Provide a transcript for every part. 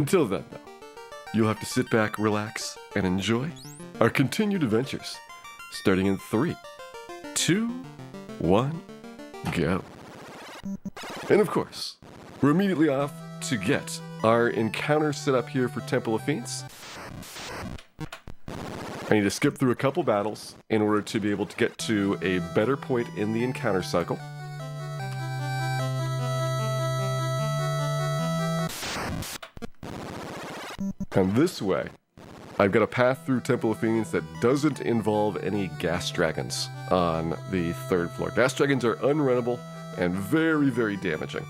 Until then, though, you'll have to sit back, relax, and enjoy our continued adventures, starting in 3, 2, 1, go. And of course, we're immediately off to get our encounter set up here for Temple of Fiends. I need to skip through a couple battles in order to be able to get to a better point in the encounter cycle. And this way, I've got a path through Temple of Fiends that doesn't involve any gas dragons on the 3rd floor. Gas dragons are unrunnable and very, very damaging.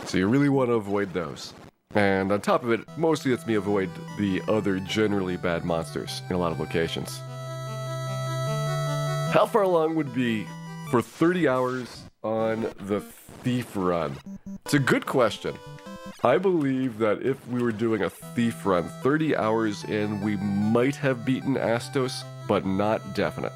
So you really want to avoid those. And on top of it, mostly lets me avoid the other generally bad monsters in a lot of locations. How far along would be for 30 hours on the Thief Run? It's a good question. I believe that if we were doing a Thief Run 30 hours in, we might have beaten Astos, but not definite.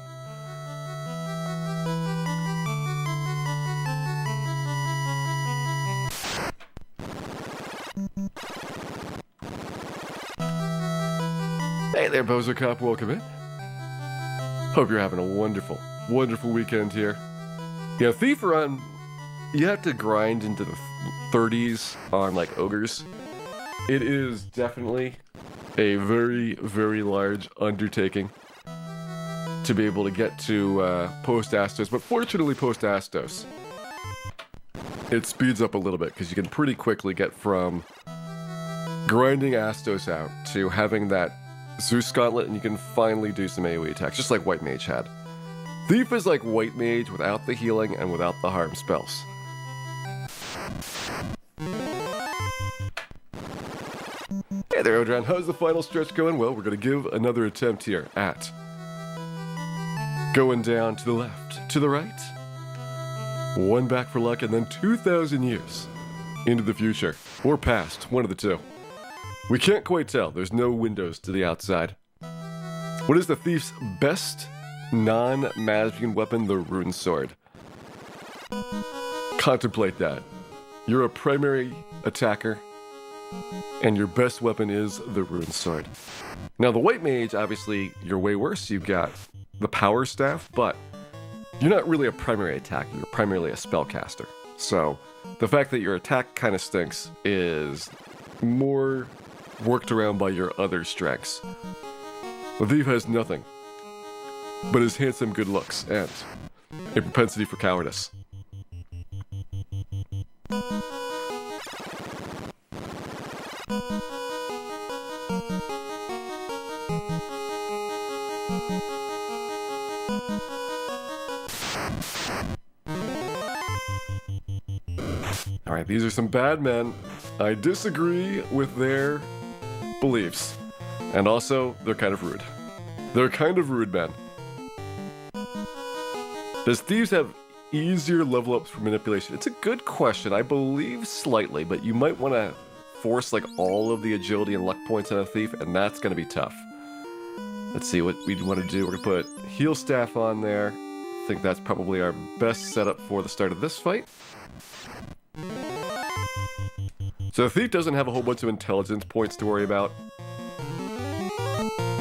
Hey there, Bozo Cop, welcome in. Hope you're having a wonderful, wonderful weekend here. You know, Thief Run, you have to grind into the 30s on, like, ogres. It is definitely a very, very large undertaking to be able to get to post-Astos, but fortunately post-Astos, it speeds up a little bit, because you can pretty quickly get from grinding Astos out to having that Zeus Gauntlet, and you can finally do some AoE attacks, just like White Mage had. Thief is like White Mage without the healing and without the harm spells. Hey there, Odran. How's the final stretch going? Well, we're going to give another attempt here at going down to the left, to the right, one back for luck, and then 2,000 years into the future, or past, one of the two. We can't quite tell. There's no windows to the outside. What is the thief's best non-magic weapon? The rune sword. Contemplate that. You're a primary attacker, and your best weapon is the rune sword. Now, the White Mage, obviously, you're way worse. You've got the power staff, but you're not really a primary attacker. You're primarily a spellcaster. So, the fact that your attack kind of stinks is more worked around by your other strengths. The thief has nothing but his handsome good looks and a propensity for cowardice. Alright, these are some bad men. I disagree with their beliefs. And also, they're kind of rude. They're kind of rude men. Does thieves have easier level ups for manipulation? It's a good question. I believe slightly, but you might want to force like all of the agility and luck points on a thief, and that's going to be tough. Let's see what we want to do. We're going to put heal staff on there. I think that's probably our best setup for the start of this fight. So the thief doesn't have a whole bunch of intelligence points to worry about.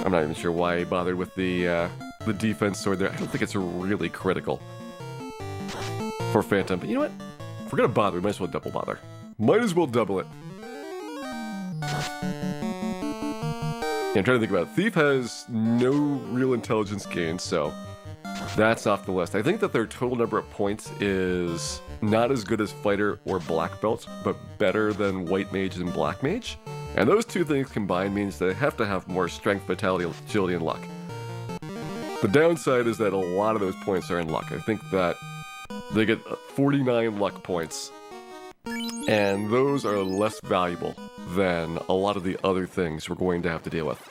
I'm not even sure why he bothered with the defense sword there. I don't think it's really critical for Phantom. But you know what? If we're gonna bother, we might as well double bother. Might as well double it. Yeah, I'm trying to think about it. Thief has no real intelligence gain, so that's off the list. I think that their total number of points is not as good as Fighter or Black Belt, but better than White Mage and Black Mage. And those two things combined means they have to have more strength, vitality, agility, and luck. The downside is that a lot of those points are in luck. I think that they get 49 luck points, and those are less valuable than a lot of the other things we're going to have to deal with.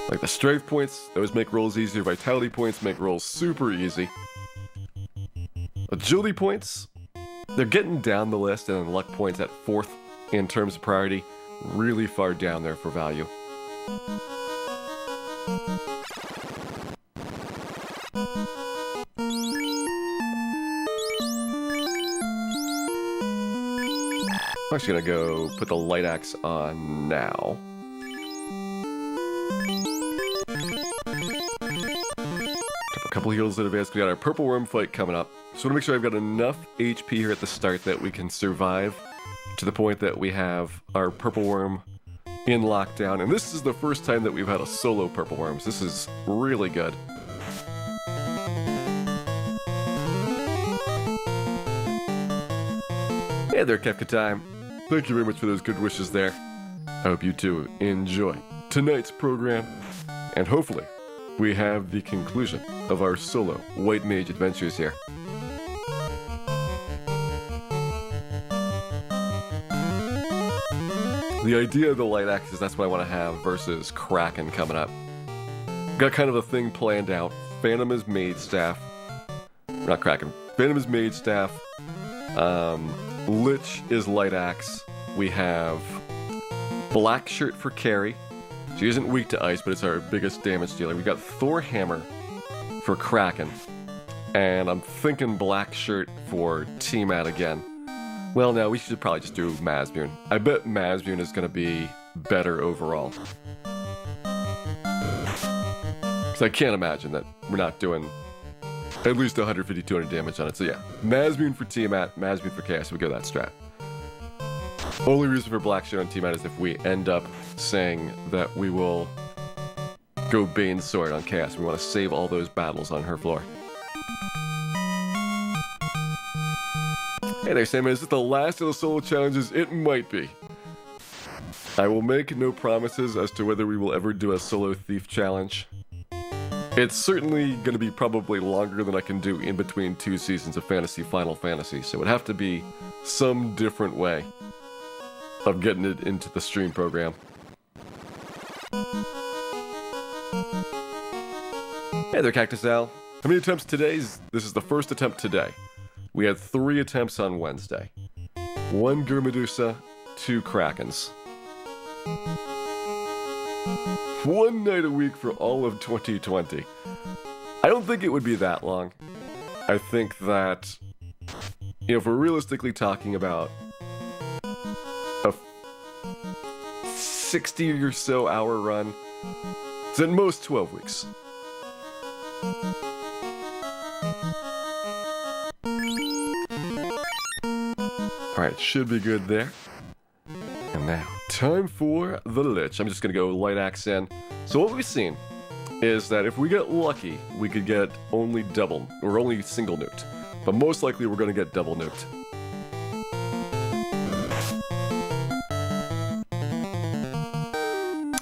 Like the strength points, those make rolls easier. Vitality points make rolls super easy. Agility points, they're getting down the list, and then luck points at 4th in terms of priority, really far down there for value. I'm actually gonna go put the light axe on now. Took a couple heals in advance. We got our purple worm fight coming up. So I want to make sure I've got enough HP here at the start that we can survive to the point that we have our purple worm in lockdown. And this is the first time that we've had a solo purple worm. So this is really good. Hey there, Kefka Time. Thank you very much for those good wishes there. I hope you too enjoy tonight's program. And hopefully, we have the conclusion of our solo White Mage adventures here. The idea of the light axe is that's what I want to have versus Kraken coming up. Got kind of a thing planned out. Phantom is Mage Staff. Not Kraken. Phantom is Mage Staff. Lich is light axe. We have Black Shirt for carry. She isn't weak to ice, but it's our biggest damage dealer. We got Thor Hammer for Kraken. And I'm thinking Black Shirt for Tiamat again. Well, no, we should probably just do Mazbune. I bet Mazbune is going to be better overall. Because I can't imagine that we're not doing at least 150, 200 damage on it. So yeah, Mazbune for Tiamat, Mazbune for Chaos. We go that strat. Only reason for Black Shirt on Tiamat is if we end up saying that we will go Bane Sword on Chaos. We want to save all those battles on her floor. Hey there, Sam. Is it the last of the solo challenges? It might be. I will make no promises as to whether we will ever do a solo thief challenge. It's certainly going to be probably longer than I can do in between 2 seasons of Final Fantasy, so it would have to be some different way of getting it into the stream program. Hey there, Cactus Al. How many attempts today? This is the first attempt today. We had 3 attempts on Wednesday. 1 Gurmedusa, 2 Krakens. 1 night a week for all of 2020. I don't think it would be that long. I think that, if we're realistically talking about a 60 or so hour run, it's at most 12 weeks. Alright, should be good there. And now, time for the Lich. I'm just going to go light axe in. So what we've seen is that if we get lucky, we could get only double, or only single nuked. But most likely we're going to get double nuked.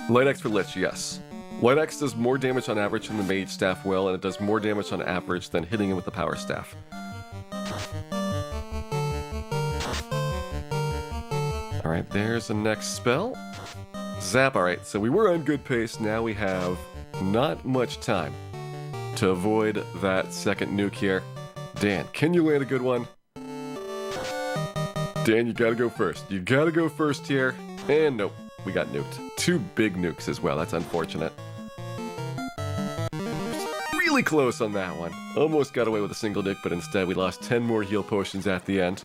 Light axe for Lich, yes. Light axe does more damage on average than the Mage Staff will, and it does more damage on average than hitting him with the Power Staff. Alright, there's the next spell. Zap, alright, so we were on good pace. Now we have not much time to avoid that second nuke here. Dan, can you land a good one? Dan, you gotta go first. You gotta go first here. And nope, we got nuked. 2 big nukes as well, that's unfortunate. Really close on that one. Almost got away with a single nuke, but instead we lost 10 more heal potions at the end.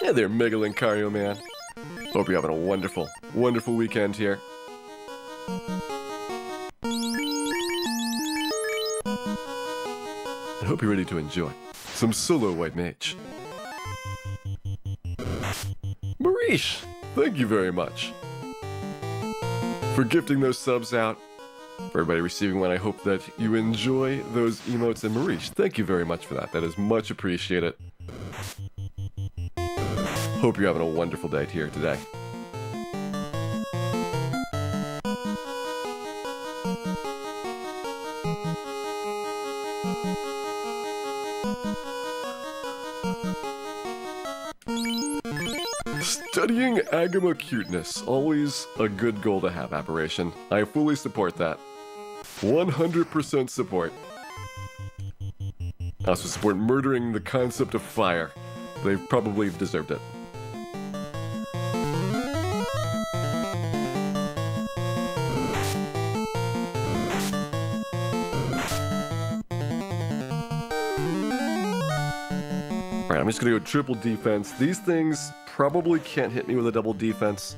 Hey there, Mega Linkario man. Hope you're having a wonderful, wonderful weekend here. I hope you're ready to enjoy some solo White Mage. Marish, thank you very much for gifting those subs out. For everybody receiving one, I hope that you enjoy those emotes. And Marish, thank you very much for that. That is much appreciated. Hope you're having a wonderful day here today. Studying Agama cuteness, always a good goal to have, Apparition. I fully support that. 100% support. I also support murdering the concept of fire. They probably deserved it. Alright, I'm just gonna go triple defense. These things probably can't hit me with a double defense.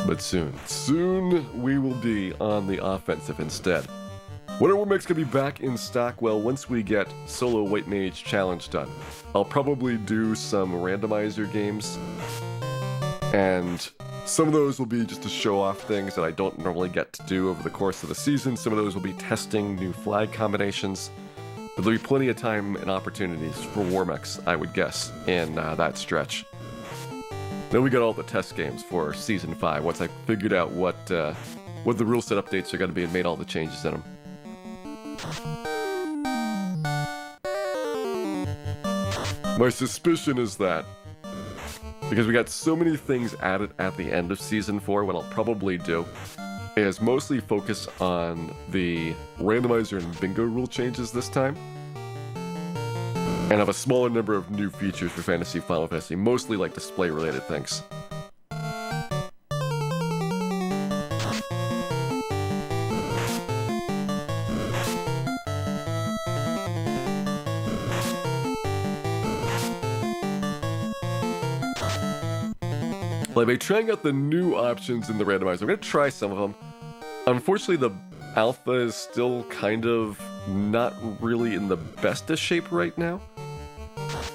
But soon we will be on the offensive instead. Wonder War Mix gonna be back in stock, well, once we get Solo White Mage Challenge done. I'll probably do some randomizer games, and some of those will be just to show off things that I don't normally get to do over the course of the season. Some of those will be testing new flag combinations. But there'll be plenty of time and opportunities for Warmix, I would guess, in that stretch. Then we got all the test games for Season 5, once I figured out what the rule set updates are going to be and made all the changes in them. My suspicion is that, because we got so many things added at the end of Season 4, what I'll probably do is mostly focus on the randomizer and bingo rule changes this time, and have a smaller number of new features for Fantasy Final Fantasy, mostly like display related things. Like, by trying out the new options in the randomizer, I'm going to try some of them. Unfortunately, the alpha is still kind of not really in the bestest shape right now.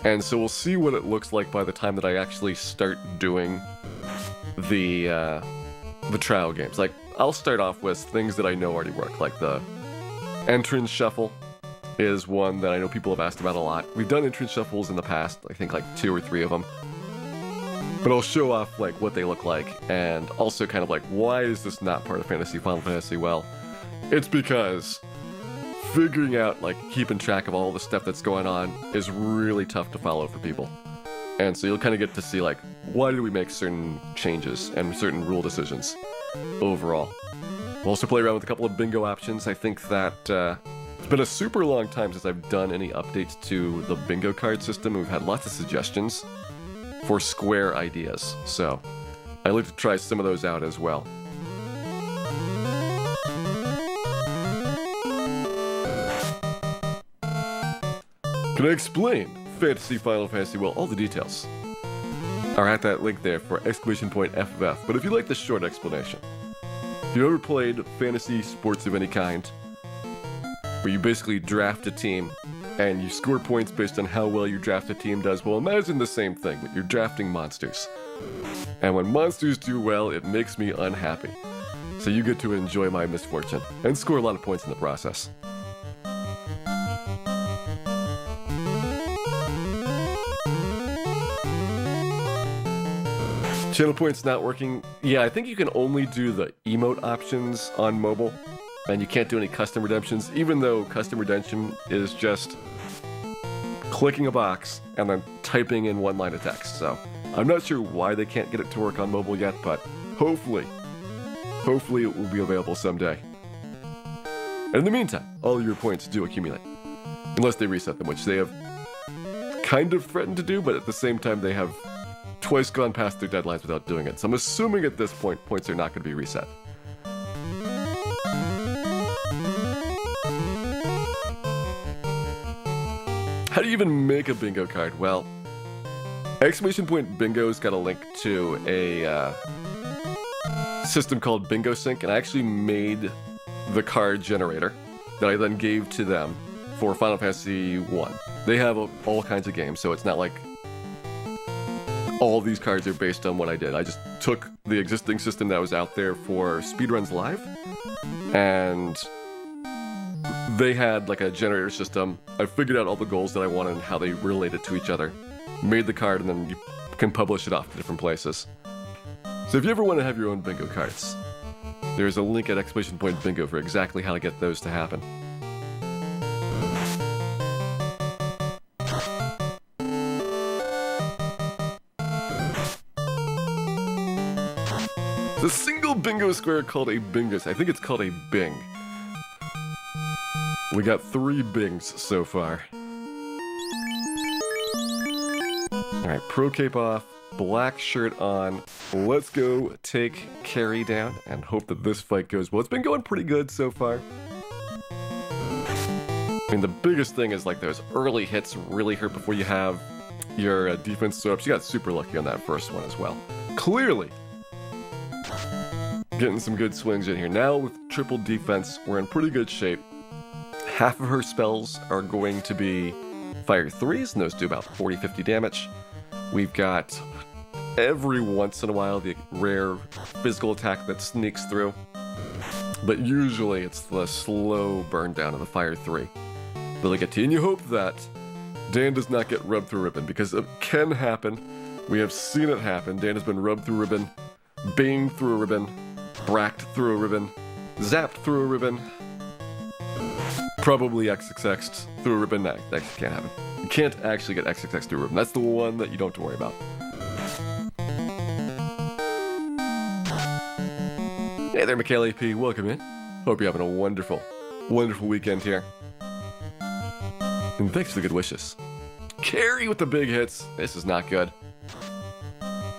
And so we'll see what it looks like by the time that I actually start doing the trial games. Like, I'll start off with things that I know already work, like the entrance shuffle is one that I know people have asked about a lot. We've done entrance shuffles in the past, I think like 2 or 3 of them. But I'll show off like what they look like, and also kind of like, why is this not part of Fantasy Final Fantasy? Well, it's because figuring out, like, keeping track of all the stuff that's going on is really tough to follow for people. And so you'll kind of get to see, like, why did we make certain changes and certain rule decisions overall. We'll also play around with a couple of bingo options. I think that it's been a super long time since I've done any updates to the bingo card system. We've had lots of suggestions for square ideas, so I'd like to try some of those out as well. Can I explain Fantasy Final Fantasy? Well, all the details are at that link there for !FF. But if you like the short explanation, if you've ever played fantasy sports of any kind, where you basically draft a team and you score points based on how well your drafted team does, well, imagine the same thing, but you're drafting monsters. And when monsters do well, it makes me unhappy. So you get to enjoy my misfortune and score a lot of points in the process. Channel points not working. Yeah, I think you can only do the emote options on mobile, and you can't do any custom redemptions, even though custom redemption is just clicking a box and then typing in one line of text. So I'm not sure why they can't get it to work on mobile yet, but hopefully it will be available someday. And in the meantime, all your points do accumulate, unless they reset them, which they have kind of threatened to do, but at the same time they have twice gone past their deadlines without doing it. So I'm assuming at this point, points are not going to be reset. How do you even make a bingo card? Well, exclamation point bingo's got a link to a system called Bingo Sync, and I actually made the card generator that I then gave to them for Final Fantasy 1. They have all kinds of games, so it's not like all these cards are based on what I did. I just took the existing system that was out there for Speedruns Live, and they had like a generator system. I figured out all the goals that I wanted and how they related to each other, made the card, and then you can publish it off to different places. So if you ever want to have your own bingo cards, there's a link at exclamation point bingo for exactly how to get those to happen. The single bingo square called a bingus. I think it's called a bing. We got 3 bings so far. Alright, pro cape off, black shirt on. Let's go take Carrie down and hope that this fight goes well. It's been going pretty good so far. I mean, the biggest thing is like those early hits really hurt before you have your defense so up. She got super lucky on that first one as well. Clearly getting some good swings in here. Now with triple defense, we're in pretty good shape. Half of her spells are going to be fire 3s, and those do about 40-50 damage. We've got every once in a while the rare physical attack that sneaks through, but usually it's the slow burn down of the fire 3 that'll get to you. And you hope that Dan does not get rubbed through a ribbon, because it can happen. We have seen it happen. Dan has been rubbed through a ribbon, banged through a ribbon, bracked through a ribbon, zapped through a ribbon, probably XXX'd through a ribbon. No, that can't happen. You can't actually get XXX through a ribbon. That's the one that you don't have to worry about. Hey there, Mikhail AP. Welcome in. Hope you're having a wonderful, wonderful weekend here. And thanks for the good wishes. Carrie with the big hits. This is not good.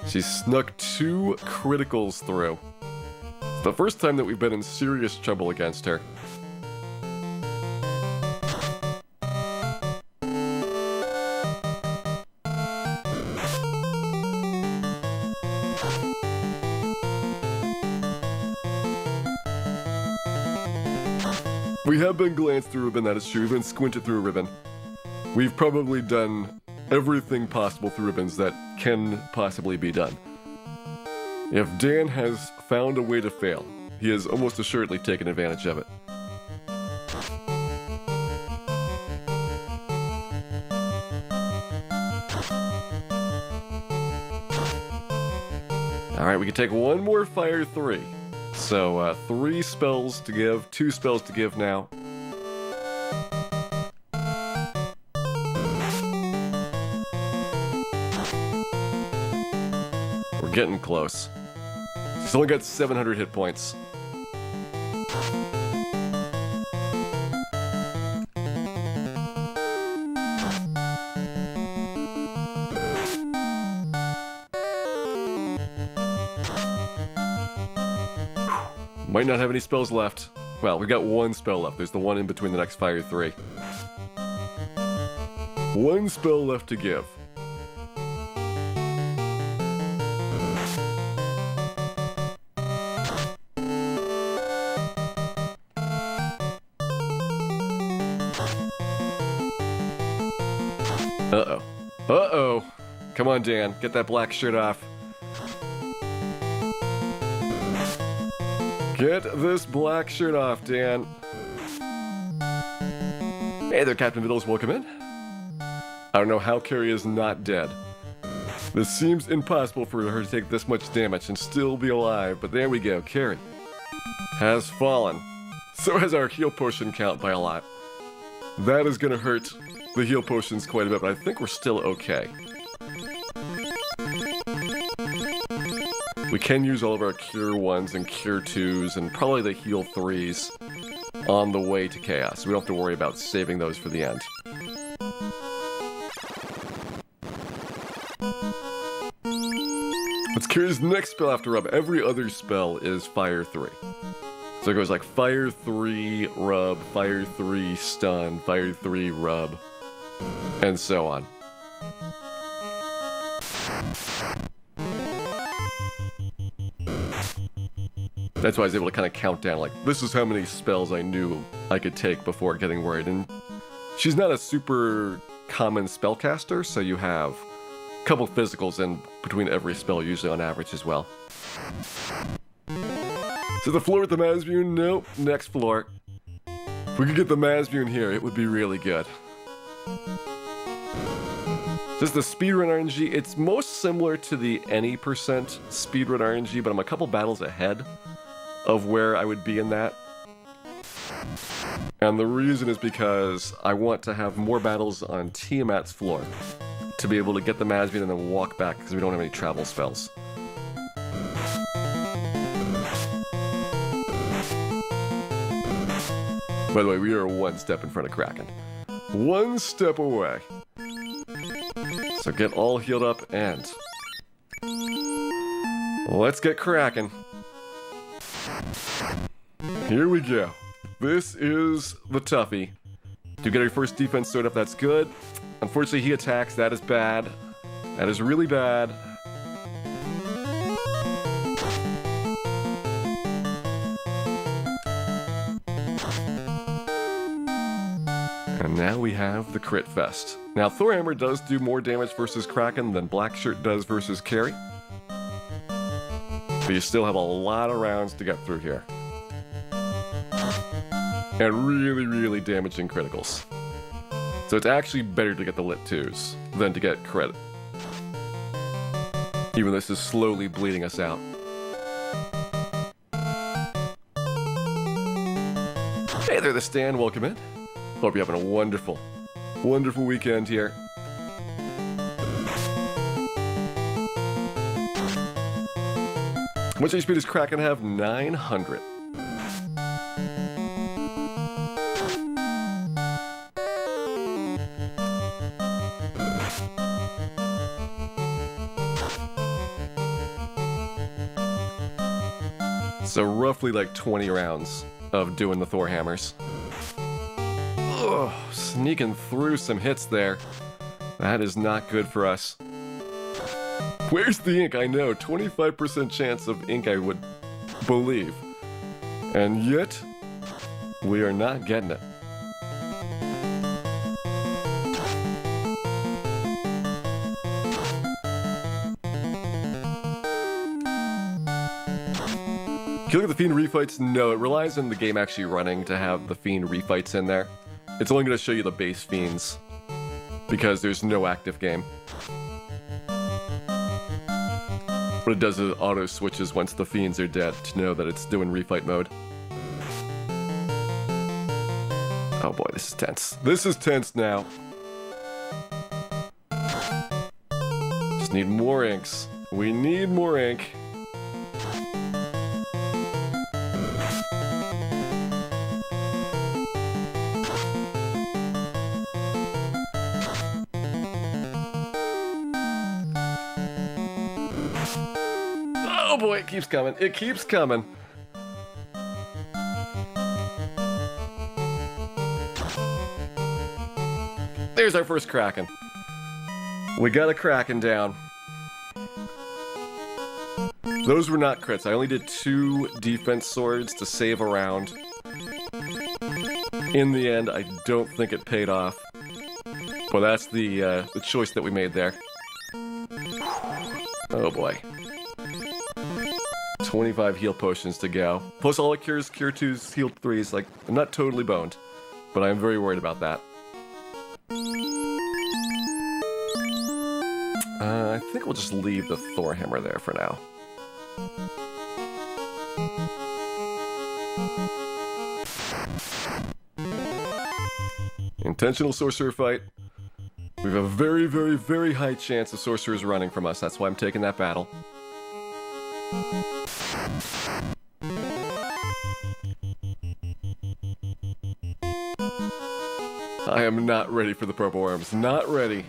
She snuck 2 criticals through. It's the first time that we've been in serious trouble against her. We have been glanced through a ribbon, that is true. We've been squinted through a ribbon. We've probably done everything possible through ribbons that can possibly be done. If Dan has found a way to fail, he has almost assuredly taken advantage of it. Alright, we can take one more fire 3. So, 3 spells to give, 2 spells to give now. We're getting close. She's only got 700 hit points. Might not have any spells left. Well, we've got 1 spell left. There's the one in between the next fire 3. 1 spell left to give. Uh-oh. Uh-oh. Come on, Dan. Get that black shirt off. Get this black shirt off, Dan. Hey there, Captain Vittles. Welcome in. I don't know how Carrie is not dead. This seems impossible for her to take this much damage and still be alive, but there we go. Carrie has fallen. So has our heal potion count by a lot. That is going to hurt the heal potions quite a bit, but I think we're still okay. We can use all of our Cure 1s and Cure 2s and probably the Heal 3s on the way to Chaos. We don't have to worry about saving those for the end. What's Cure's next spell after Rub? Every other spell is Fire 3. So it goes like Fire 3, Rub, Fire 3, Stun, Fire 3, Rub, and so on. That's why I was able to kind of count down, like, this is how many spells I knew I could take before getting worried. And she's not a super common spellcaster, so you have a couple physicals in between every spell, usually on average as well. So the floor with the Masbune? Nope. Next floor. If we could get the Masbune here, it would be really good. This is the speedrun RNG. It's most similar to the any % speedrun RNG, but I'm a couple battles ahead of where I would be in that. And the reason is because I want to have more battles on Tiamat's floor to be able to get the Masbune and then walk back, because we don't have any travel spells. By the way, we are 1 step in front of Kraken. 1 step away. So get all healed up and let's get cracking. Here we go. This is the toughie. Do get our first defense sword up, that's good. Unfortunately, he attacks, that is bad. That is really bad. And now we have the crit fest. Now, Thorhammer does do more damage versus Kraken than Blackshirt does versus Carry. But you still have a lot of rounds to get through here. And really, really damaging criticals. So it's actually better to get the lit 2s than to get crit. Even though this is slowly bleeding us out. Hey there, the Stan, welcome in. Hope you're having a wonderful, wonderful weekend here. How much HP does Kraken have? 900. So roughly like 20 rounds of doing the Thor hammers. Ugh, sneaking through some hits there. That is not good for us. Where's the ink? I know, 25% chance of ink I would believe. And yet, we are not getting it. Can you look at the Fiend refights? No, it relies on the game actually running to have the Fiend refights in there. It's only going to show you the base Fiends, because there's no active game. What it does is it auto switches once the Fiends are dead to know that it's doing refight mode. Oh boy, this is tense. This is tense now. Just need more inks. We need more ink. Oh boy, it keeps coming. It keeps coming. There's our first Kraken. We got a Kraken down. Those were not crits. I only did 2 defense swords to save a round. In the end, I don't think it paid off. Well, that's the choice that we made there. Oh boy. 25 heal potions to go. Plus all it cures, cure 2s, heal 3s. Like, I'm not totally boned, but I'm very worried about that. I think we'll just leave the Thor hammer there for now. Intentional sorcerer fight. We have a very, very, very high chance of sorcerers running from us. That's why I'm taking that battle. I am not ready for the purple worms. Not ready.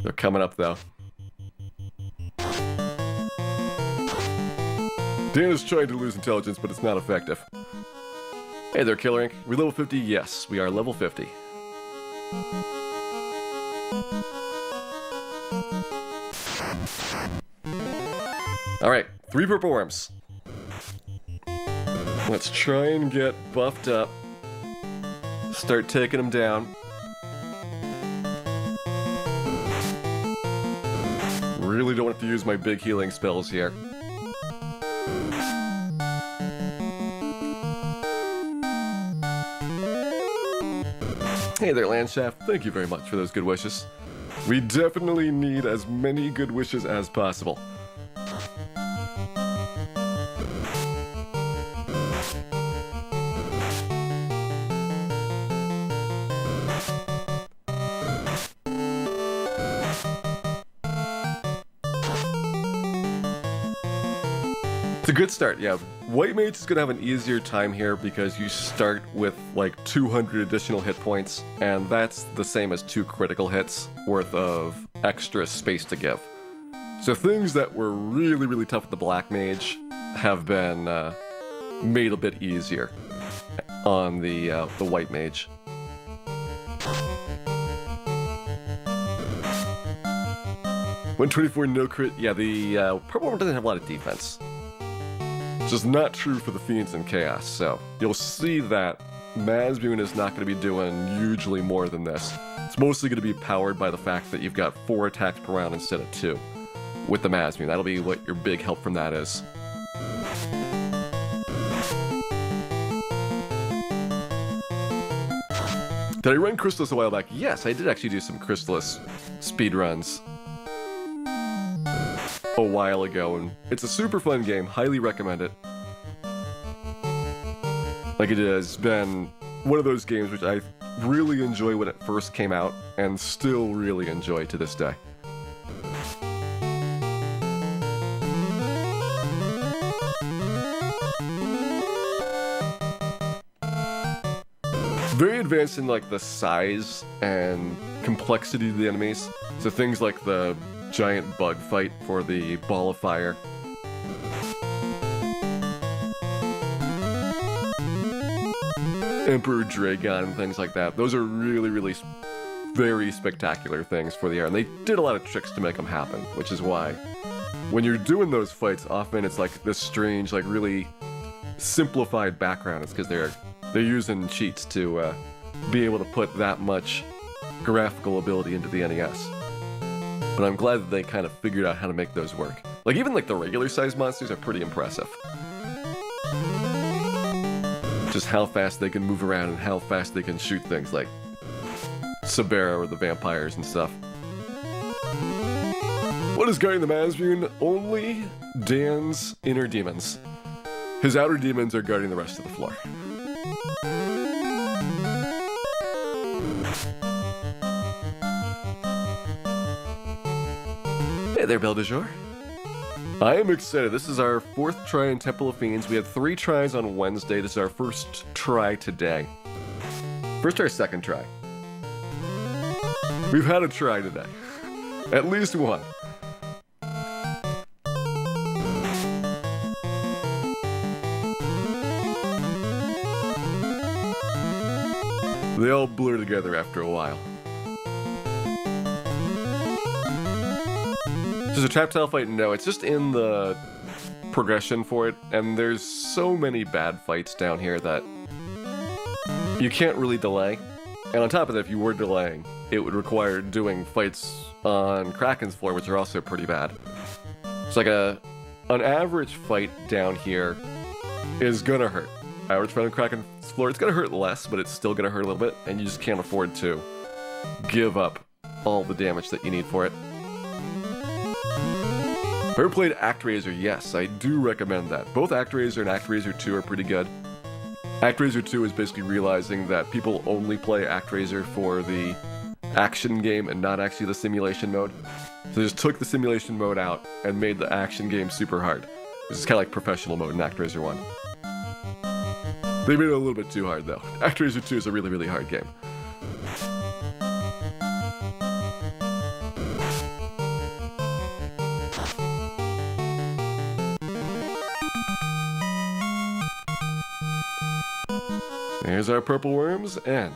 They're coming up, though. Dan is trying to lose intelligence, but it's not effective. Hey there, Killer Ink. We level 50? Yes, we are level 50. Alright, 3 purple worms. Let's try and get buffed up. Start taking them down. Really don't want to use my big healing spells here. Hey there, Landshaft. Thank you very much for those good wishes. We definitely need as many good wishes as possible. It's a good start, yeah. White Mage is going to have an easier time here because you start with like 200 additional hit points, and that's the same as 2 critical hits worth of extra space to give. So things that were really, really tough with the Black Mage have been made a bit easier. on the White Mage. $124 no crit. Yeah, the purple one doesn't have a lot of defense. Which is not true for the Fiends and Chaos, so you'll see that Masmoon is not going to be doing hugely more than this. It's mostly going to be powered by the fact that you've got 4 attacks per round instead of 2 with the Masmoon. That'll be what your big help from that is. Did I run Chrysalis a while back? Yes, I did actually do some Chrysalis speedruns a while ago, and it's a super fun game. Highly recommend it. Like, it has been one of those games which I really enjoyed when it first came out, and still really enjoy to this day. Very advanced in like the size and complexity of the enemies. So things like the giant bug fight for the ball of fire. Emperor Dragon and things like that. Those are really, really very spectacular things for the air. And they did a lot of tricks to make them happen, which is why when you're doing those fights, often it's like this strange, like really simplified background. It's because they're using cheats to be able to put that much graphical ability into the NES. But I'm glad that they kind of figured out how to make those work. Like, even like the regular sized monsters are pretty impressive. Just how fast they can move around and how fast they can shoot things like Sabera or the vampires and stuff. What is guarding the Masmoon? Only Dan's inner demons. His outer demons are guarding the rest of the floor. Hey there, Belle de Jour. I am excited. This is our 4th try in Temple of Fiends. We had 3 tries on Wednesday. This is our first try today. First try, second try. We've had a try today. At least one. They all blur together after a while. There's a trap tile fight? No, it's just in the progression for it, and there's so many bad fights down here that you can't really delay. And on top of that, if you were delaying, it would require doing fights on Kraken's floor, which are also pretty bad. It's like an average fight down here is gonna hurt. Average fight on Kraken's floor, it's gonna hurt less, but it's still gonna hurt a little bit, and you just can't afford to give up all the damage that you need for it. Ever played ActRaiser? Yes, I do recommend that. Both ActRaiser and ActRaiser 2 are pretty good. ActRaiser 2 is basically realizing that people only play ActRaiser for the action game and not actually the simulation mode. So they just took the simulation mode out and made the action game super hard. This is kind of like professional mode in ActRaiser 1. They made it a little bit too hard though. ActRaiser 2 is a really, really hard game. There's our purple worms, and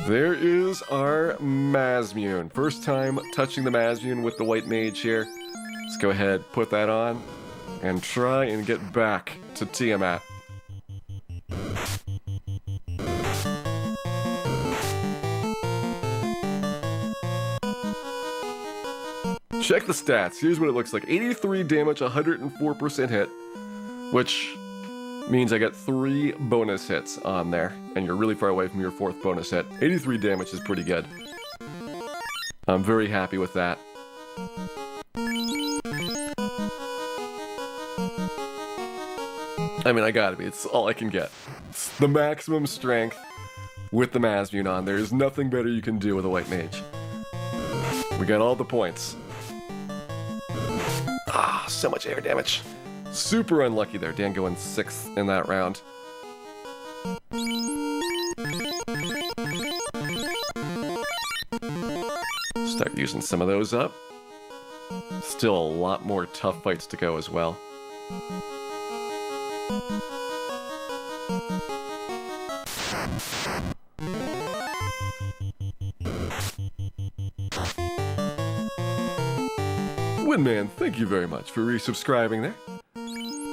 there is our Masmoon. First time touching the Masmoon with the White Mage here. Let's go ahead, put that on, and try and get back to Tiamat. Check the stats. Here's what it looks like. 83 damage, 104% hit, which means I get 3 bonus hits on there, and you're really far away from your 4th bonus hit. 83 damage is pretty good. I'm very happy with that. I mean, I gotta be. It's all I can get. It's the maximum strength with the Masmoon on. There's nothing better you can do with a White Mage. We got all the points. Ah, so much air damage. Super unlucky there, Dan going 6th in that round. Start using some of those up. Still a lot more tough fights to go as well. Windman, thank you very much for resubscribing there.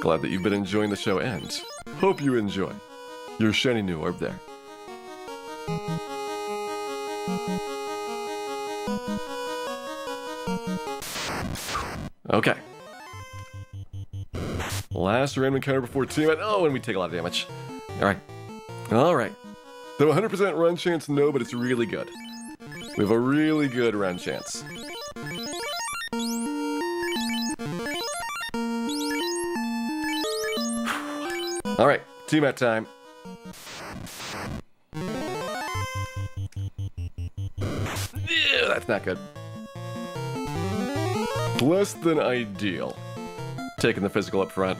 Glad that you've been enjoying the show and hope you enjoy your shiny new orb there. Okay. Last random encounter before team. Oh, and we take a lot of damage. Alright. Alright. So 100% run chance, no, but it's really good. We have a really good run chance. Alright, team at time. Yeah, that's not good. Less than ideal. Taking the physical up front.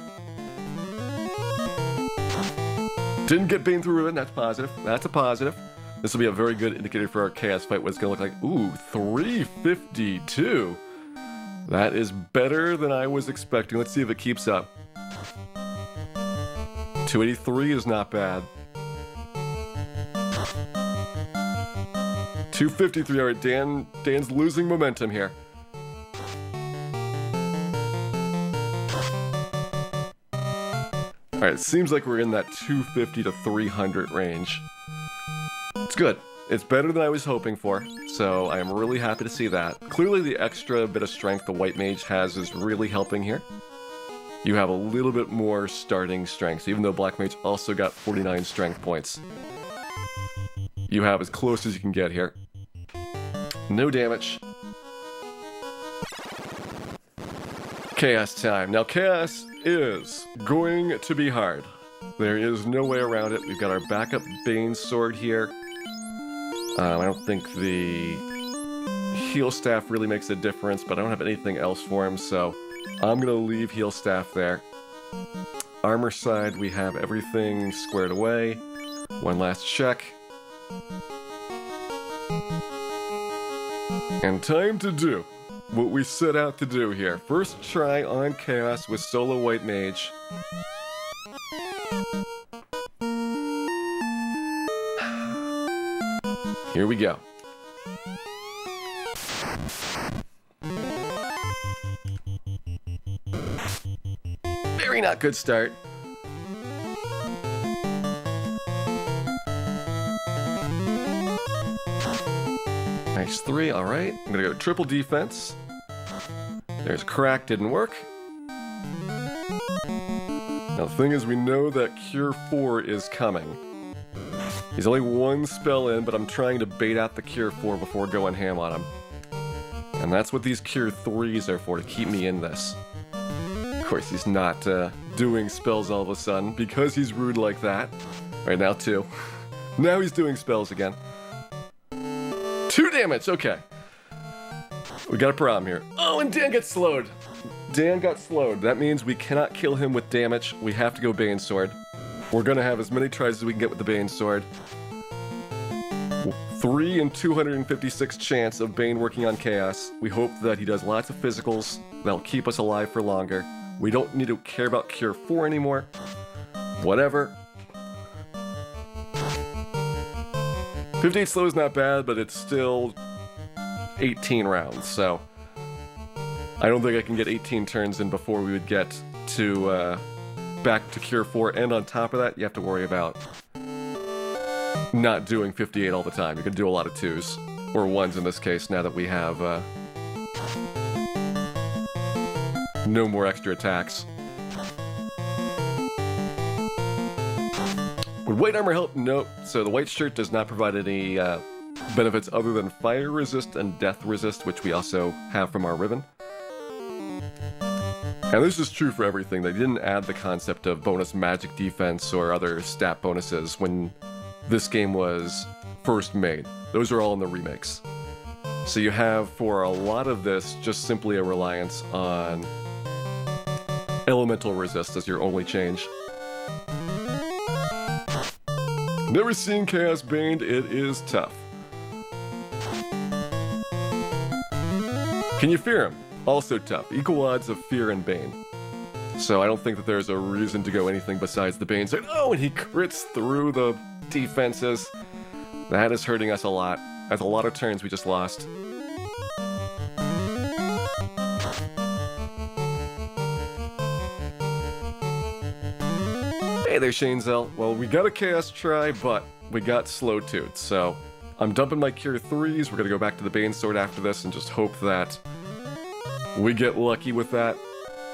Didn't get Bane through Ruin, that's positive. That's a positive. This will be a very good indicator for our Chaos fight, what it's going to look like. Ooh, 352. That is better than I was expecting. Let's see if it keeps up. 283 is not bad. 253, all right, Dan's losing momentum here. All right, it seems like we're in that 250 to 300 range. It's good. It's better than I was hoping for, so I am really happy to see that. Clearly the extra bit of strength the White Mage has is really helping here. You have a little bit more starting strength, even though Black Mage also got 49 strength points. You have as close as you can get here. No damage. Chaos time. Now Chaos is going to be hard. There is no way around it. We've got our backup Bane sword here. I don't think the heal staff really makes a difference, but I don't have anything else for him, so I'm gonna leave heal staff there. Armor side, we have everything squared away. One last check. And time to do what we set out to do here. First try on Chaos with solo White Mage. Here we go. Very not good start. Nice 3, alright. I'm gonna go triple defense. There's crack, didn't work. Now the thing is, we know that Cure 4 is coming. He's only one spell in, but I'm trying to bait out the Cure 4 before going ham on him. And that's what these Cure 3s are for, to keep me in this. Of course, he's not doing spells all of a sudden, because he's rude like that. Right now, 2. Now he's doing spells again. 2 damage, okay. We got a problem here. Oh, and Dan gets slowed. Dan got slowed. That means we cannot kill him with damage. We have to go Bane Sword. We're gonna have as many tries as we can get with the Bane Sword. 3 in 256 chance of Bane working on Chaos. We hope that he does lots of physicals that'll keep us alive for longer. We don't need to care about Cure 4 anymore. Whatever. 58 slow is not bad, but it's still 18 rounds, so I don't think I can get 18 turns in before we would get to back to Cure 4, and on top of that, you have to worry about not doing 58 all the time. You can do a lot of 2s, or 1s in this case, now that we have no more extra attacks. Would white armor help? Nope. So the white shirt does not provide any benefits other than fire resist and death resist, which we also have from our ribbon. And this is true for everything. They didn't add the concept of bonus magic defense or other stat bonuses when this game was first made. Those are all in the remakes. So you have, for a lot of this, just simply a reliance on elemental resist as your only change. Never seen Chaos Baned, it is tough. Can you fear him? Also tough. Equal odds of fear and Bane. So I don't think that there's a reason to go anything besides the Bane Sword. Oh, and he crits through the defenses. That is hurting us a lot. That's a lot of turns we just lost. Hey there, Shanezel. Well, we got a Chaos try, but we got Slow Tooth, so I'm dumping my Cure 3s. We're gonna go back to the Bane Sword after this and just hope that we get lucky with that.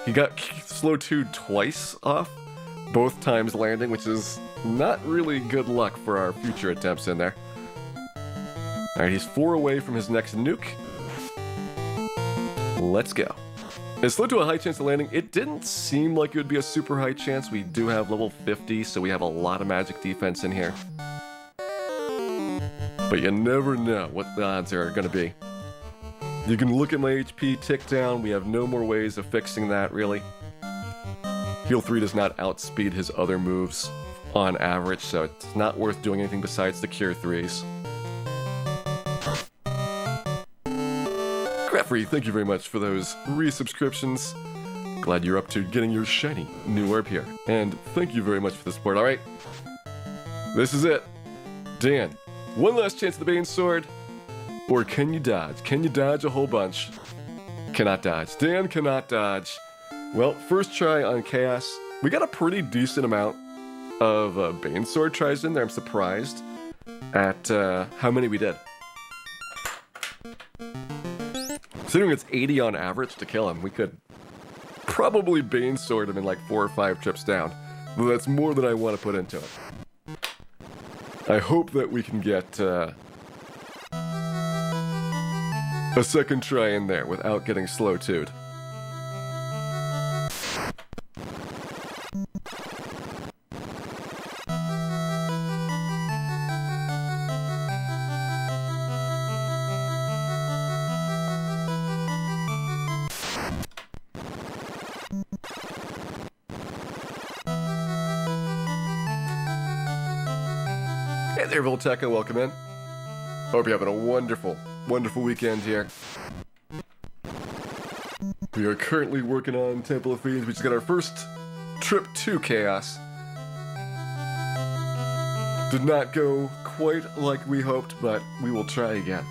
He got Slow Tooth twice off, both times landing, which is not really good luck for our future attempts in there. Alright, he's 4 away from his next nuke. Let's go. It's Slow to a high chance of landing. It didn't seem like it would be a super high chance. We do have level 50, so we have a lot of magic defense in here. But you never know what the odds are going to be. You can look at my HP tick down. We have no more ways of fixing that, really. Heal 3 does not outspeed his other moves on average, so it's not worth doing anything besides the Cure 3s. Greffrey, thank you very much for those resubscriptions. Glad you're up to getting your shiny new orb here. And thank you very much for the support. Alright, this is it. Dan, one last chance at the Bane Sword. Or can you dodge? Can you dodge a whole bunch? Cannot dodge. Dan cannot dodge. Well, first try on Chaos. We got a pretty decent amount of Bane Sword tries in there. I'm surprised at how many we did. Considering it's 80 on average to kill him, we could probably Bane Sword him in like 4 or 5 trips down. But that's more than I want to put into it. I hope that we can get a second try in there without getting Slow Tooth. Hey there, Volteca, welcome in. Hope you're having a wonderful, wonderful weekend here. We are currently working on Temple of Fiends. We just got our first trip to Chaos. Did not go quite like we hoped, but we will try again.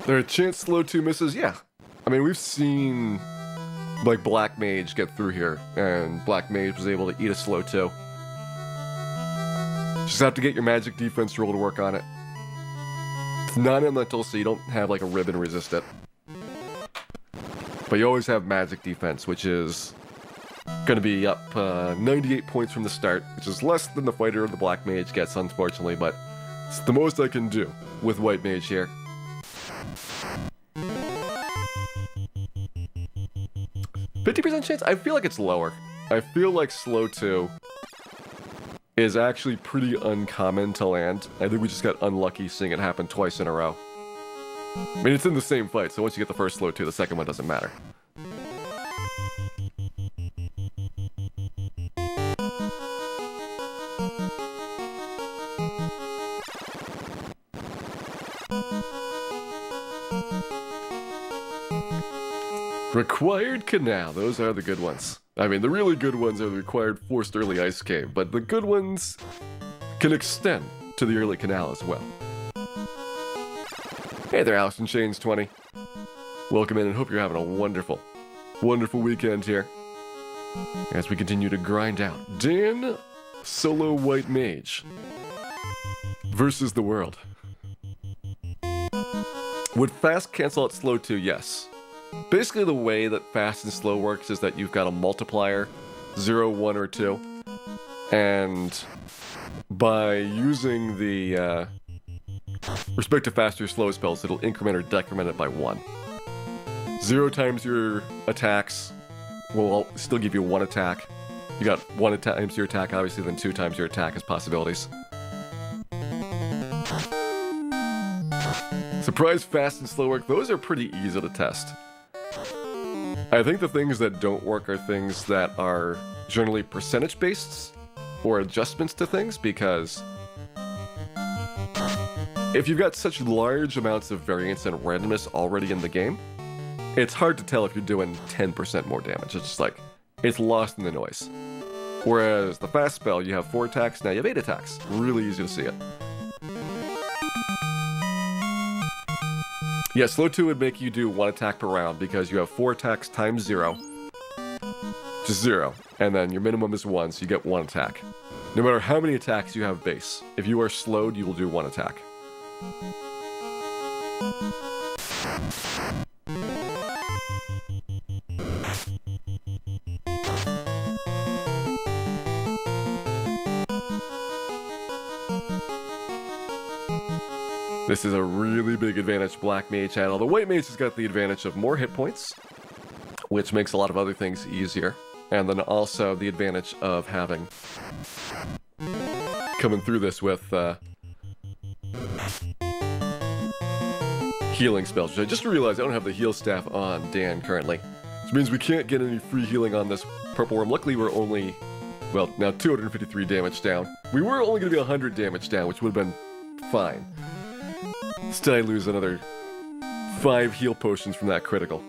There a chance Slow 2 misses? Yeah. I mean, we've seen, like, Black Mage get through here, and Black Mage was able to eat a Slow 2. Just have to get your magic defense roll to work on it. It's non-elemental, so you don't have, like, a ribbon resist it. But you always have magic defense, which is going to be up 98 points from the start, which is less than the fighter of the Black Mage gets, unfortunately, but it's the most I can do with White Mage here. %50 chance? I feel like it's lower. I feel like Slow 2 is actually pretty uncommon to land. I think we just got unlucky seeing it happen twice in a row. I mean, it's in the same fight, so once you get the first Slow 2, the second one doesn't matter. Required Canal, those are the good ones. I mean, the really good ones are the required Forced Early Ice Cave, but the good ones can extend to the Early Canal as well. Hey there, Allison Shanes 20. Welcome in and hope you're having a wonderful, wonderful weekend here. As we continue to grind out Dan Solo White Mage versus the world. Would fast cancel out Slow 2? Yes. Basically, the way that fast and slow works is that you've got a multiplier, 0, 1, or 2. And by using the respective fast or slow spells, it'll increment or decrement it by 1. 0 times your attacks will still give you 1 attack. You got 1 times your attack, obviously, then 2 times your attack as possibilities. Surprise, fast, and slow work, those are pretty easy to test. I think the things that don't work are things that are generally percentage-based or adjustments to things, because if you've got such large amounts of variance and randomness already in the game, it's hard to tell if you're doing 10% more damage. It's just like, it's lost in the noise. Whereas the fast spell, you have 4 attacks, now you have 8 attacks. Really easy to see it. Yeah, slow 2 would make you do 1 attack per round because you have 4 attacks times 0. Just 0. And then your minimum is 1, so you get 1 attack. No matter how many attacks you have base, if you are slowed, you will do 1 attack. This is a really big advantage Black Mage had. The White Mage has got the advantage of more hit points, which makes a lot of other things easier. And then also the advantage of having... coming through this with healing spells, which I just realized I don't have the heal staff on Dan currently. Which means we can't get any free healing on this purple worm. Luckily we're only, well, now 253 damage down. We were only going to be 100 damage down, which would have been fine. Still, I lose another 5 heal potions from that critical.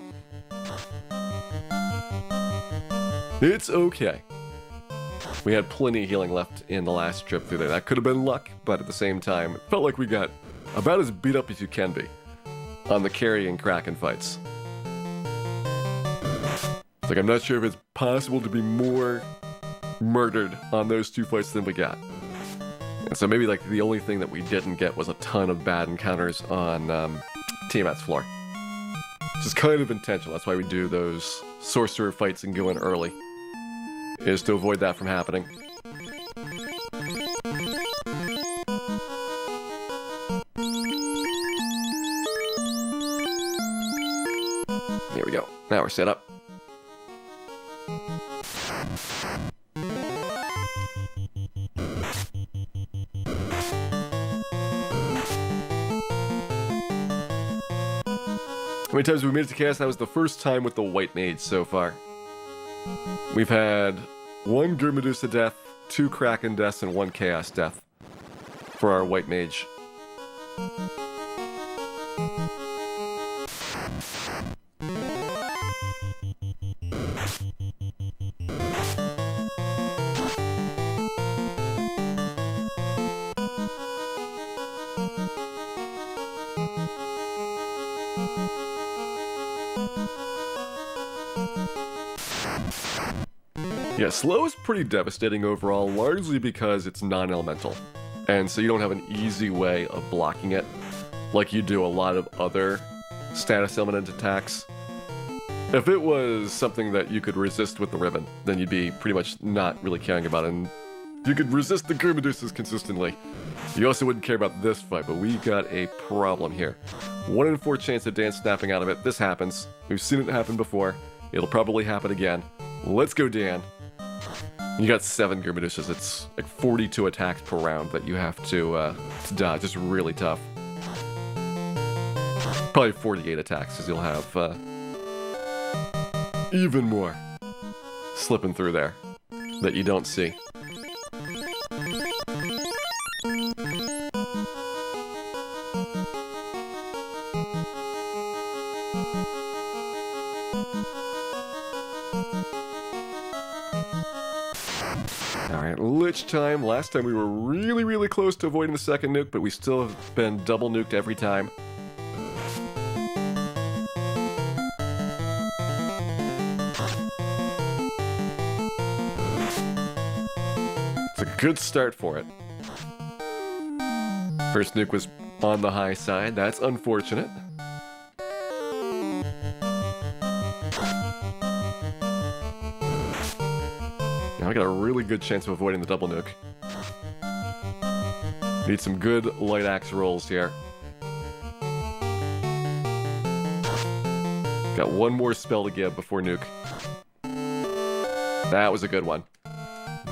It's okay. We had plenty of healing left in the last trip through there. That could have been luck, but at the same time, it felt like we got about as beat up as you can be on the carry and Kraken fights. It's like, I'm not sure if it's possible to be more murdered on those 2 fights than we got. And so maybe like the only thing that we didn't get was a ton of bad encounters on Tiamat's floor. Which is kind of intentional. That's why we do those sorcerer fights and go in early, is to avoid that from happening. Here we go. Now we're set up. How many times have we made it to chaos? That was the first time with the White Mage so far. We've had 1 Gurmedusa death, 2 Kraken deaths, and 1 Chaos death for our White Mage. Yeah, slow is pretty devastating overall, largely because it's non-elemental. And so you don't have an easy way of blocking it, like you do a lot of other status element attacks. If it was something that you could resist with the ribbon, then you'd be pretty much not really caring about it. And you could resist the Gurmedusas consistently. You also wouldn't care about this fight, but we got a problem here. 1 in 4 chance of Dan snapping out of it. This happens. We've seen it happen before. It'll probably happen again. Let's go, Dan. You got 7 Gurmedusas. It's like 42 attacks per round that you have to dodge. It's really tough. Probably 48 attacks, because you'll have even more slipping through there that you don't see. Alright, Lich time. Last time we were really, really close to avoiding the second nuke, but we still have been double nuked every time. It's a good start for it. First nuke was on the high side. That's unfortunate. Now I got a really good chance of avoiding the double nuke. Need some good light axe rolls here. Got 1 more spell to give before nuke. That was a good one.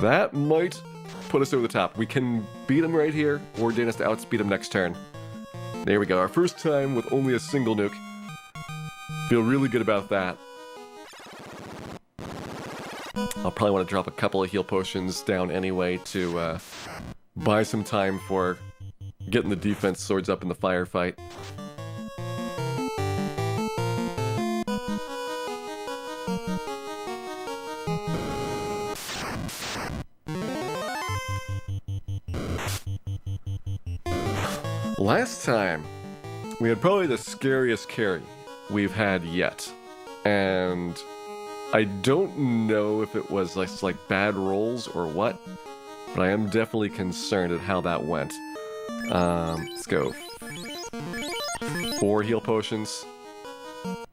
That might put us over the top. We can beat him right here, or Dane has to outspeed him next turn. There we go, our first time with only a single nuke. Feel really good about that. I'll probably want to drop a couple of heal potions down anyway to buy some time for getting the defense swords up in the firefight. Last time, we had probably the scariest carry we've had yet. And I don't know if it was like bad rolls or what, but I am definitely concerned at how that went. Let's go. 4 heal potions.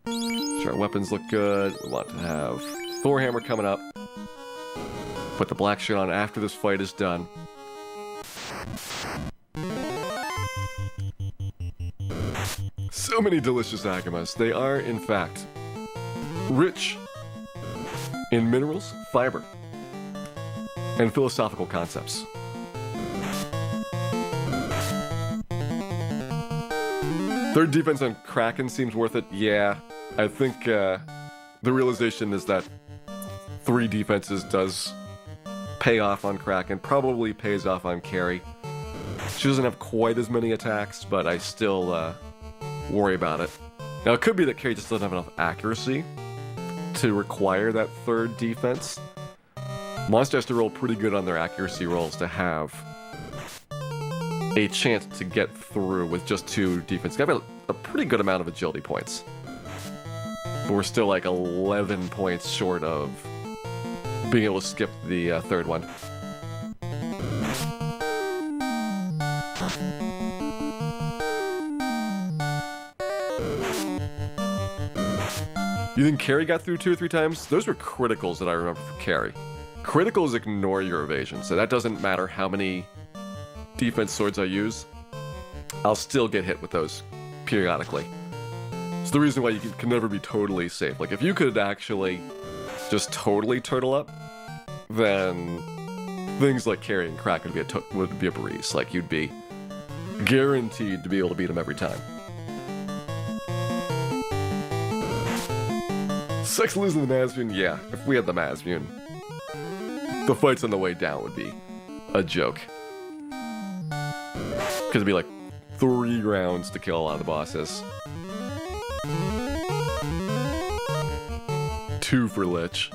Sure, our weapons look good. We want to have Thor Hammer coming up. Put the black shirt on after this fight is done. So many delicious Akamas. They are, in fact, rich in minerals, fiber, and philosophical concepts. Third defense on Kraken seems worth it. Yeah, I think the realization is that 3 defenses does pay off on Kraken, probably pays off on Carrie. She doesn't have quite as many attacks, but I still worry about it. Now, it could be that Carrie just doesn't have enough accuracy to require that 3rd defense. Monster has to roll pretty good on their accuracy rolls to have a chance to get through with just 2 defense. Got a pretty good amount of agility points. But we're still like 11 points short of being able to skip the 3rd one. You think Carrie got through 2 or 3 times? Those were criticals that I remember for Carrie. Criticals ignore your evasion, so that doesn't matter how many defense swords I use. I'll still get hit with those periodically. It's the reason why you can never be totally safe. Like, if you could actually just totally turtle up, then things like Carrie and Kraken would be a breeze. Like, you'd be guaranteed to be able to beat them every time. Sucks losing the Mazmune? Yeah, if we had the Mazmune, the fights on the way down would be a joke. Because it'd be like 3 rounds to kill a lot of the bosses. 2 for Lich.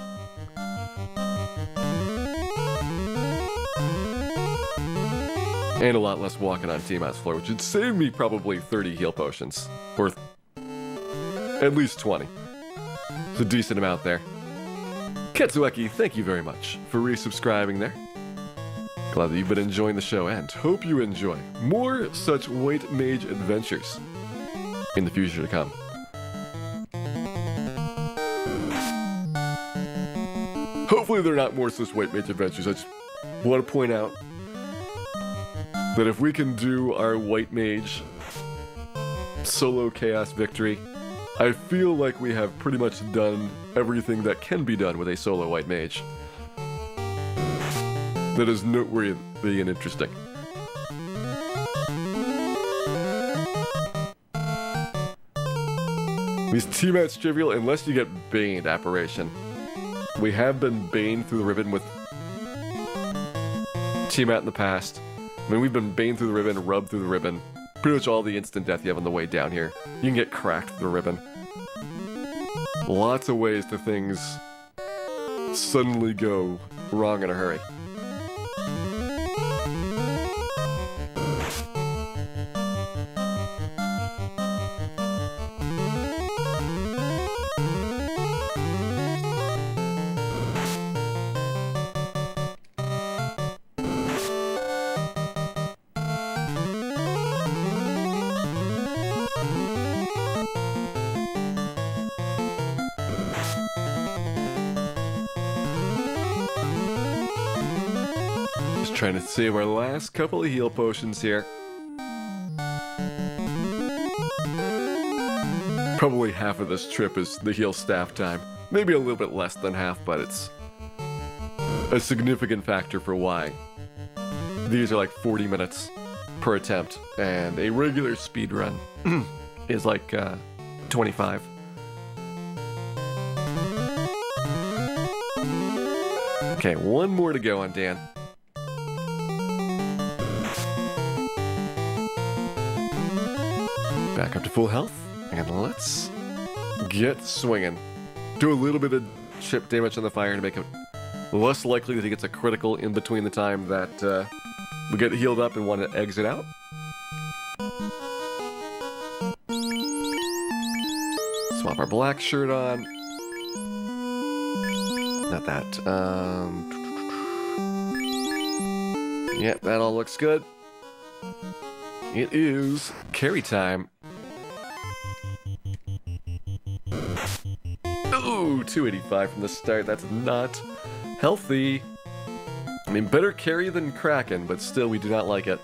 And a lot less walking on Tiamat's floor, which would save me probably 30 heal potions. Or at least 20. It's a decent amount there. Ketsueki, thank you very much for resubscribing there. Glad that you've been enjoying the show, and hope you enjoy more such White Mage adventures in the future to come. Hopefully they're not more such White Mage adventures. I just want to point out that if we can do our White Mage solo chaos victory, I feel like we have pretty much done everything that can be done with a solo White Mage. That is noteworthy and interesting. These Tiamat's trivial unless you get Baned Apparition. We have been Baned through the ribbon with Tiamat in the past. I mean, we've been Baned through the ribbon, rubbed through the ribbon. Pretty much all the instant death you have on the way down here. You can get cracked through the ribbon. Lots of ways that things suddenly go wrong in a hurry. Trying to save our last couple of heal potions here. Probably half of this trip is the heal staff time. Maybe a little bit less than half, but it's a significant factor for why these are like 40 minutes per attempt, and a regular speed run is like 25. Okay, one more to go on Dan. Back up to full health, and let's get swinging. Do a little bit of chip damage on the fire to make it less likely that he gets a critical in between the time that we get healed up and want to exit out. Swap our black shirt on. Not that. Yeah, that all looks good. It is carry time. Ooh, 285 from the start. That's not healthy. I mean, better carry than Kraken, but still, we do not like it.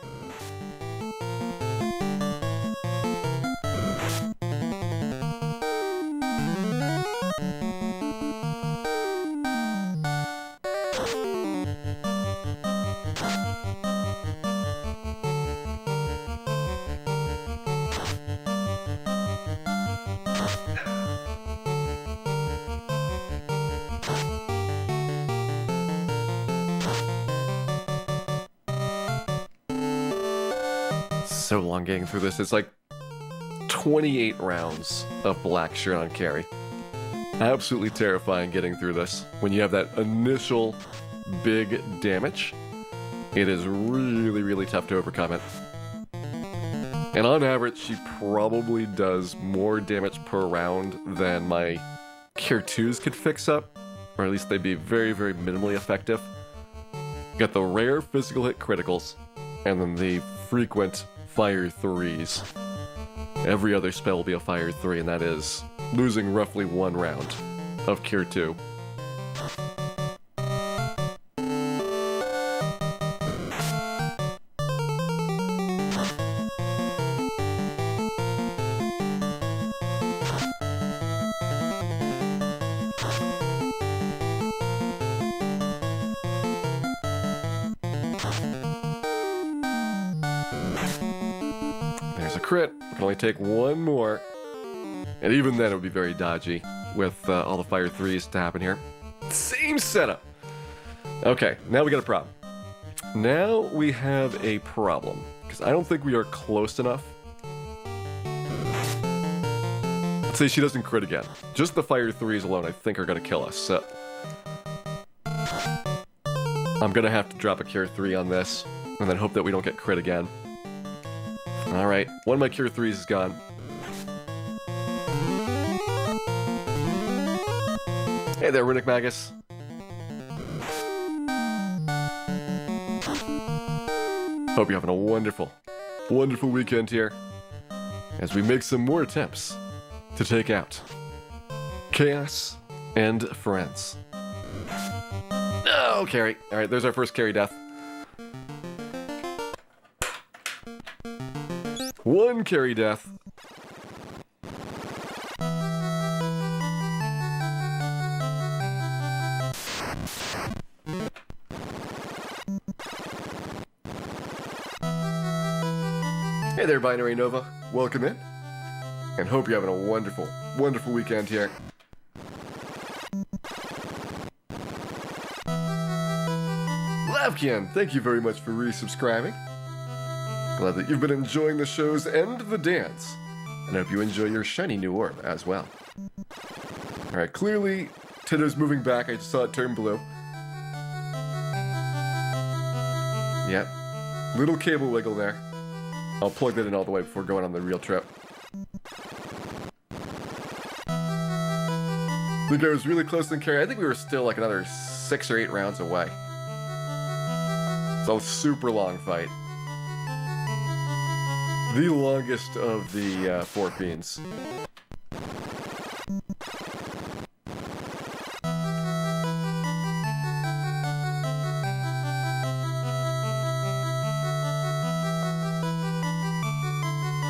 So long getting through this. It's like 28 rounds of black shirt on carry. Absolutely terrifying getting through this. When you have that initial big damage, it is really, really tough to overcome it. And on average, she probably does more damage per round than my Cure 2s could fix up, or at least they'd be very, very minimally effective. You got the rare physical hit criticals, and then the frequent Fire 3s. Every other spell will be a Fire 3, and that is losing roughly 1 round of Cure 2. Crit. We can only take one more. And even then it would be very dodgy with all the Fire 3s to happen here. Same setup. Okay, now we got a problem. Now we have a problem. Because I don't think we are close enough. Let's say she doesn't crit again. Just the Fire 3s alone I think are going to kill us. So I'm going to have to drop a Cure 3 on this. And then hope that we don't get crit again. Alright, one of my Cure 3s is gone. Hey there, Runic Magus. Hope you're having a wonderful, wonderful weekend here as we make some more attempts to take out Chaos and Friends. No, carry. Alright, there's our first carry death. One carry death. Hey there, Binary Nova. Welcome in. And hope you're having a wonderful, wonderful weekend here. Lavkian, thank you very much for resubscribing. Glad that you've been enjoying the shows and the dance, and I hope you enjoy your shiny new orb as well. Alright, clearly, Tito's moving back. I just saw it turn blue. Yep. Little cable wiggle there. I'll plug that in all the way before going on the real trip. I think I was really close in carry. I think we were still like another 6 or 8 rounds away. So super long fight. The longest of the 4 fiends.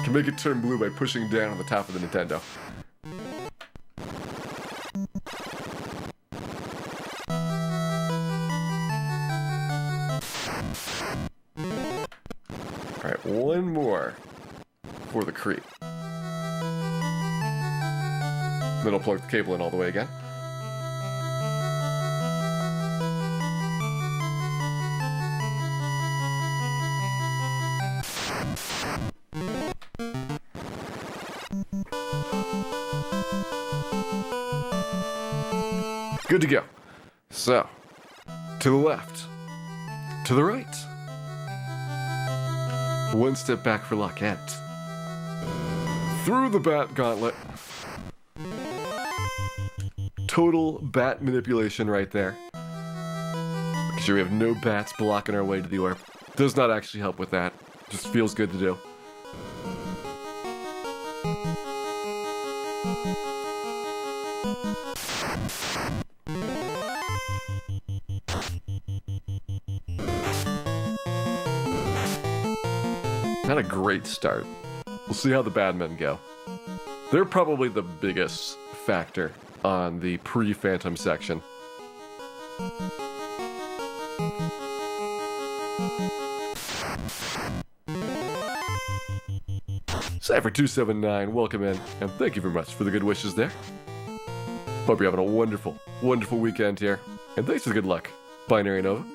Can make it turn blue by pushing down on the top of the Nintendo. concrete. Then I'll plug the cable in all the way again. Good to go. So, to the left, to the right. One step back for luck, and through the bat gauntlet. Total bat manipulation right there. Make sure we have no bats blocking our way to the orb. Does not actually help with that. Just feels good to do. Not a great start. We'll see how the bad men go. They're probably the biggest factor on the pre-Phantom section. Cypher279, welcome in, and thank you very much for the good wishes there. Hope you're having a wonderful, wonderful weekend here, and thanks for the good luck, Binary Nova.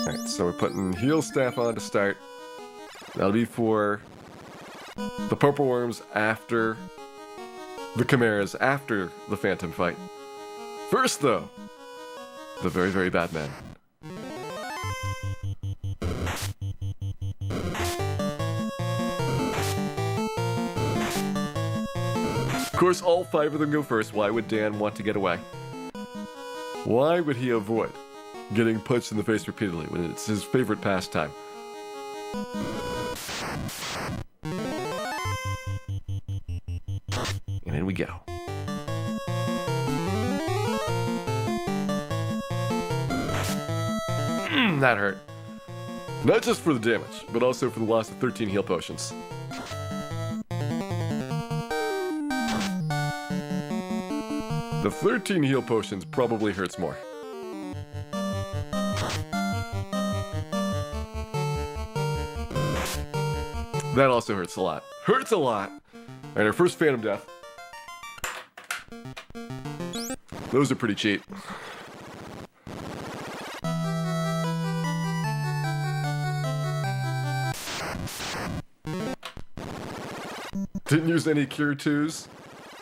Alright, so we're putting heal staff on to start. That'll be for the purple worms after the chimeras, after the Phantom fight. First, though, the very, very bad man. Of course, all 5 of them go first. Why would Dan want to get away? Why would he avoid getting punched in the face repeatedly when it's his favorite pastime? And in we go. That hurt. Not just for the damage, but also for the loss of 13 heal potions. The 13 heal potions probably hurts more. That also hurts a lot. Hurts a lot! Alright, our first Phantom death. Those are pretty cheap. Didn't use any Cure 2s.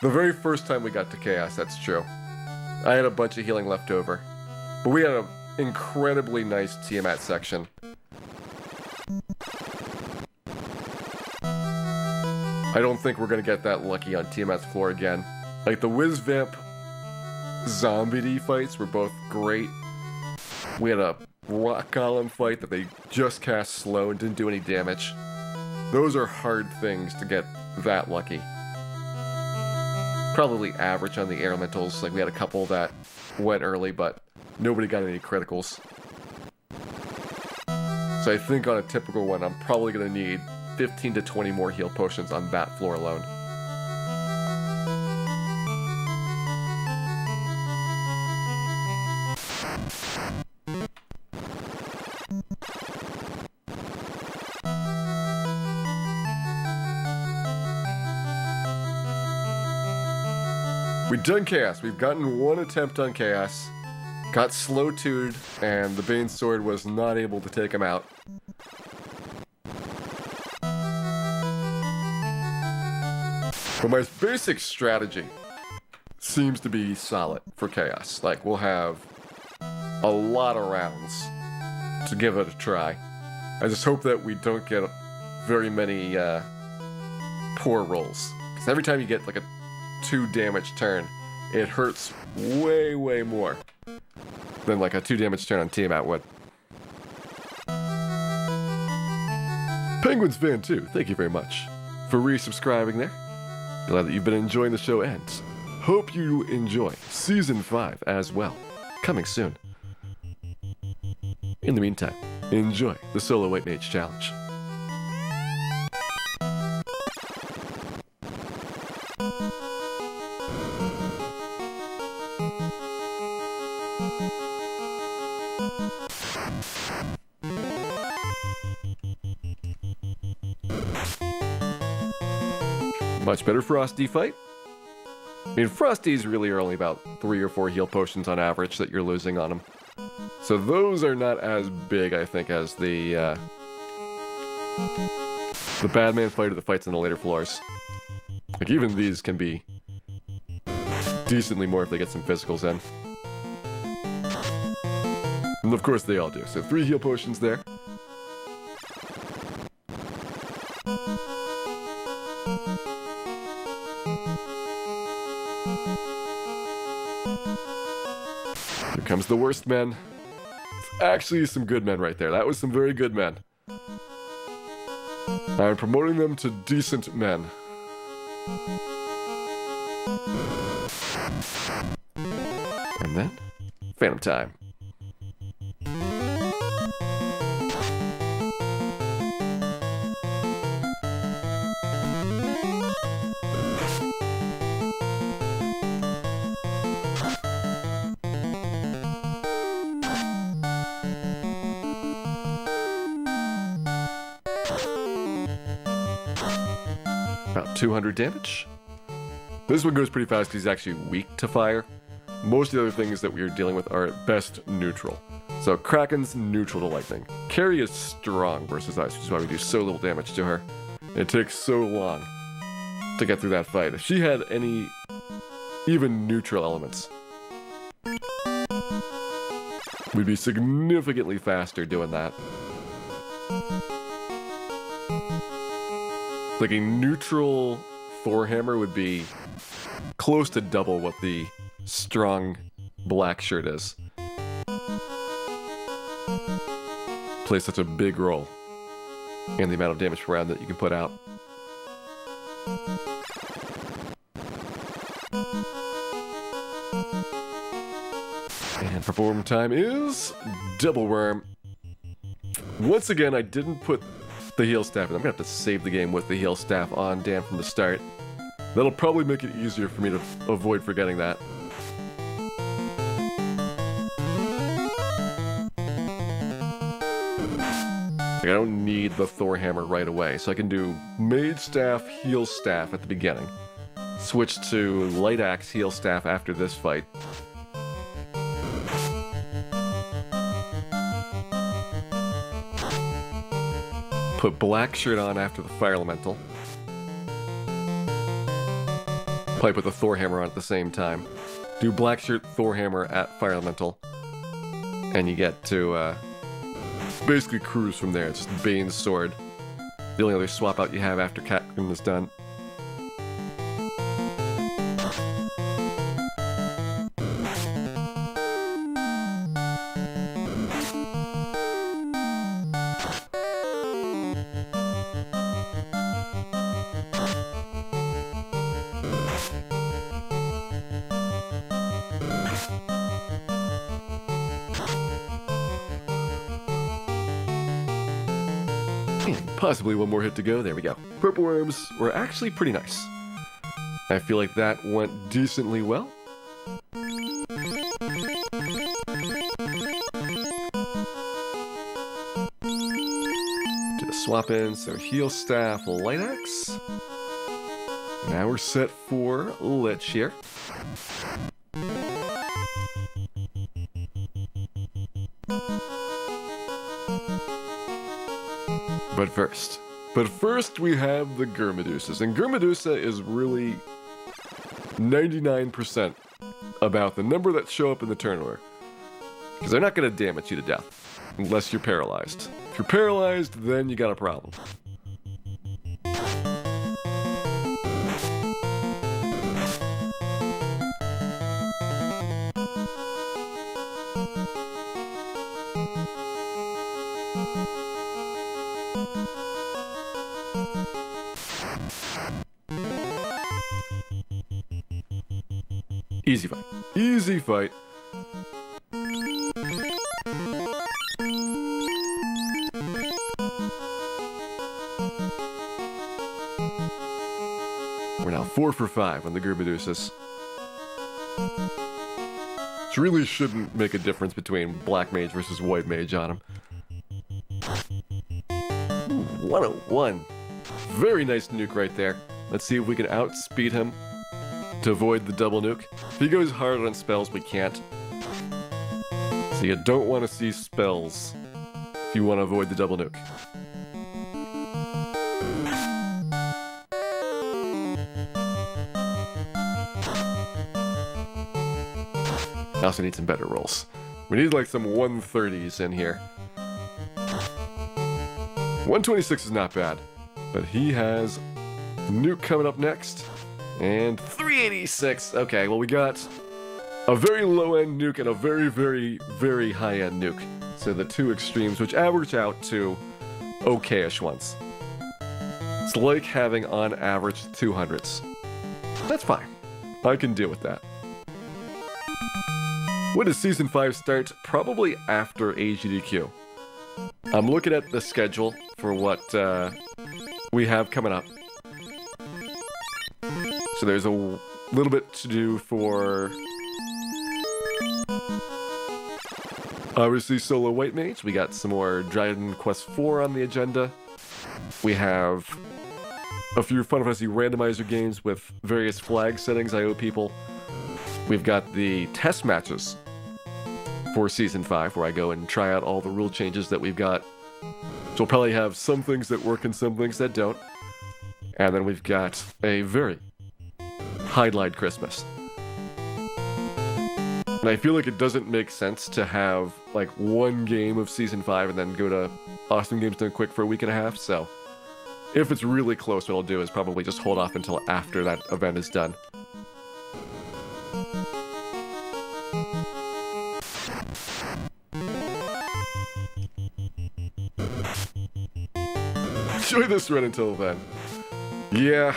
The very first time we got to Chaos, that's true. I had a bunch of healing left over. But we had an incredibly nice Tiamat section. I don't think we're gonna get that lucky on Tiamat's floor again. Like, the Wiz Vamp Zombie fights were both great. We had a Rock Golem fight that they just cast slow and didn't do any damage. Those are hard things to get that lucky. Probably average on the air elementals. Like, we had a couple that went early, but nobody got any criticals. So I think on a typical one, I'm probably gonna need 15 to 20 more heal potions on that floor alone. We've done Chaos. We've gotten one attempt on Chaos. Got slow 2'd, and the Bane Sword was not able to take him out. But my basic strategy seems to be solid for Chaos. Like, we'll have a lot of rounds to give it a try. I just hope that we don't get very many poor rolls. Because every time you get like a 2 damage turn, it hurts way, way more than like a 2 damage turn on Tiamat would. Penguins Fan 2, thank you very much for resubscribing there. Glad that you've been enjoying the show, and hope you enjoy Season 5 as well, coming soon. In the meantime, enjoy the Solo White Mage Challenge. Much better Frosty fight. I mean, Frosties really are only about 3 or 4 heal potions on average that you're losing on them. So those are not as big, I think, as the Badman fighter that fights on the later floors. Like, even these can be decently more if they get some physicals in. And of course they all do. So 3 heal potions there. Here comes the worst men. It's actually some good men right there. That was some very good men. I'm promoting them to decent men. And then, Phantom time. About 200 damage. This one goes pretty fast because he's actually weak to fire. Most of the other things that we're dealing with are at best neutral. So Kraken's neutral to lightning. Carrie is strong versus ice, which is why we do so little damage to her. It takes so long to get through that fight. If she had any even neutral elements, we'd be significantly faster doing that. Like a neutral Thor hammer would be close to double what the strong black shirt is. Plays such a big role in the amount of damage per round that you can put out. And perform time is Double Worm. Once again, I didn't put the heal staff, and I'm gonna have to save the game with the heal staff on Dan from the start. That'll probably make it easier for me to avoid forgetting that. Like, I don't need the Thor hammer right away, so I can do Mage Staff, Heal Staff at the beginning. Switch to Light Axe, Heal Staff after this fight. Put Black Shirt on after the Fire Elemental. Probably put the Thor Hammer on at the same time. Do Black Shirt, Thor Hammer at Fire Elemental. And you get to basically cruise from there. It's just Bane's Sword. The only other swap out you have after Catherine is done. Possibly one more hit to go. There we go. Purple worms were actually pretty nice. I feel like that went decently well. Just swap in, so Heal Staff, Light Axe. Now we're set for Lich here. But first we have the Gurmedusas, and Gurmedusa is really 99% about the number that show up in the turn order. Because they're not going to damage you to death, unless you're paralyzed. If you're paralyzed, then you got a problem. Easy fight. Easy fight. We're now 4 for 5 on the Gurmedusas. Which really shouldn't make a difference between Black Mage versus White Mage on him. Ooh, 101. Very nice nuke right there. Let's see if we can outspeed him to avoid the double nuke. If he goes hard on spells, we can't. So you don't want to see spells if you want to avoid the double nuke. I also need some better rolls. We need like some 130s in here. 126 is not bad, but he has nuke coming up next. And 386. Okay, well we got a very low-end nuke and a very, very, very high-end nuke. So the two extremes, which average out to okay-ish ones. It's like having, on average, 200s. That's fine. I can deal with that. When does Season 5 start? Probably after AGDQ. I'm looking at the schedule for what we have coming up. So there's a little bit to do for... obviously, solo White Mage. We got some more Dragon Quest 4 on the agenda. We have a few Final Fantasy randomizer games with various flag settings I owe people. We've got the test matches for Season 5, where I go and try out all the rule changes that we've got. So we'll probably have some things that work and some things that don't. And then we've got a very highlight Christmas. And I feel like it doesn't make sense to have like one game of Season 5 and then go to Awesome Games Done Quick for a week and a half, so if it's really close, what I'll do is probably just hold off until after that event is done. Enjoy this run until then. Yeah.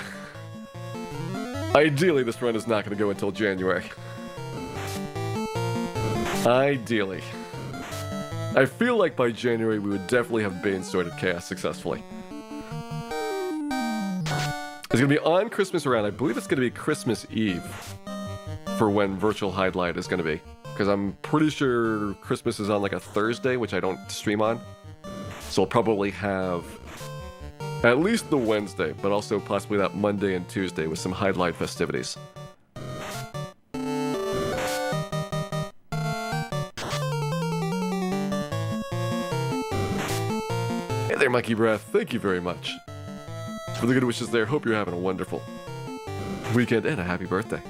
Ideally, this run is not going to go until January. Ideally. I feel like by January we would definitely have Bane sorted Chaos successfully. It's going to be on Christmas around. I believe it's going to be Christmas Eve for when Virtual Highlight is going to be. Because I'm pretty sure Christmas is on like a Thursday, which I don't stream on. So I'll probably have at least the Wednesday, but also possibly that Monday and Tuesday with some Highlight festivities. Hey there, Monkey Breath. Thank you very much for the good wishes there. Hope you're having a wonderful weekend and a happy birthday.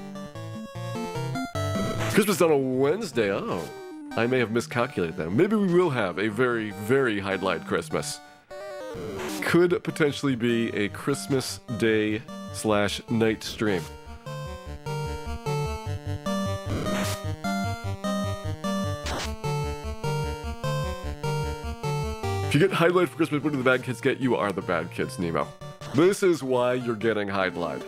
Christmas on a Wednesday. Oh, I may have miscalculated that. Maybe we will have a very, very highlight Christmas. Could potentially be a Christmas Day / night stream. If you get highlight for Christmas, what do the bad kids get? You are the bad kids, Nemo. This is why you're getting highlight.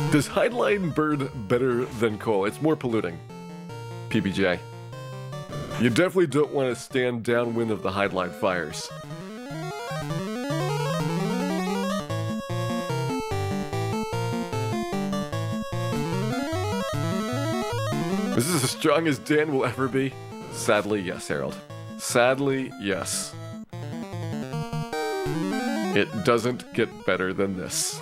Does highlight burn better than coal? It's more polluting. PBJ. You definitely don't want to stand downwind of the highlight fires. This is as strong as Dan will ever be? Sadly, yes, Harold. Sadly, yes. It doesn't get better than this.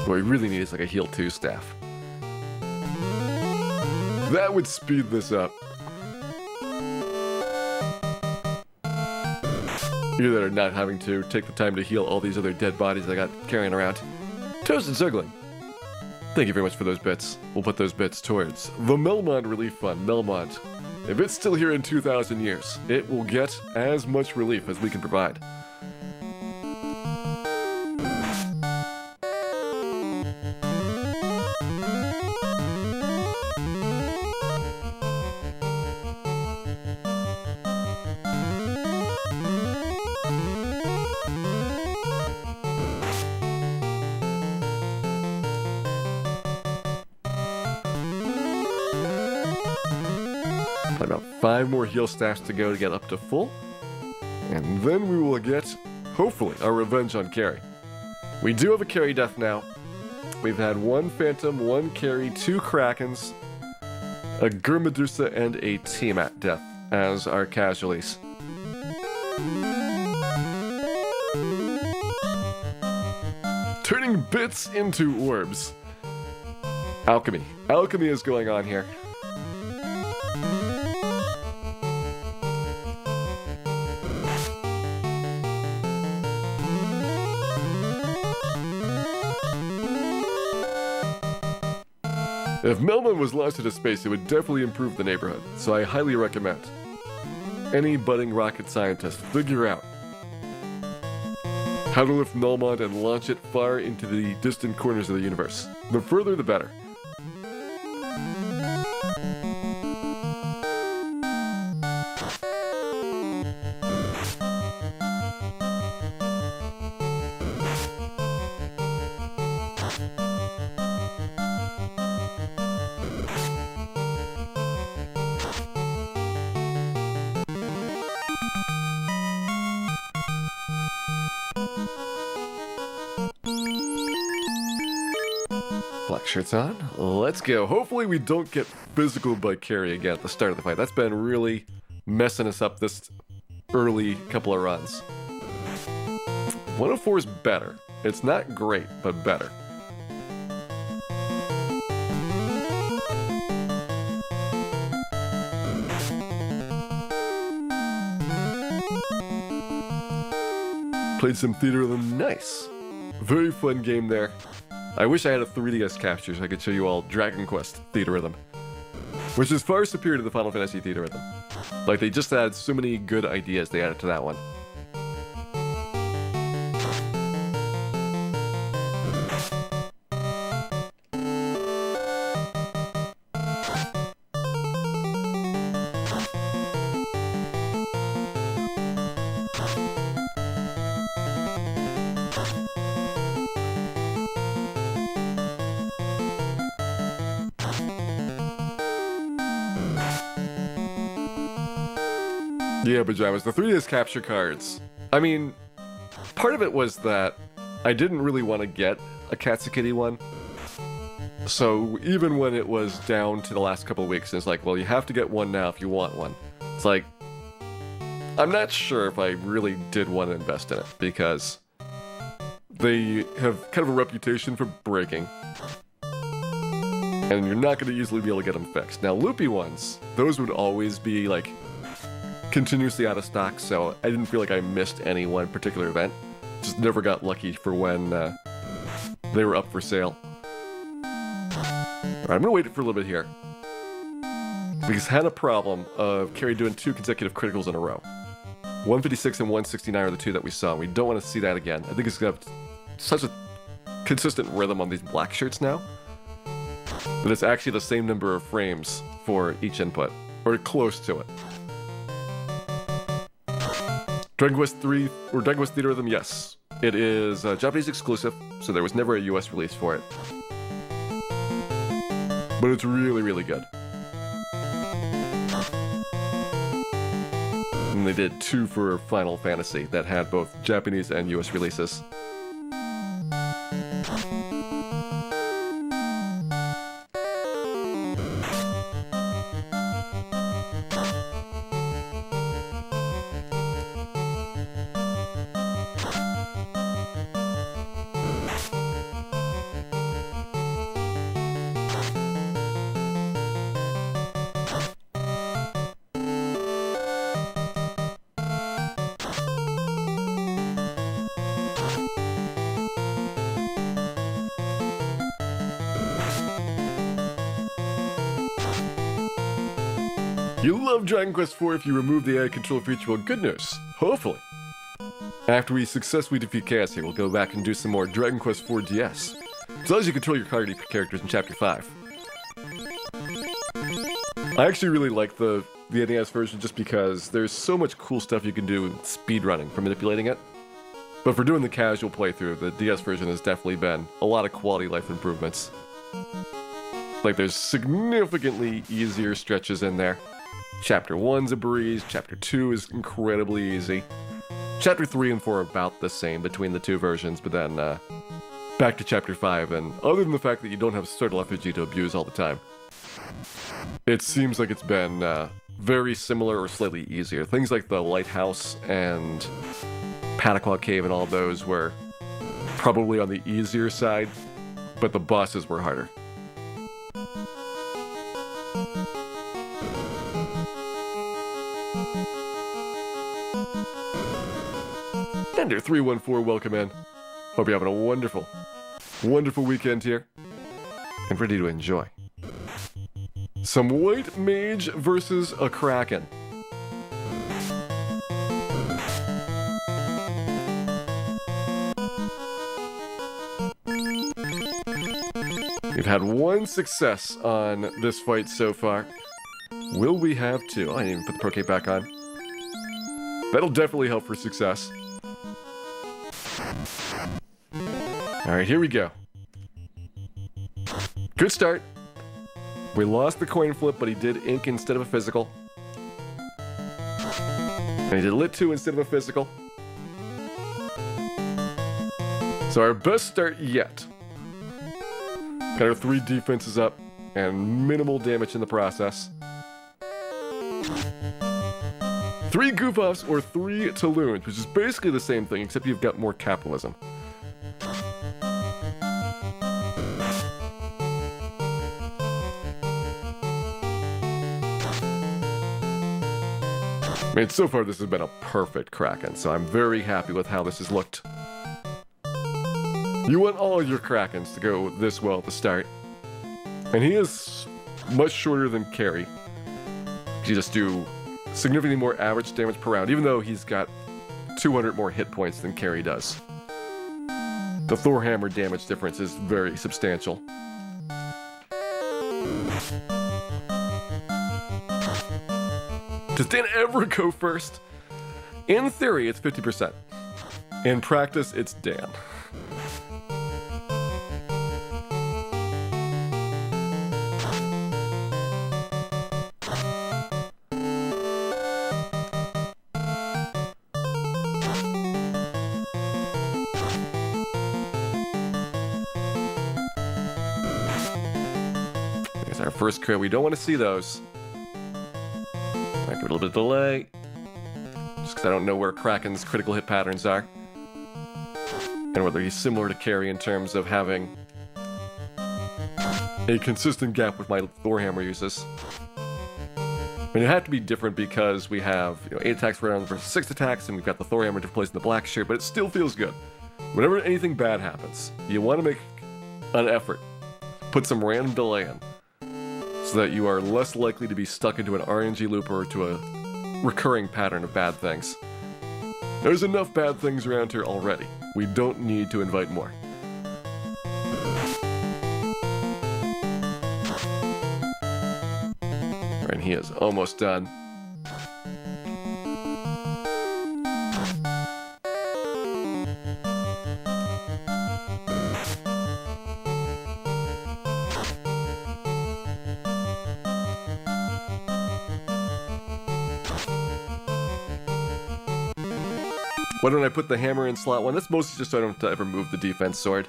What we really need is like a heal 2 staff. That would speed this up. Either that or not having to take the time to heal all these other dead bodies I got carrying around. Toasted Zergling. Thank you very much for those bits. We'll put those bits towards the Melmond Relief Fund. Melmond. If it's still here in 2,000 years, it will get as much relief as we can provide. About 5 more heal stacks to go to get up to full. And then we will get, hopefully, our revenge on carry. We do have a carry death now. We've had 1 Phantom, 1 carry, 2 Krakens, a Gurmadusa, and a Tiamat death as our casualties. Turning bits into orbs. Alchemy. Alchemy is going on here. If Melman was launched into space, it would definitely improve the neighborhood, so I highly recommend. Any budding rocket scientist, figure out how to lift Melmond and launch it far into the distant corners of the universe. The further, the better. Black shirts on. Let's go. Hopefully we don't get physical by carry again at the start of the fight. That's been really messing us up this early couple of runs. 104 is better. It's not great, but better. Played some theater with them. Nice. Very fun game there. I wish I had a 3DS capture so I could show you all Dragon Quest Theater Rhythm, which is far superior to the Final Fantasy Theater Rhythm. Like, they just had so many good ideas they added to that one. Yeah, pajamas. The 3DS capture cards. I mean, part of it was that I didn't really want to get a Katsukity one. So even when it was down to the last couple of weeks, it's like, well, you have to get one now if you want one. It's like, I'm not sure if I really did want to invest in it, because they have kind of a reputation for breaking. And you're not going to easily be able to get them fixed. Now, loopy ones, those would always be, like, continuously out of stock, so I didn't feel like I missed any one particular event. Just never got lucky for when they were up for sale. Alright, I'm gonna wait for a little bit here, because I had a problem of Carrie doing 2 consecutive criticals in a row. 156 and 169 are the 2 that we saw. We don't want to see that again. I think it's gonna have such a consistent rhythm on these black shirts now that it's actually the same number of frames for each input, or close to it. Dragon Quest 3, or Dragon Quest Theater Rhythm, yes. It is Japanese exclusive, so there was never a US release for it. But it's really, really good. And they did 2 for Final Fantasy that had both Japanese and US releases. You'll love Dragon Quest IV if you remove the AI control feature. Well, good news. Hopefully. After we successfully defeat Chaos here, we'll go back and do some more Dragon Quest IV DS. As long as you control your characters in Chapter 5. I actually really like the NES version just because there's so much cool stuff you can do in speedrunning for manipulating it. But for doing the casual playthrough, the DS version has definitely been a lot of quality life improvements. Like, there's significantly easier stretches in there. Chapter 1's a breeze, Chapter 2 is incredibly easy. Chapter 3 and 4 are about the same between the two versions, but then back to Chapter 5, and other than the fact that you don't have Startle Effigy to abuse all the time, it seems like it's been very similar or slightly easier. Things like the Lighthouse and Pataquah Cave and all those were probably on the easier side, but the bosses were harder. Ender 314, welcome in. Hope you're having a wonderful, wonderful weekend here, and ready to enjoy some White Mage versus a Kraken. We've had one success on this fight so far. Will we have two? I didn't even put the Pro-Cape back on. That'll definitely help for success. Alright, here we go. Good start. We lost the coin flip, but he did ink instead of a physical. And he did lit 2 instead of a physical. So our best start yet. Got our 3 defenses up, and minimal damage in the process. 3 goof-offs or 3 Talloons, which is basically the same thing, except you've got more capitalism. I mean, so far this has been a perfect Kraken, so I'm very happy with how this has looked. You want all your Krakens to go this well at the start. And he is much shorter than Carry. You just do significantly more average damage per round, even though he's got 200 more hit points than Carry does. The Thor Hammer damage difference is very substantial. Does Dan ever go first? In theory, it's 50%. In practice, it's Dan. There's our first crit. We don't want to see those. Might give it a little bit of delay. Just because I don't know where Kraken's critical hit patterns are. And whether he's similar to Carry in terms of having a consistent gap with my Thor Hammer uses. I mean, it had to be different because we have 8 attacks per round versus 6 attacks, and we've got the Thor Hammer to place in the black shirt, but it still feels good. Whenever anything bad happens, you want to make an effort. Put some random delay in, so that you are less likely to be stuck into an RNG loop or to a recurring pattern of bad things. There's enough bad things around here already. We don't need to invite more. And he is almost done. Why don't I put the hammer in slot 1? That's mostly just so I don't have to ever move the defense sword.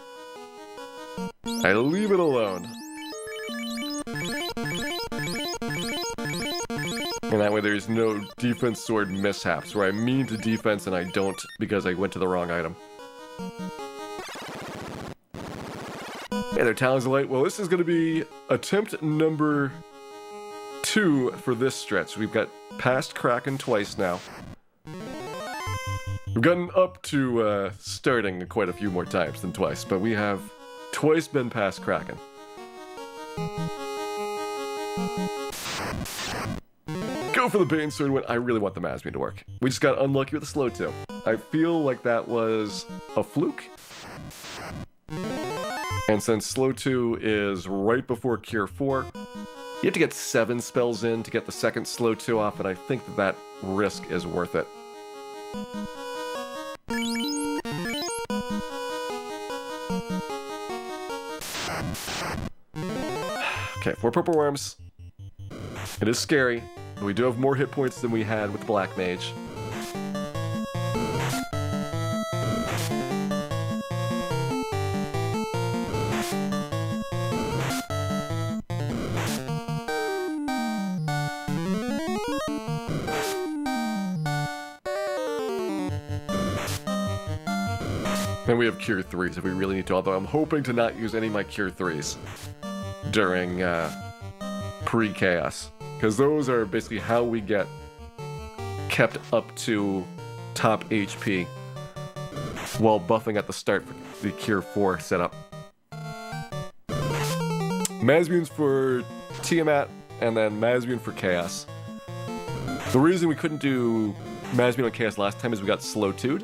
I leave it alone. And that way there's no defense sword mishaps, where I mean to defense and I don't because I went to the wrong item. Hey there, Talons of Light. Well, this is going to be attempt number 2 for this stretch. We've got past Kraken twice now. We've gotten up to starting quite a few more times than twice, but we have twice been past Kraken. Go for the Bane Sword when I really want the Masby to work. We just got unlucky with the slow 2. I feel like that was a fluke. And since slow 2 is right before Cure 4, you have to get 7 spells in to get the second slow 2 off, and I think that risk is worth it. Okay, 4 purple worms. It is scary. We do have more hit points than we had with the Black Mage. And we have Cure 3s if we really need to, although I'm hoping to not use any of my Cure 3s during pre-Chaos. Because those are basically how we get kept up to top HP while buffing at the start for the Cure 4 setup. Mazmunes for Tiamat, and then Mazmune for Chaos. The reason we couldn't do Mazmune on Chaos last time is we got slow 2'd.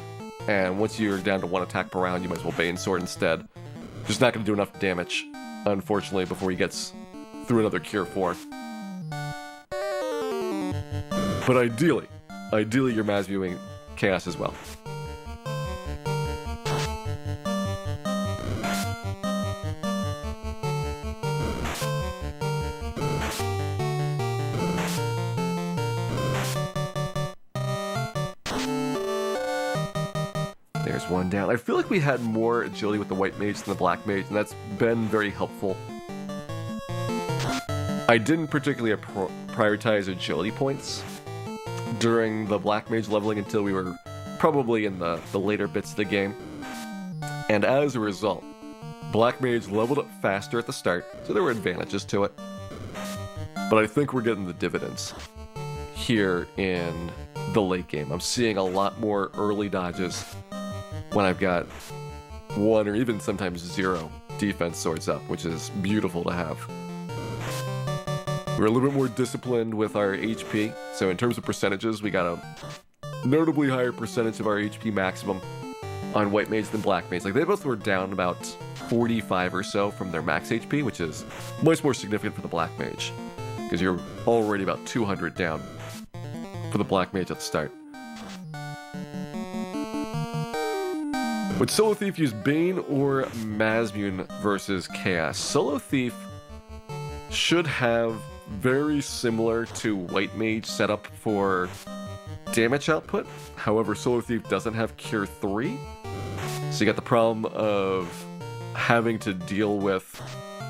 And once you're down to 1 attack per round, you might as well Bane Sword instead. Just not going to do enough damage, unfortunately, before he gets through another Cure 4. But ideally you're Mazmuing Chaos as well. There's one down. I feel like we had more agility with the White Mage than the Black Mage, and that's been very helpful. I didn't particularly prioritize agility points during the Black Mage leveling until we were probably in the later bits of the game. And as a result, Black Mage leveled up faster at the start, so there were advantages to it. But I think we're getting the dividends here in the late game. I'm seeing a lot more early dodges when I've got 1 or even sometimes 0 defense swords up, which is beautiful to have. We're a little bit more disciplined with our HP, so in terms of percentages, we got a notably higher percentage of our HP maximum on White Mage than Black Mage. Like, they both were down about 45 or so from their max HP, which is much more significant for the Black Mage, because you're already about 200 down for the Black Mage at the start. Would Solo Thief use Bane or Mazmune versus Chaos? Solo Thief should have very similar to White Mage setup for damage output. However, Solo Thief doesn't have Cure 3. So you got the problem of having to deal with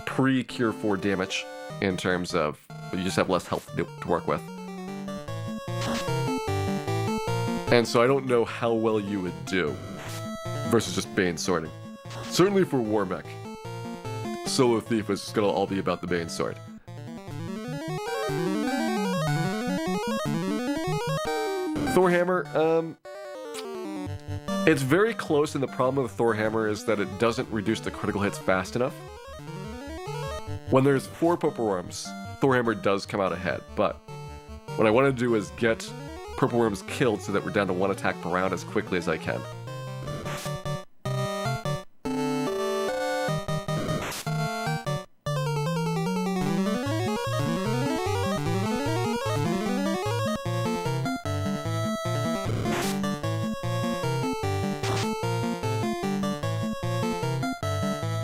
pre-Cure 4 damage in terms of you just have less health to work with. And so I don't know how well you would do versus just Bane Swording. Certainly for Warmech, Solo Thief is just gonna all be about the Bane Sword. Thorhammer, it's very close, and the problem with the Thorhammer is that it doesn't reduce the critical hits fast enough. When there's 4 Purple Worms, Thorhammer does come out ahead, but what I want to do is get Purple Worms killed so that we're down to 1 attack per round as quickly as I can.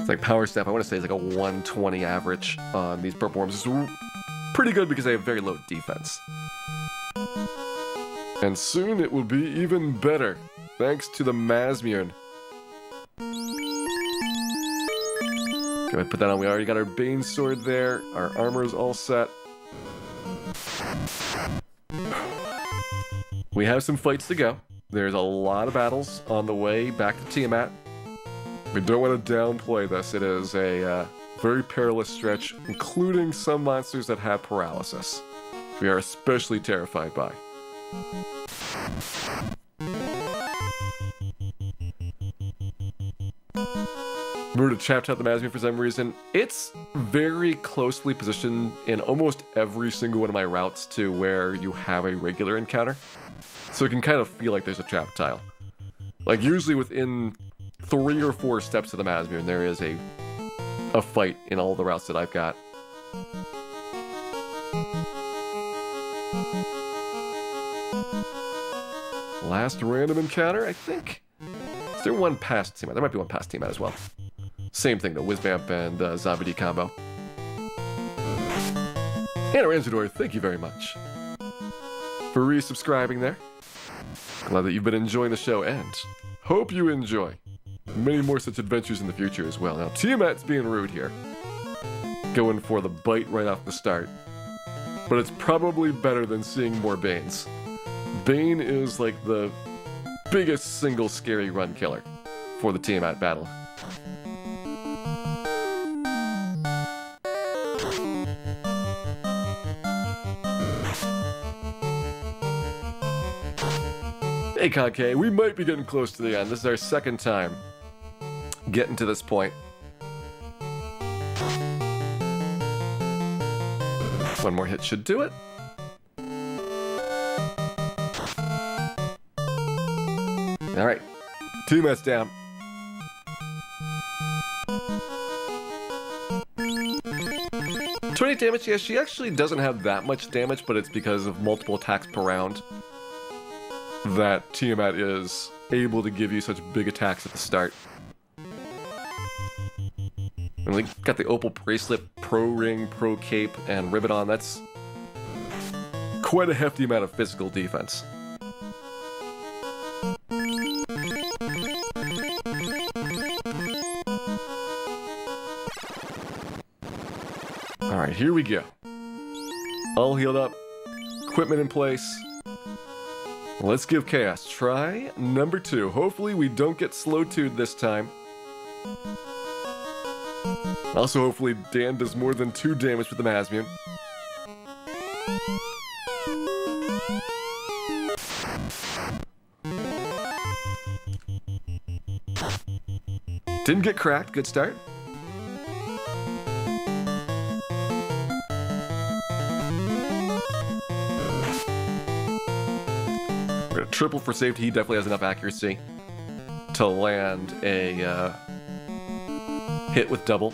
Like Power Step, I want to say is like a 120 average on these Purple Worms. It's pretty good because they have very low defense. And soon it will be even better, thanks to the Mazmune. Go ahead, put that on. We already got our Bane Sword there. Our armor is all set. We have some fights to go. There's a lot of battles on the way back to Tiamat. We don't want to downplay this. It is a very perilous stretch, including some monsters that have paralysis. We are especially terrified by. Remember to chap out the Mazmune for some reason. It's very closely positioned in almost every single one of my routes to where you have a regular encounter. So it can kind of feel like there's a trap tile. Like usually within 3 or 4 steps of the Mazmune, there is a fight in all the routes that I've got. Last random encounter, I think. Is there one past Tiamat? There might be one past Tiamat as well. Same thing, the Whizbamp and Zombie D combo. And Ranzador, thank you very much. for resubscribing there. Glad that you've been enjoying the show, and hope you enjoy many more such adventures in the future as well. Now, Tiamat's being rude here, going for the bite right off the start, but it's probably better than seeing more Banes. Bane is like the biggest single scary run killer for the Tiamat battle. Hey Kake, we might be getting close to the end. This is our second time getting to this point. One more hit should do it. Alright, 2 mess down. $20 damage, yeah, she actually doesn't have that much damage, but it's because of multiple attacks per round that Tiamat is able to give you such big attacks at the start. And we got the Opal Bracelet, Pro Ring, Pro Cape, and Ribbon on. That's quite a hefty amount of physical defense. Alright, here we go. All healed up, equipment in place. Let's give Chaos try number 2. Hopefully we don't get slow 2'd this time. Also, hopefully Dan does more than 2 damage with the Masmuin. Didn't get cracked, good start. We're gonna triple for safety. He definitely has enough accuracy to land a hit with double.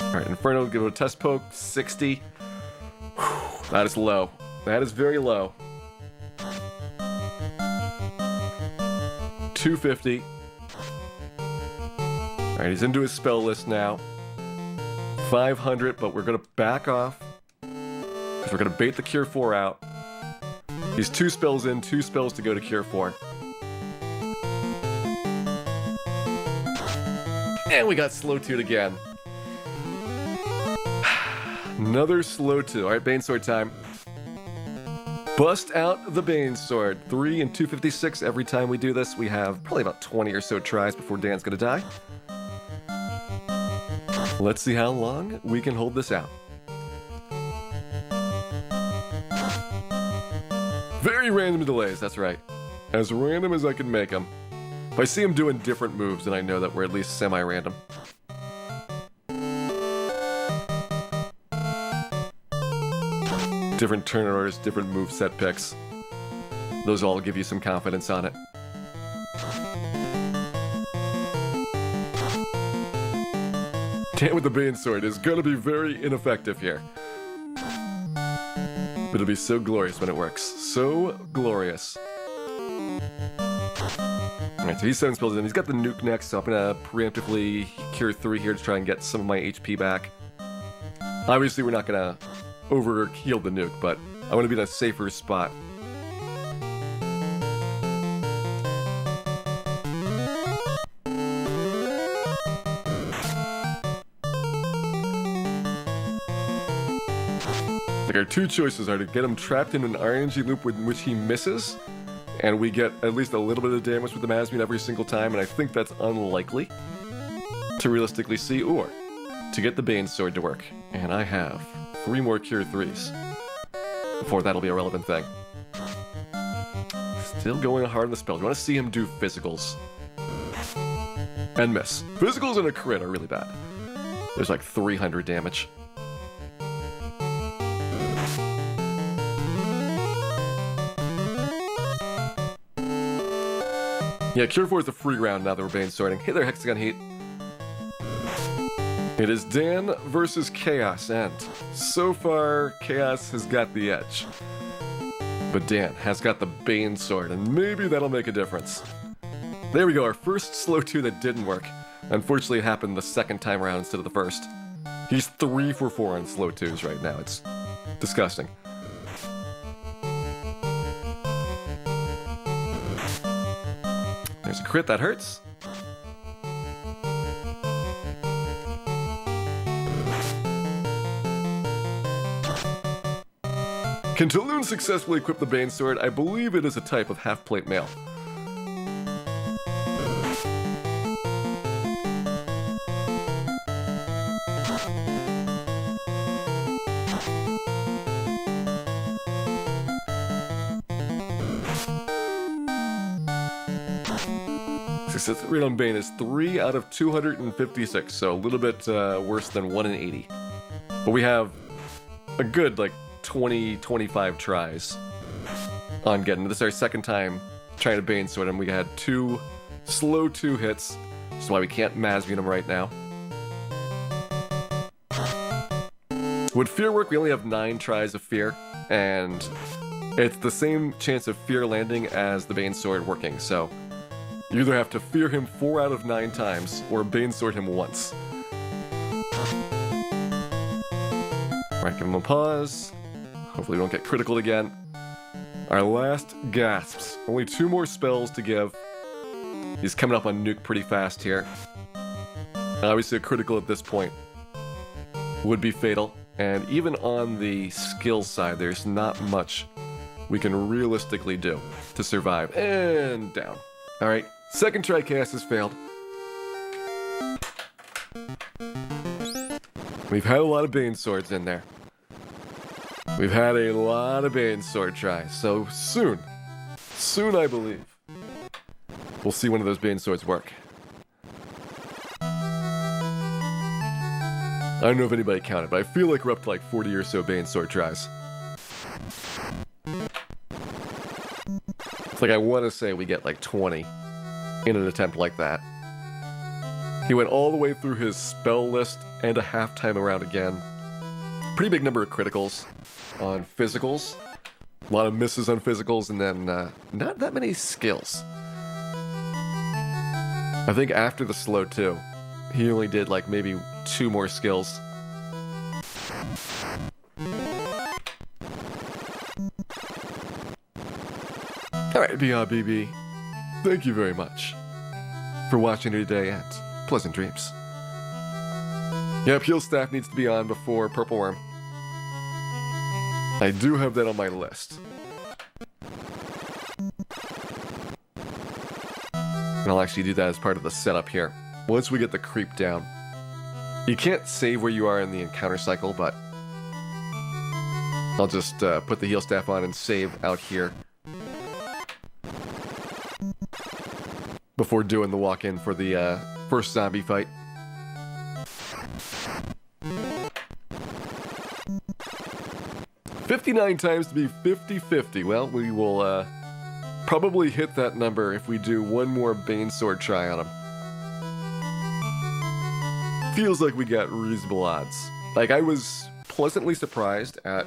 Alright, Inferno, give it a test poke. 60. Whew, that is low. That is very low. 250. Alright, he's into his spell list now. 500, but we're gonna back off, because we're gonna bait the Cure 4 out. He's 2 spells in, 2 spells to go to Cure 4. And we got slow 2'd again. Another slow 2. Alright, Bane Sword time. Bust out the Bane Sword. 3 and 256 every time we do this. We have probably about 20 or so tries before Dan's gonna die. Let's see how long we can hold this out. Very random delays, that's right. As random as I can make them. If I see him doing different moves, then I know that we're at least semi-random. Different turn orders, different move set picks. Those all give you some confidence on it. Dan with the Bane Sword is gonna be very ineffective here. But it'll be so glorious when it works. So glorious. Alright, so he's 7 spells in. He's got the nuke next, so I'm gonna preemptively Cure 3 here to try and get some of my HP back. Obviously, we're not gonna over-heal the nuke, but I want to be in a safer spot. Like, our 2 choices are to get him trapped in an RNG loop in which he misses, and we get at least a little bit of damage with the Masmuin every single time, and I think that's unlikely to realistically see, or to get the Bane Sword to work. And I have 3 more Cure 3s before that'll be a relevant thing. Still going hard on the spells. You want to see him do physicals and miss. Physicals and a crit are really bad. There's like 300 damage. Yeah, Cure 4 is a free round now that we're Bane Swording. Hey there, Hexagon Heat. It is Dan versus Chaos, and so far, Chaos has got the edge. But Dan has got the Bane Sword, and maybe that'll make a difference. There we go, our first slow 2 that didn't work. Unfortunately, it happened the second time around instead of the first. He's 3 for 4 on slow 2s right now. It's disgusting. There's a crit, that hurts. Can Taloon successfully equip the Bane Sword? I believe it is a type of half-plate mail. Success rate on Bane is 3 out of 256, so a little bit worse than 1 in 80. But we have a good, like, 20-25 tries on getting. This is our second time trying to Bane Sword him. We had 2 slow 2 hits, which is why we can't Masbean him right now. Would Fear work? We only have 9 tries of Fear, and it's the same chance of Fear landing as the Bane Sword working, so you either have to Fear him 4 out of 9 times, or Bane Sword him once. Alright, give him a pause. Hopefully we don't get critical again. Our last gasps. Only 2 more spells to give. He's coming up on nuke pretty fast here. Obviously a critical at this point would be fatal. And even on the skill side, there's not much we can realistically do to survive. And down. Alright, second try cast has failed. We've had a lot of Bane Swords in there. We've had a lot of Bane Sword tries, so soon I believe, we'll see one of those Bane Swords work. I don't know if anybody counted, but I feel like we're up to like 40 or so Bane Sword tries. It's like I want to say we get like 20 in an attempt like that. He went all the way through his spell list and a half-time around again. Pretty big number of criticals on physicals. A lot of misses on physicals, and then not that many skills. I think after the slow 2, he only did like maybe 2 more skills. Alright, BRBB, thank you very much for watching today, and pleasant dreams. Yep, heal staff needs to be on before Purple Worm. I do have that on my list. And I'll actually do that as part of the setup here. Once we get the creep down. You can't save where you are in the encounter cycle, but I'll just put the heal staff on and save out here before doing the walk-in for the first zombie fight. $59 times to be 50-50. Well, we will probably hit that number if we do one more Bane Sword try on him. Feels like we got reasonable odds. Like, I was pleasantly surprised at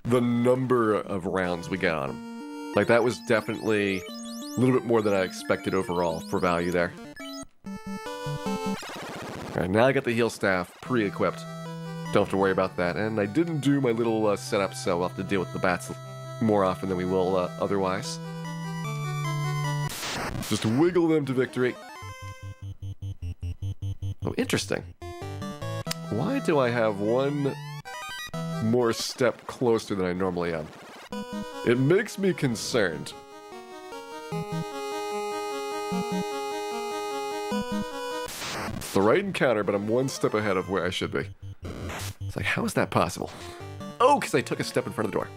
the number of rounds we got on him. Like, that was definitely a little bit more than I expected overall for value there. Alright, now I got the heal staff pre-equipped. Don't have to worry about that. And I didn't do my little setup, so we'll have to deal with the bats more often than we will otherwise. Just wiggle them to victory. Oh, interesting. Why do I have one more step closer than I normally am? It makes me concerned. It's the right encounter, but I'm one step ahead of where I should be. It's like, how is that possible? Oh, because I took a step in front of the door.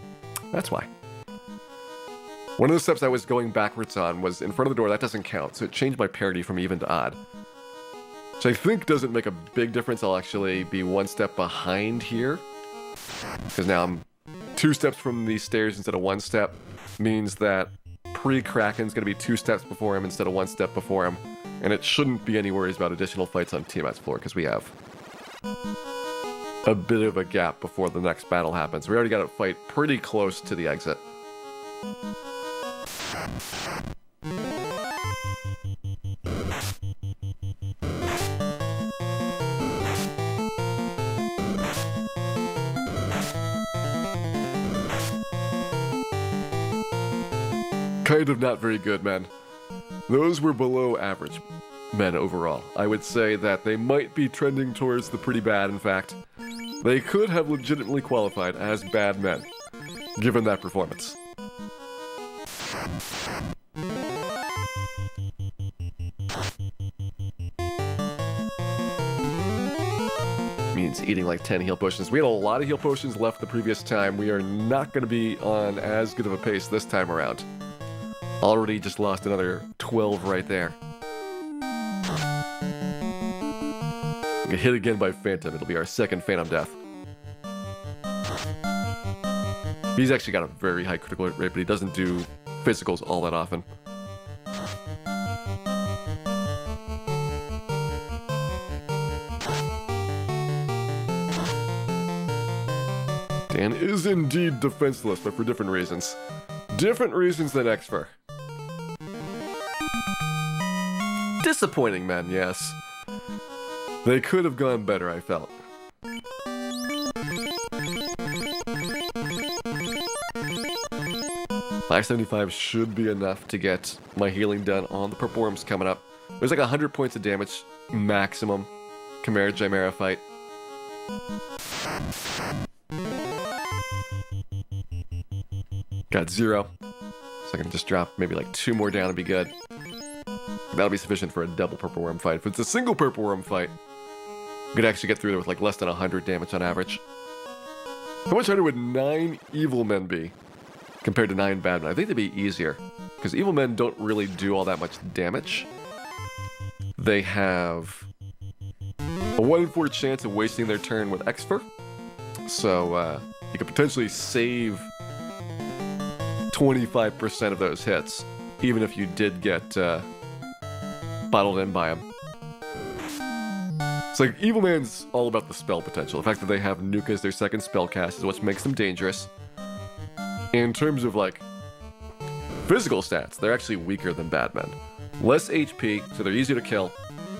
That's why. One of the steps I was going backwards on was in front of the door. That doesn't count, so it changed my parity from even to odd. Which I think doesn't make a big difference. I'll actually be one step behind here. Because now I'm 2 steps from the stairs instead of 1 step. Means that pre-Kraken's going to be 2 steps before him instead of 1 step before him. And it shouldn't be any worries about additional fights on Tiamat's floor, because we have a bit of a gap before the next battle happens. We already got to fight pretty close to the exit. Kind of not very good, man. those were below average men overall. I would say that they might be trending towards the pretty bad, in fact. They could have legitimately qualified as bad men, given that performance. Means eating like 10 heal potions. We had a lot of heal potions left the previous time. We are not going to be on as good of a pace this time around. Already just lost another 12 right there. Get hit again by Phantom. It'll be our second Phantom death. He's actually got a very high critical hit rate, but he doesn't do physicals all that often. Dan is indeed defenseless, but for different reasons. Different reasons than Xfer. Disappointing men, yes. They could have gone better, I felt. $575 should be enough to get my healing done on the Purple Worms coming up. There's like 100 points of damage maximum. Chimera Chimera fight. Got 0. So I can just drop maybe like 2 more down and be good. That'll be sufficient for a double Purple Worm fight. If it's a single Purple Worm fight, I could actually get through there with like less than 100 damage on average. How much harder would 9 evil men be compared to 9 bad men? I think they'd be easier, because evil men don't really do all that much damage. They have a 1 in 4 chance of wasting their turn with Xfer. So you could potentially save 25% of those hits, even if you did get bottled in by them. It's like, Evil Man's all about the spell potential. The fact that they have Nuke as their second spell cast is what makes them dangerous. In terms of, like, physical stats, they're actually weaker than bad men. Less HP, so they're easier to kill,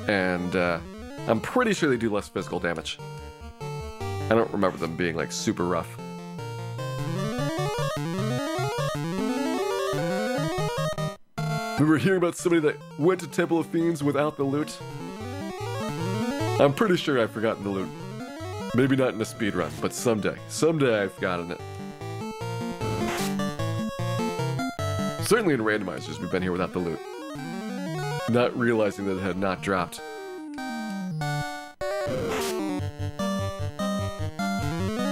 and I'm pretty sure they do less physical damage. I don't remember them being, like, super rough. Remember hearing about somebody that went to Temple of Fiends without the loot? I'm pretty sure I've forgotten the loot. Maybe not in a speedrun, but someday. Someday I've forgotten it. Certainly in randomizers, we've been here without the loot. Not realizing that it had not dropped.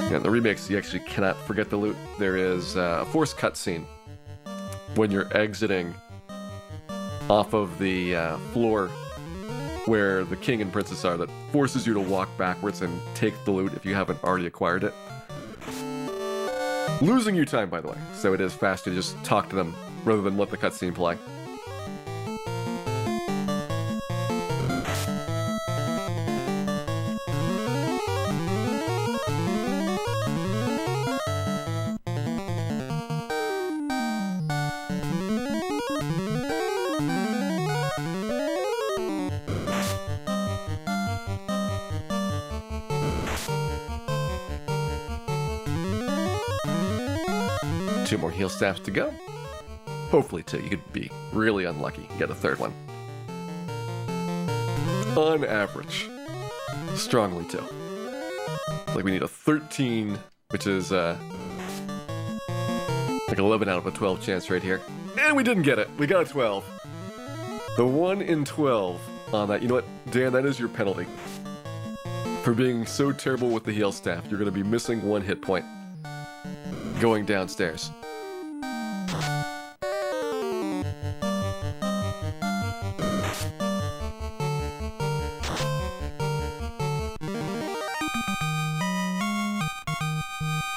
Yeah, in the remakes, you actually cannot forget the loot. There is a forced cutscene when you're exiting off of the floor where the king and princess are, that forces you to walk backwards and take the loot if you haven't already acquired it. Losing you time, by the way, so it is faster to just talk to them rather than let the cutscene play. Two more heal staffs to go. Hopefully 2. You could be really unlucky and get a 3rd one. On average. Strongly 2. Like we need a 13, which is like 11 out of a 12 chance right here. And we didn't get it. We got a 12. The 1 in 12 on that. You know what, Dan, that is your penalty. For being so terrible with the heal staff, you're going to be missing 1 hit point going downstairs.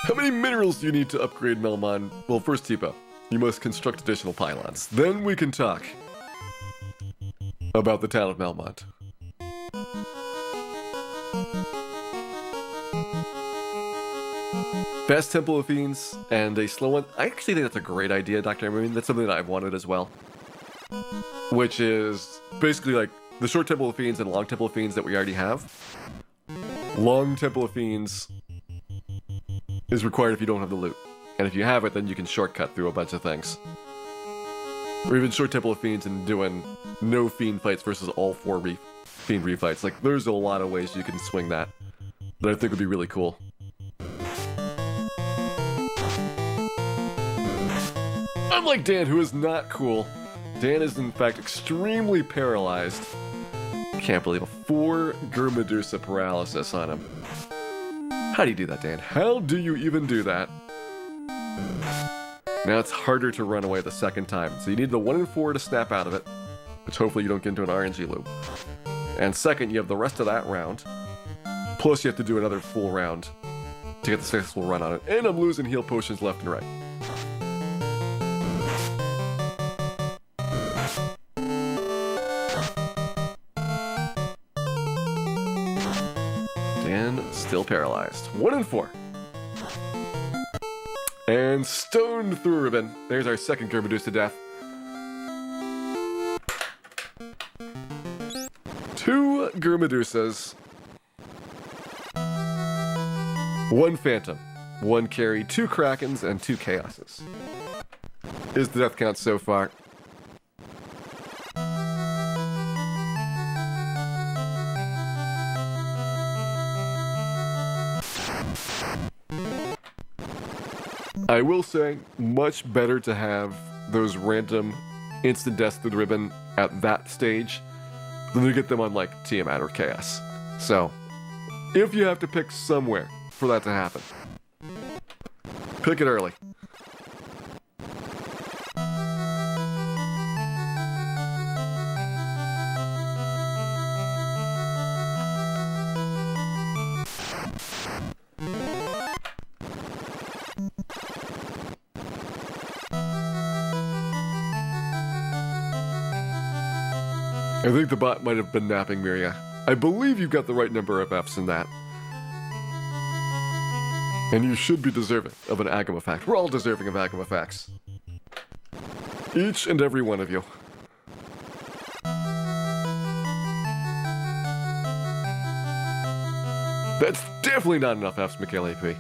How many minerals do you need to upgrade Melmon? Well, first, Tipo, you must construct additional pylons. Then we can talk about the town of Melmont. Fast Temple of Fiends and a slow one. I actually think that's a great idea, Dr. Moon. That's something that I've wanted as well. Which is basically like the short Temple of Fiends and long Temple of Fiends that we already have. Long Temple of Fiends is required if you don't have the loot. And if you have it, then you can shortcut through a bunch of things. Or even short Temple of Fiends and doing no Fiend fights versus all 4 Fiend refights. Like, there's a lot of ways you can swing that I think would be really cool. Unlike Dan, who is not cool, Dan is in fact extremely paralyzed. Can't believe a 4 Gurmedusa paralysis on him. How do you do that, Dan? How do you even do that? Now it's harder to run away the second time, so you need the 1 in 4 to snap out of it, which hopefully you don't get into an RNG loop. And second, you have the rest of that round, plus you have to do another full round to get the successful run on it, and I'm losing heal potions left and right. Dan still paralyzed. 1 in 4. And stoned through ribbon. There's our second Gurmedusa death. 2 Gurmedusas. 1 Phantom. 1 Carry, 2 Krakens, and 2 Chaoses. Is the death count so far? I will say, much better to have those random instant deaths through the ribbon at that stage than to get them on like Tiamat or Chaos. So, if you have to pick somewhere for that to happen, pick it early. I think the bot might have been napping Miria. I believe you've got the right number of Fs in that. And you should be deserving of an Agama fact. We're all deserving of Agama facts. Each and every one of you. That's definitely not enough Fs, Mikhail AP.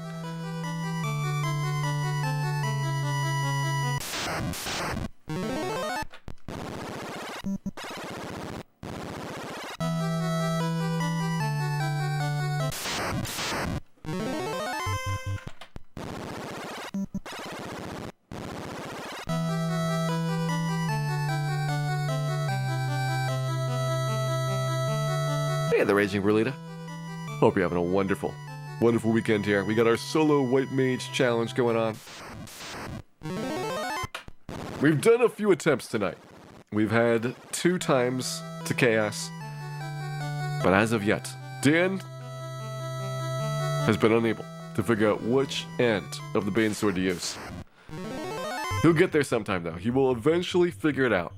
Hey, the Raging Burlita. Hope you're having a wonderful, wonderful weekend here. We got our solo White Mage challenge going on. We've done a few attempts tonight. We've had 2 times to Chaos. But as of yet, Dan has been unable to figure out which end of the Bane Sword to use. He'll get there sometime, though. He will eventually figure it out.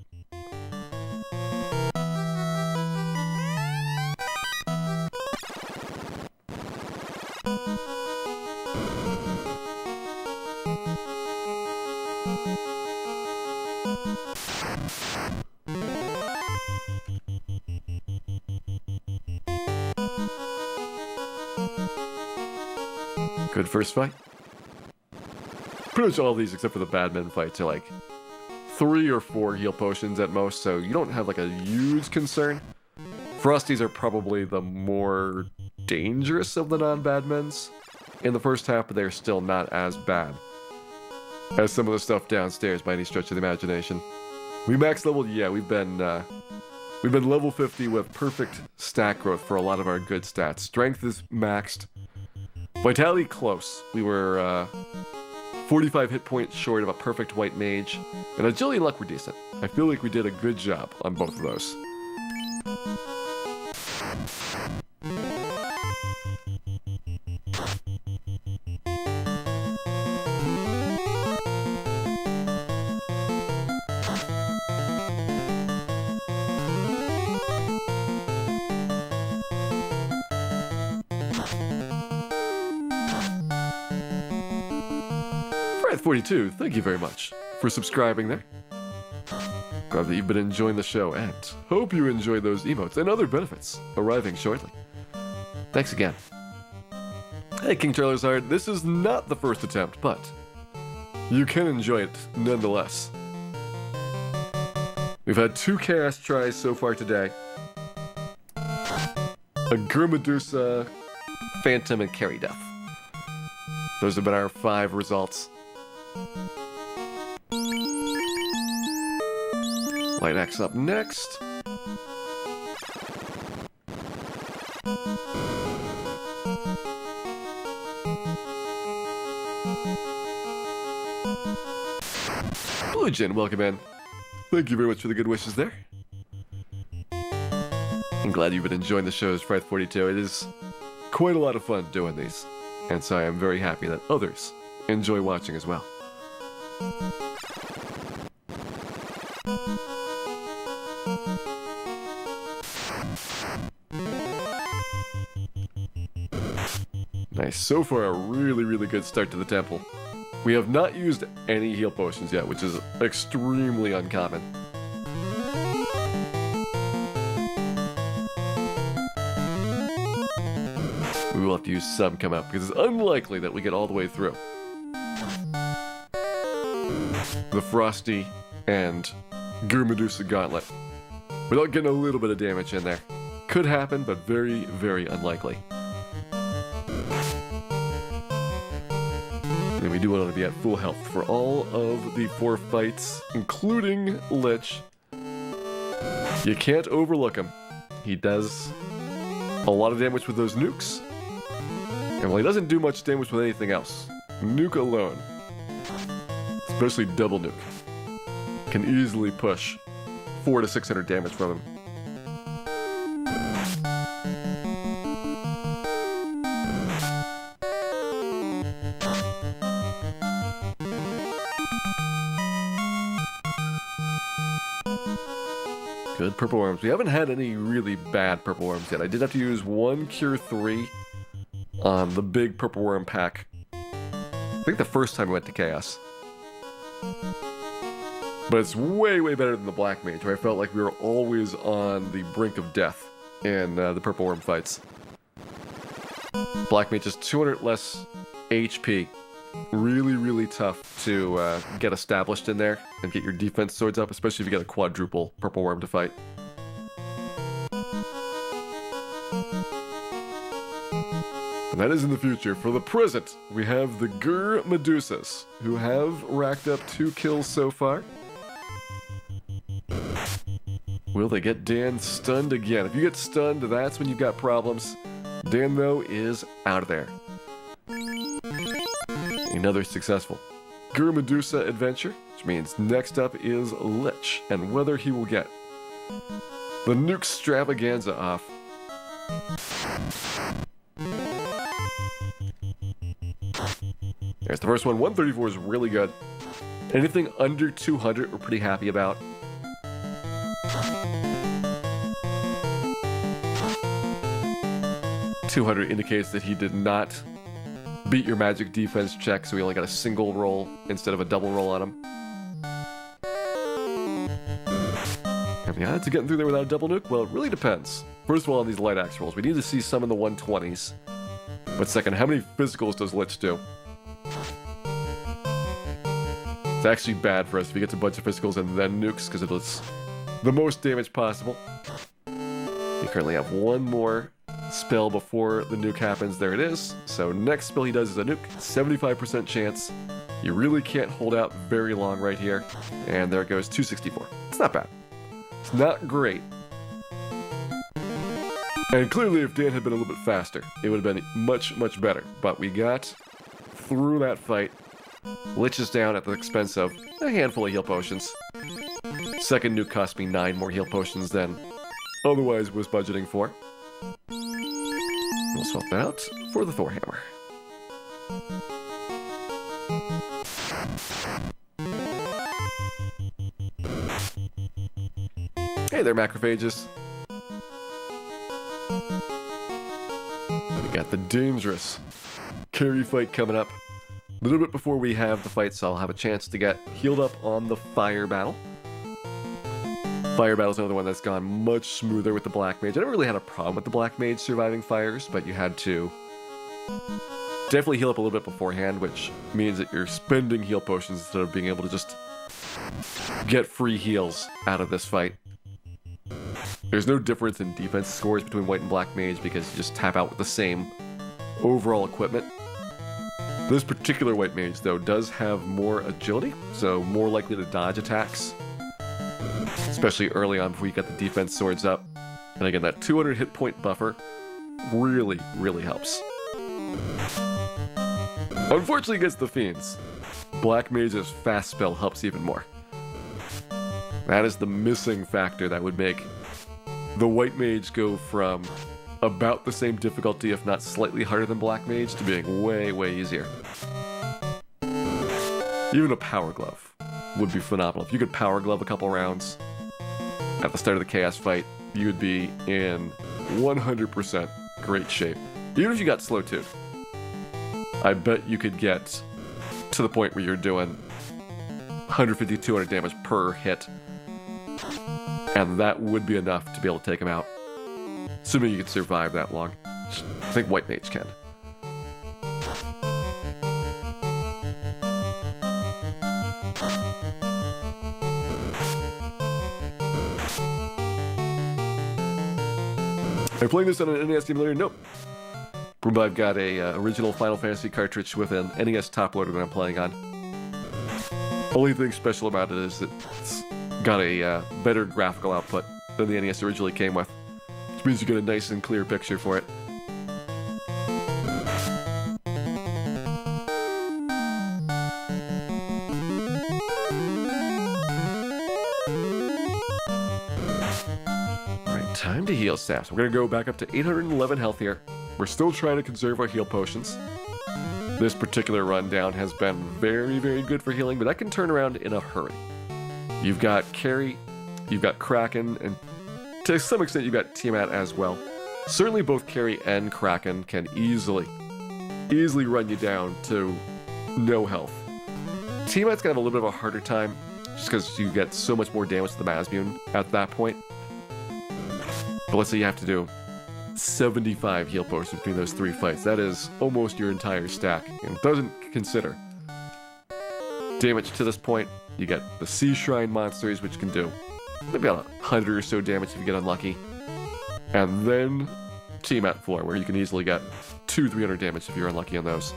Good first fight. Pretty much all of these, except for the Badman fights, are like 3 or 4 heal potions at most, so you don't have like a huge concern. Frosties are probably the more dangerous of the non-Badmens in the first half, but they're still not as bad as some of the stuff downstairs by any stretch of the imagination. We max leveled, yeah, we've been level 50 with perfect stat growth for a lot of our good stats. Strength is maxed. Vitality close. We were 45 hit points short of a perfect White Mage, and Agility and Luck were decent. I feel like we did a good job on both of those. At 42, thank you very much for subscribing there. Glad that you've been enjoying the show, and hope you enjoy those emotes and other benefits arriving shortly. Thanks again. Hey, King Charizard, this is not the first attempt, but you can enjoy it nonetheless. We've had 2 chaos tries so far today. A Gurmadusa, Phantom, and Carry Death. Those have been our 5 results. Light Axe up next. Blue Jin, welcome in. Thank you very much for the good wishes there. I'm glad you've been enjoying the shows, Frith42. It is quite a lot of fun doing these, and so I am very happy that others enjoy watching as well. Nice. So far, a really, really good start to the temple. We have not used any heal potions yet, which is extremely uncommon. We will have to use some come up, because it's unlikely that we get all the way through the Frosty and Gurmadusa Gauntlet without getting a little bit of damage in there. Could happen, but very, very unlikely. And we do want to be at full health for all of the 4 fights, including Lich. You can't overlook him. He does a lot of damage with those nukes. And while he doesn't do much damage with anything else, nuke alone, especially double nuke, can easily push 400 to 600 damage from him. Good purple worms. We haven't had any really bad purple worms yet. I did have to use 1 Cure 3 on the big purple worm pack. I think the first time we went to Chaos. But it's way, way better than the Black Mage, where I felt like we were always on the brink of death in the purple worm fights. Black Mage is 200 less HP. Really, really tough to get established in there and get your defense swords up, especially if you get a quadruple purple worm to fight. And that is in the future. For the present, we have the Gurmadusas, who have racked up 2 kills so far. Will they get Dan stunned again? If you get stunned, that's when you've got problems. Dan, though, is out of there. Another successful Gurmadusa adventure, which means next up is Lich, and whether he will get the nuke extravaganza off. There's the first one. 134 is really good. Anything under 200 we're pretty happy about. $200 indicates that he did not beat your magic defense check, so we only got a single roll instead of a double roll on him. And the odds of getting through there without a double nuke? Well, it really depends. First of all, on these light axe rolls, we need to see some in the 120s. But second, how many physicals does Lich do? It's actually bad for us if he gets a bunch of physicals and then nukes, because it does the most damage possible. We currently have 1 more spell before the nuke happens. There it is. So next spell he does is a nuke. 75% chance. You really can't hold out very long right here. And there it goes, 264. It's not bad. It's not great. And clearly if Dan had been a little bit faster, it would have been much, much better. But we got through that fight. Lich is down at the expense of a handful of heal potions. Second nuke cost me 9 more heal potions than otherwise was budgeting for. We'll swap that out for the Thor Hammer. Hey there, macrophages. We got the dangerous carry fight coming up. A little bit before we have the fight, so I'll have a chance to get healed up on the fire battle. Fire battle's another one that's gone much smoother with the Black Mage. I never really had a problem with the Black Mage surviving fires, but you had to definitely heal up a little bit beforehand, which means that you're spending heal potions instead of being able to just get free heals out of this fight. There's no difference in defense scores between White and Black Mage because you just tap out with the same overall equipment. This particular White Mage, though, does have more agility, so more likely to dodge attacks, especially early on before you get the defense swords up. And again, that 200 hit point buffer really, really helps. Unfortunately against the Fiends, Black Mage's fast spell helps even more. That is the missing factor that would make the White Mage go from about the same difficulty, if not slightly harder than Black Mage, to being way, way easier. Even a Power Glove would be phenomenal. If you could Power Glove a couple rounds at the start of the Chaos fight, you would be in 100% great shape. Even if you got slow tuned, I bet you could get to the point where you're doing 150, 200 damage per hit. And that would be enough to be able to take him out. Assuming you can survive that long. I think White Mage can. Are you playing this on an NES emulator? Nope. But I've got a original Final Fantasy cartridge with an NES top loader that I'm playing on. Only thing special about it is it's got a better graphical output than the NES originally came with, which means you get a nice and clear picture for it. Alright, time to heal staffs. We're going to go back up to 811 health here. We're still trying to conserve our heal potions. This particular rundown has been very, very good for healing, but that can turn around in a hurry. You've got Carrie, you've got Kraken, and to some extent you've got Tiamat as well. Certainly both Carrie and Kraken can easily run you down to no health. Tiamat's gonna have a little bit of a harder time, just because you get so much more damage to the Mazmune at that point. But let's say you have to do 75 heal potions between those three fights. That is almost your entire stack, and it doesn't consider damage to this point. You get the Sea Shrine monsters, which can do maybe about 100 or so damage if you get unlucky. And then Tiamat floor, where you can easily get 200-300 damage if you're unlucky on those.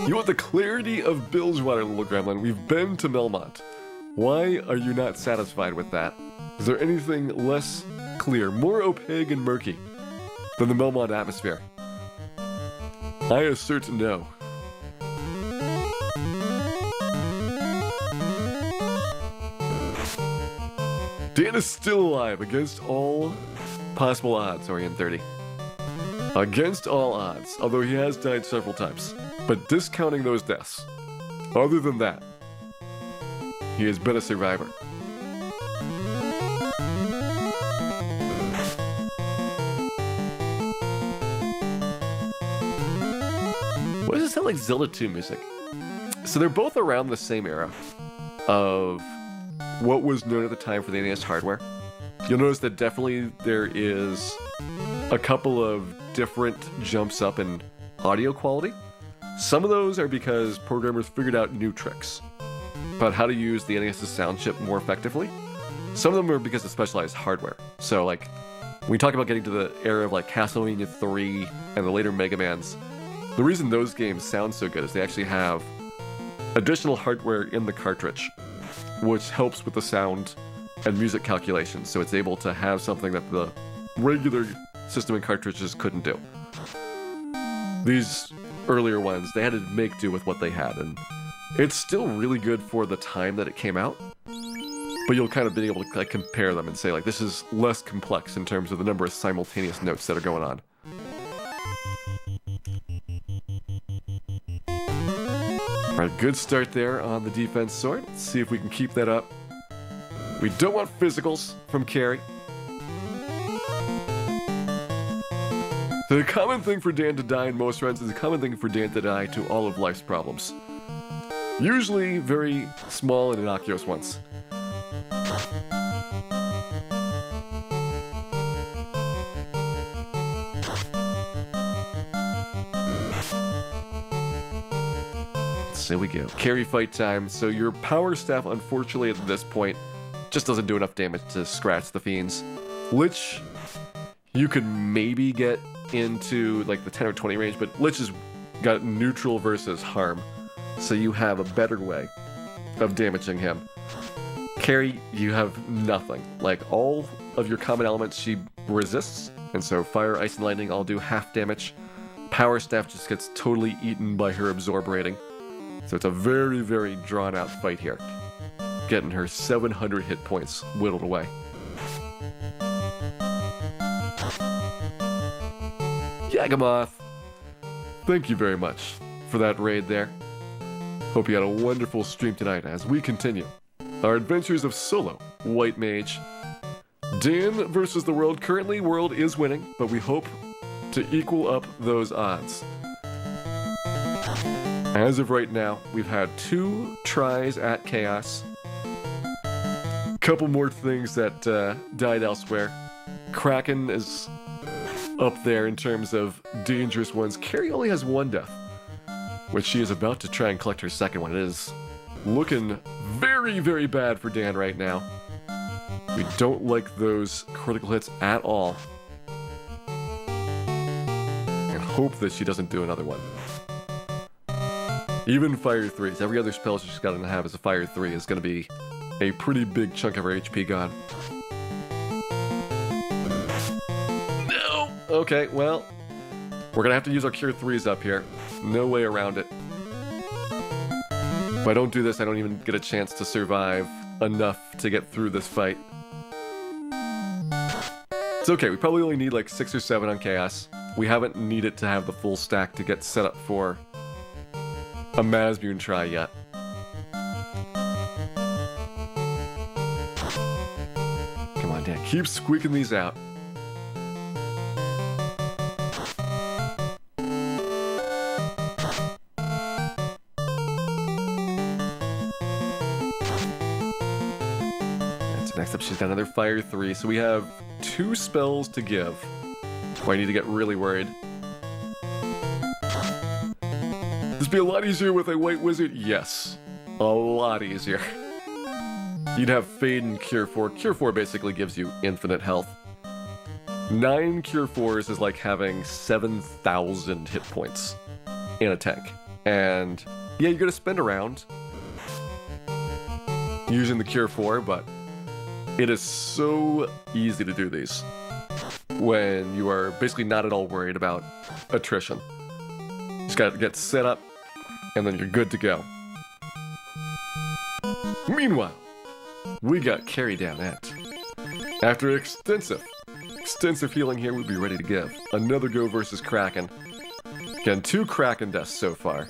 You want the clarity of Bilgewater, little gremlin. We've been to Melmont. Why are you not satisfied with that? Is there anything less clear, more opaque and murky than the Melmont atmosphere? I assert no. Dan is still alive against all possible odds, Orion 30. Against all odds, although he has died several times. But discounting those deaths, other than that, he has been a survivor. What does it sound like Zelda 2 music? So they're both around the same era of what was known at the time for the NES hardware. You'll notice that definitely there is a couple of different jumps up in audio quality. Some of those are because programmers figured out new tricks about how to use the NES's sound chip more effectively. Some of them are because of specialized hardware. So like, when we talk about getting to the era of like Castlevania 3 and the later Mega Mans, the reason those games sound so good is they actually have additional hardware in the cartridge, which helps with the sound and music calculations. So it's able to have something that the regular system and cartridges couldn't do. These earlier ones, they had to make do with what they had, and it's still really good for the time that it came out, but you'll kind of be able to like compare them and say like this is less complex in terms of the number of simultaneous notes that are going on. Alright, good start there on the defense sword. Let's see if we can keep that up. We don't want physicals from Carrie. The common thing for Dan to die in most runs is a common thing for Dan to die to all of life's problems. Usually very small and innocuous ones. So we go. Carry fight time. So your power staff, unfortunately at this point, just doesn't do enough damage to scratch the fiends. Lich, you could maybe get into like the 10 or 20 range, but Lich has got neutral versus harm. So you have a better way of damaging him. Carry, you have nothing. Like all of your common elements she resists, and so fire, ice, and lightning all do half damage. Power staff just gets totally eaten by her absorb rating. So it's a very, very drawn out fight here. Getting her 700 hit points whittled away. Yagamoth, thank you very much for that raid there. Hope you had a wonderful stream tonight as we continue our adventures of solo White Mage. Dan versus the world. Currently, world is winning, but we hope to equal up those odds. As of right now, we've had 2 tries at Chaos. Couple more things that died elsewhere. Kraken is up there in terms of dangerous ones. Carrie only has 1 death, which she is about to try and collect her second one. It is looking very, very bad for Dan right now. We don't like those critical hits at all. And hope that she doesn't do another one. Even Fire 3s, every other spell she's got to have as a Fire 3 is going to be a pretty big chunk of her HP gone. No! Okay, well, we're going to have to use our Cure 3s up here. No way around it. If I don't do this, I don't even get a chance to survive enough to get through this fight. It's okay, we probably only need like 6 or 7 on Chaos. We haven't needed to have the full stack to get set up for a Mazmune try yet. Come on, Dan, keep squeaking these out. Next up, she's got another Fire 3, so we have 2 spells to give. Where I need to get really worried. This would be a lot easier with a White Wizard? Yes. A lot easier. You'd have Fade and Cure 4. Cure 4 basically gives you infinite health. 9 Cure 4s is like having 7,000 hit points in a tank. And yeah, you're going to spend a round using the Cure 4, but it is so easy to do these when you are basically not at all worried about attrition. Just got to get set up, and then you're good to go. Meanwhile, we got Carrie down at. After extensive healing here, we'll be ready to give another go versus Kraken. Again, 2 Kraken deaths so far.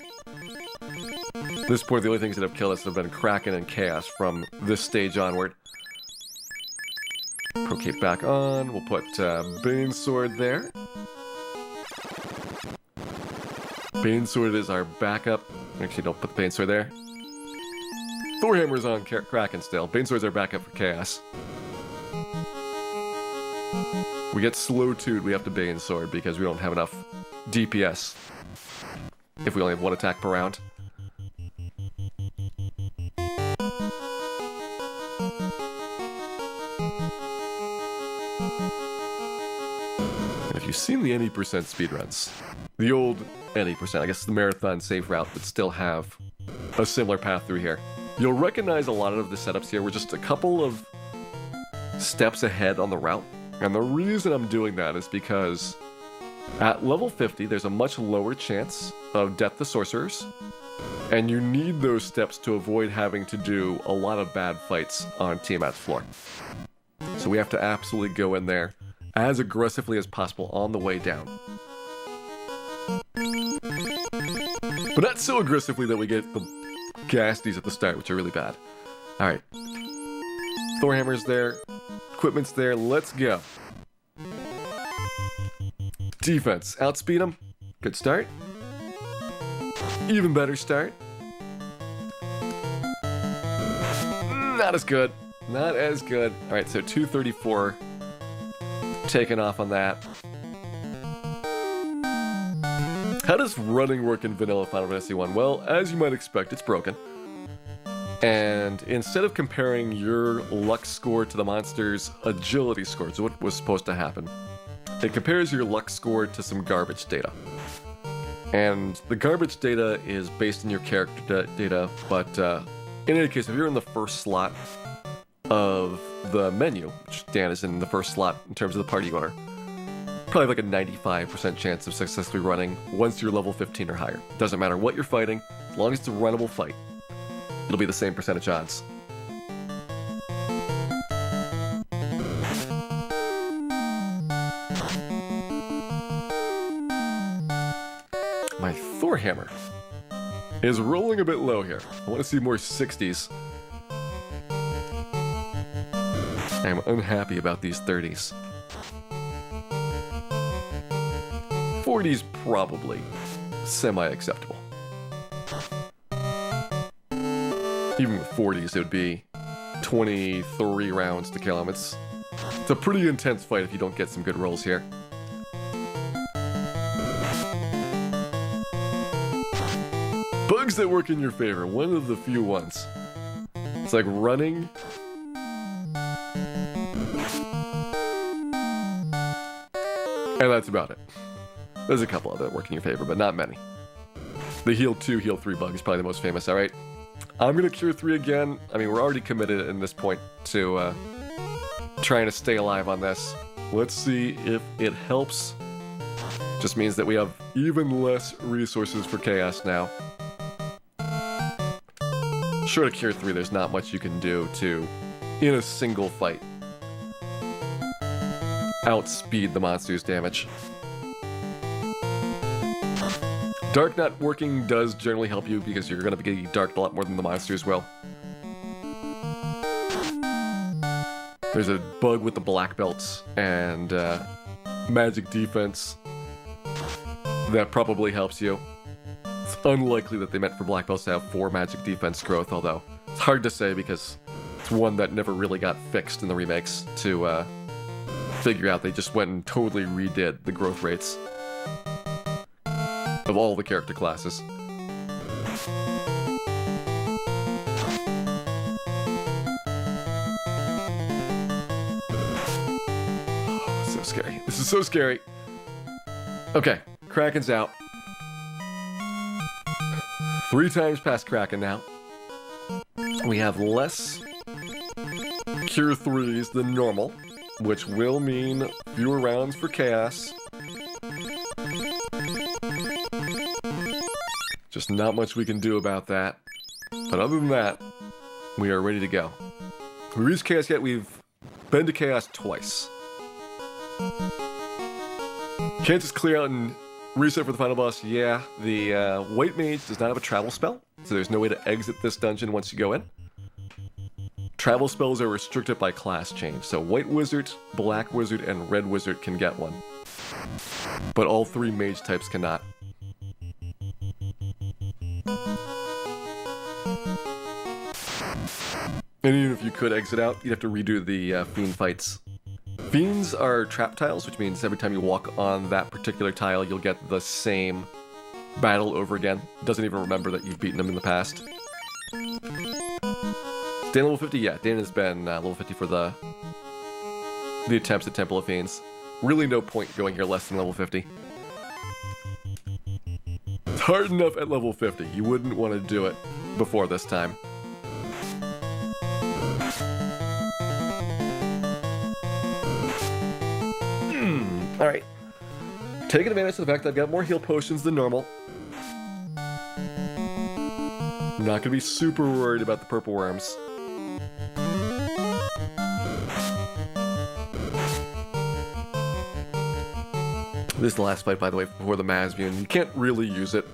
At this point, the only things that have killed us have been Kraken and Chaos from this stage onward. Procate back on. We'll put Bane Sword there. Bane Sword is our backup. Actually, don't put the Bane Sword there. Thor Hammer's on Kraken still. Bane Sword's our backup for Chaos. We get slow 2'd, we have to Bane Sword because we don't have enough DPS if we only have 1 attack per round. And if you've seen the any percent speedruns, the old any percent, I guess the marathon safe route would still have a similar path through here. You'll recognize a lot of the setups here were just a couple of steps ahead on the route. And the reason I'm doing that is because at level 50, there's a much lower chance of Death to Sorcerers. And you need those steps to avoid having to do a lot of bad fights on Tiamat's floor. So we have to absolutely go in there as aggressively as possible on the way down. But not so aggressively that we get the Gasties at the start, which are really bad. Alright. Thorhammer's there. Equipment's there. Let's go. Defense. Outspeed him. Good start. Even better start. Not as good. Not as good. Alright, so 234. Taking off on that. How does running work in vanilla Final Fantasy 1? Well, as you might expect, it's broken. And instead of comparing your luck score to the monster's agility score, so what was supposed to happen, it compares your luck score to some garbage data. And the garbage data is based on your character data, but in any case, if you're in the first slot of the menu, which Dan is in the first slot in terms of the party order, probably like a 95% chance of successfully running once you're level 15 or higher. Doesn't matter what you're fighting, as long as it's a runnable fight, it'll be the same percentage odds. My Thor hammer is rolling a bit low here. I want to see more 60s. I'm unhappy about these 30s. 40s probably semi-acceptable. Even with 40s, it would be 23 rounds to kill him. It's a pretty intense fight if you don't get some good rolls here. Bugs that work in your favor, one of the few ones. It's like running. And that's about it. There's a couple other that work in your favor, but not many. The heal 2, heal 3 bug is probably the most famous, alright? I'm gonna cure 3 again. I mean, we're already committed in this point to trying to stay alive on this. Let's see if it helps. Just means that we have even less resources for chaos now. Short of cure 3, there's not much you can do to, in a single fight, outspeed the monster's damage. Dark not working does generally help you because you're going to be getting darked a lot more than the monsters will. There's a bug with the black belts and magic defense that probably helps you. It's unlikely that they meant for black belts to have 4 magic defense growth, although it's hard to say because it's one that never really got fixed in the remakes to figure out. They just went and totally redid the growth rates of all the character classes. Oh, so scary. This is so scary. Okay, Kraken's out. 3 times past Kraken now. We have less Cure 3s than normal, which will mean fewer rounds for Chaos. Just not much we can do about that. But other than that, we are ready to go. We reached Chaos yet, we've been to Chaos twice. Can't just clear out and reset for the final boss. Yeah, the White Mage does not have a travel spell, so there's no way to exit this dungeon once you go in. Travel spells are restricted by class change, so White Wizard, Black Wizard, and Red Wizard can get one. But all 3 mage types cannot. And even if you could exit out, you'd have to redo the Fiend fights. Fiends are trap tiles, which means every time you walk on that particular tile, you'll get the same battle over again. It doesn't even remember that you've beaten them in the past. Dan level 50? Yeah, Dan has been level 50 for the attempts at Temple of Fiends. Really no point going here less than level 50. It's hard enough at level 50. You wouldn't want to do it before this time. Alright. Taking advantage of the fact that I've got more heal potions than normal. I'm not going to be super worried about the purple worms. This is the last fight, by the way, before the Mazvian. You can't really use it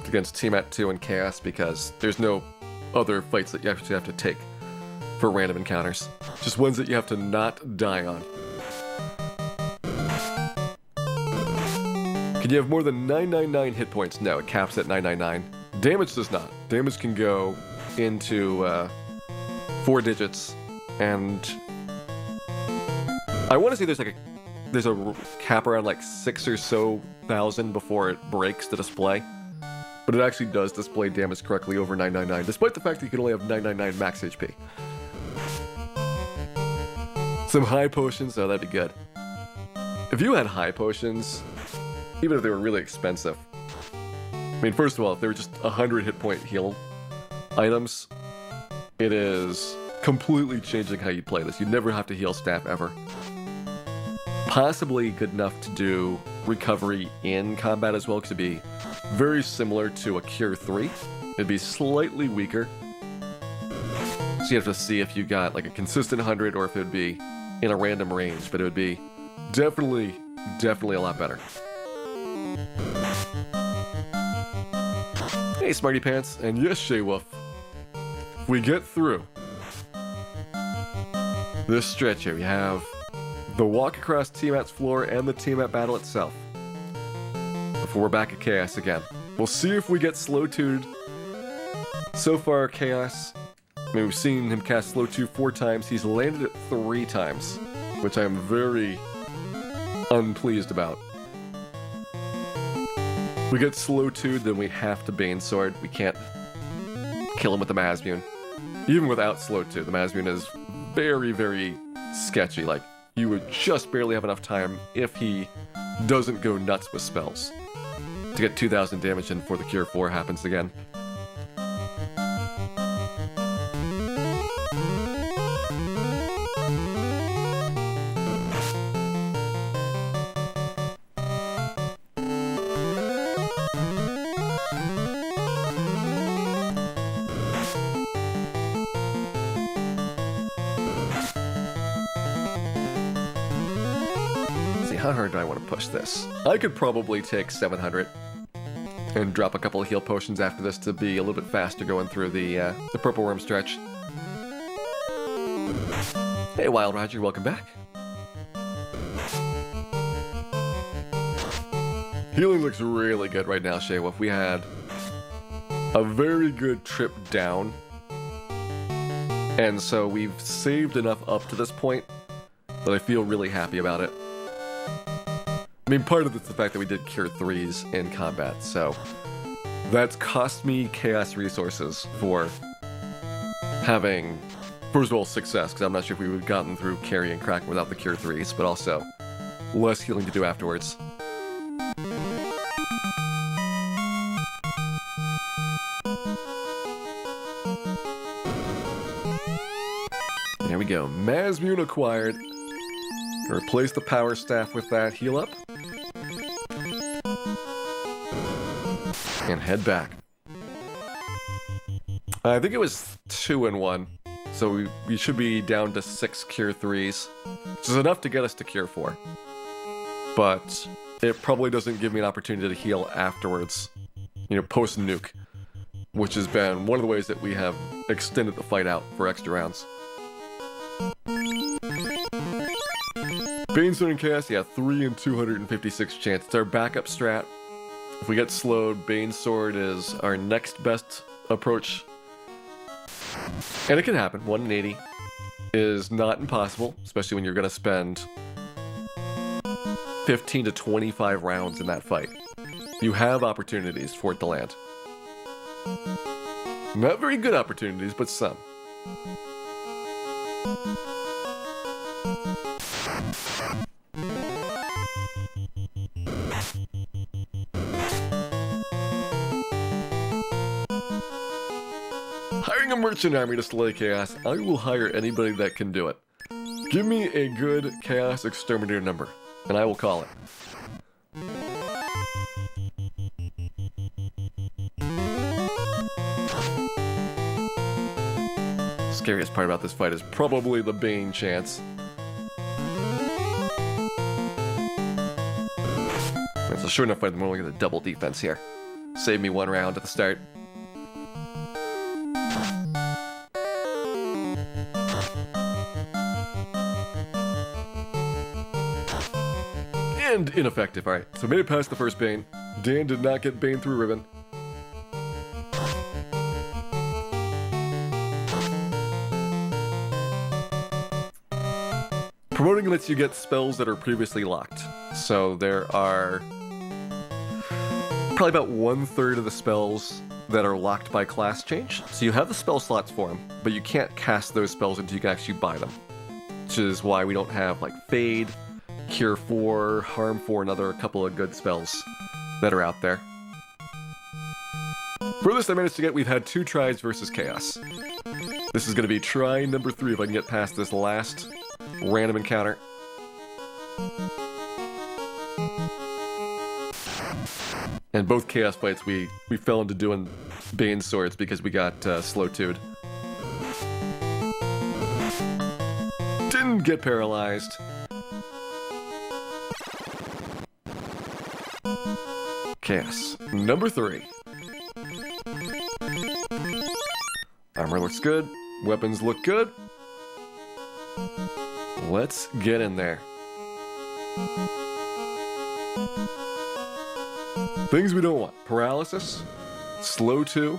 against Tiamat 2 and Chaos because there's no other fights that you actually have to take for random encounters. Just ones that you have to not die on. Can you have more than 999 hit points? No, it caps at 999. Damage does not. Damage can go into 4 digits, and I want to say there's a cap around like 6 or so thousand before it breaks the display, but it actually does display damage correctly over 999, despite the fact that you can only have 999 max HP. Some high potions, oh, that'd be good. If you had high potions, even if they were really expensive, I mean, first of all, if they were just 100 hit point heal items, it is completely changing how you play this. You'd never have to heal staff ever. Possibly good enough to do recovery in combat as well, because it'd be very similar to a Cure 3. It'd be slightly weaker. So you have to see if you got like a consistent 100 or if it would be in a random range, but it would be definitely a lot better. Hey, Smarty Pants, and yes, Shay Wolf. If we get through this stretch here, we have the walk across Tiamat's floor and the Tiamat battle itself before we're back at Chaos again. We'll see if we get Slow 2'd. So far, Chaos, I mean, we've seen him cast Slow 2 4 times. He's landed it 3 times, which I am very unpleased about. If we get Slow 2'd, then we have to Bane Sword. We can't kill him with the Mazmune. Even without Slow 2, the Mazmune is very sketchy. Like, you would just barely have enough time if he doesn't go nuts with spells to get 2,000 damage in before the Cure 4 happens again. How hard do I want to push this? I could probably take 700 and drop a couple of heal potions after this to be a little bit faster going through the Purple Worm stretch. Hey, Wild Roger, welcome back. Healing looks really good right now, Shay Wolf. We had a very good trip down, and so we've saved enough up to this point that I feel really happy about it. I mean, part of it's the fact that we did Cure 3s in combat, so that's cost me Chaos resources for having, first of all, success, because I'm not sure if we would have gotten through Carry and Kraken without the Cure 3s, but also less healing to do afterwards. There we go. Mazmune acquired. Replace the Power Staff with that. Heal up. And head back. I think it was 2 in 1. So we should be down to 6 Cure 3s. Which is enough to get us to Cure 4. But it probably doesn't give me an opportunity to heal afterwards. You know, post-nuke. Which has been one of the ways that we have extended the fight out for extra rounds. Bane Sword and Chaos, yeah, 3 in 256 chance. It's our backup strat. If we get slowed, Bane Sword is our next best approach. And it can happen. 1 in 80 is not impossible, especially when you're going to spend 15 to 25 rounds in that fight. You have opportunities for it to land. Not very good opportunities, but some. Hiring a merchant army to slay Chaos. I will hire anybody that can do it. Give me a good Chaos Exterminator number, and I will call it. Scariest part about this fight is probably the Bane chance. It's a sure enough fight. I'm only going to double defense here. Save me 1 round at the start. And ineffective. Alright, so made it past the first Bane. Dan did not get Bane through Ribbon. Promoting lets you get spells that are previously locked. So there are probably about 1/3 of the spells that are locked by class change. So you have the spell slots for them, but you can't cast those spells until you can actually buy them. Which is why we don't have like Fade, Cure 4, Harm 4, and a couple of good spells that are out there. Furthest I managed to get, we've had 2 tries versus Chaos. This is going to be try number 3 if I can get past this last random encounter. And both Chaos fights we fell into doing Bane Swords because we got slow-2'd. Didn't get paralyzed. Chaos. Number 3. Armor looks good. Weapons look good. Let's get in there. Things we don't want. Paralysis, slow-2,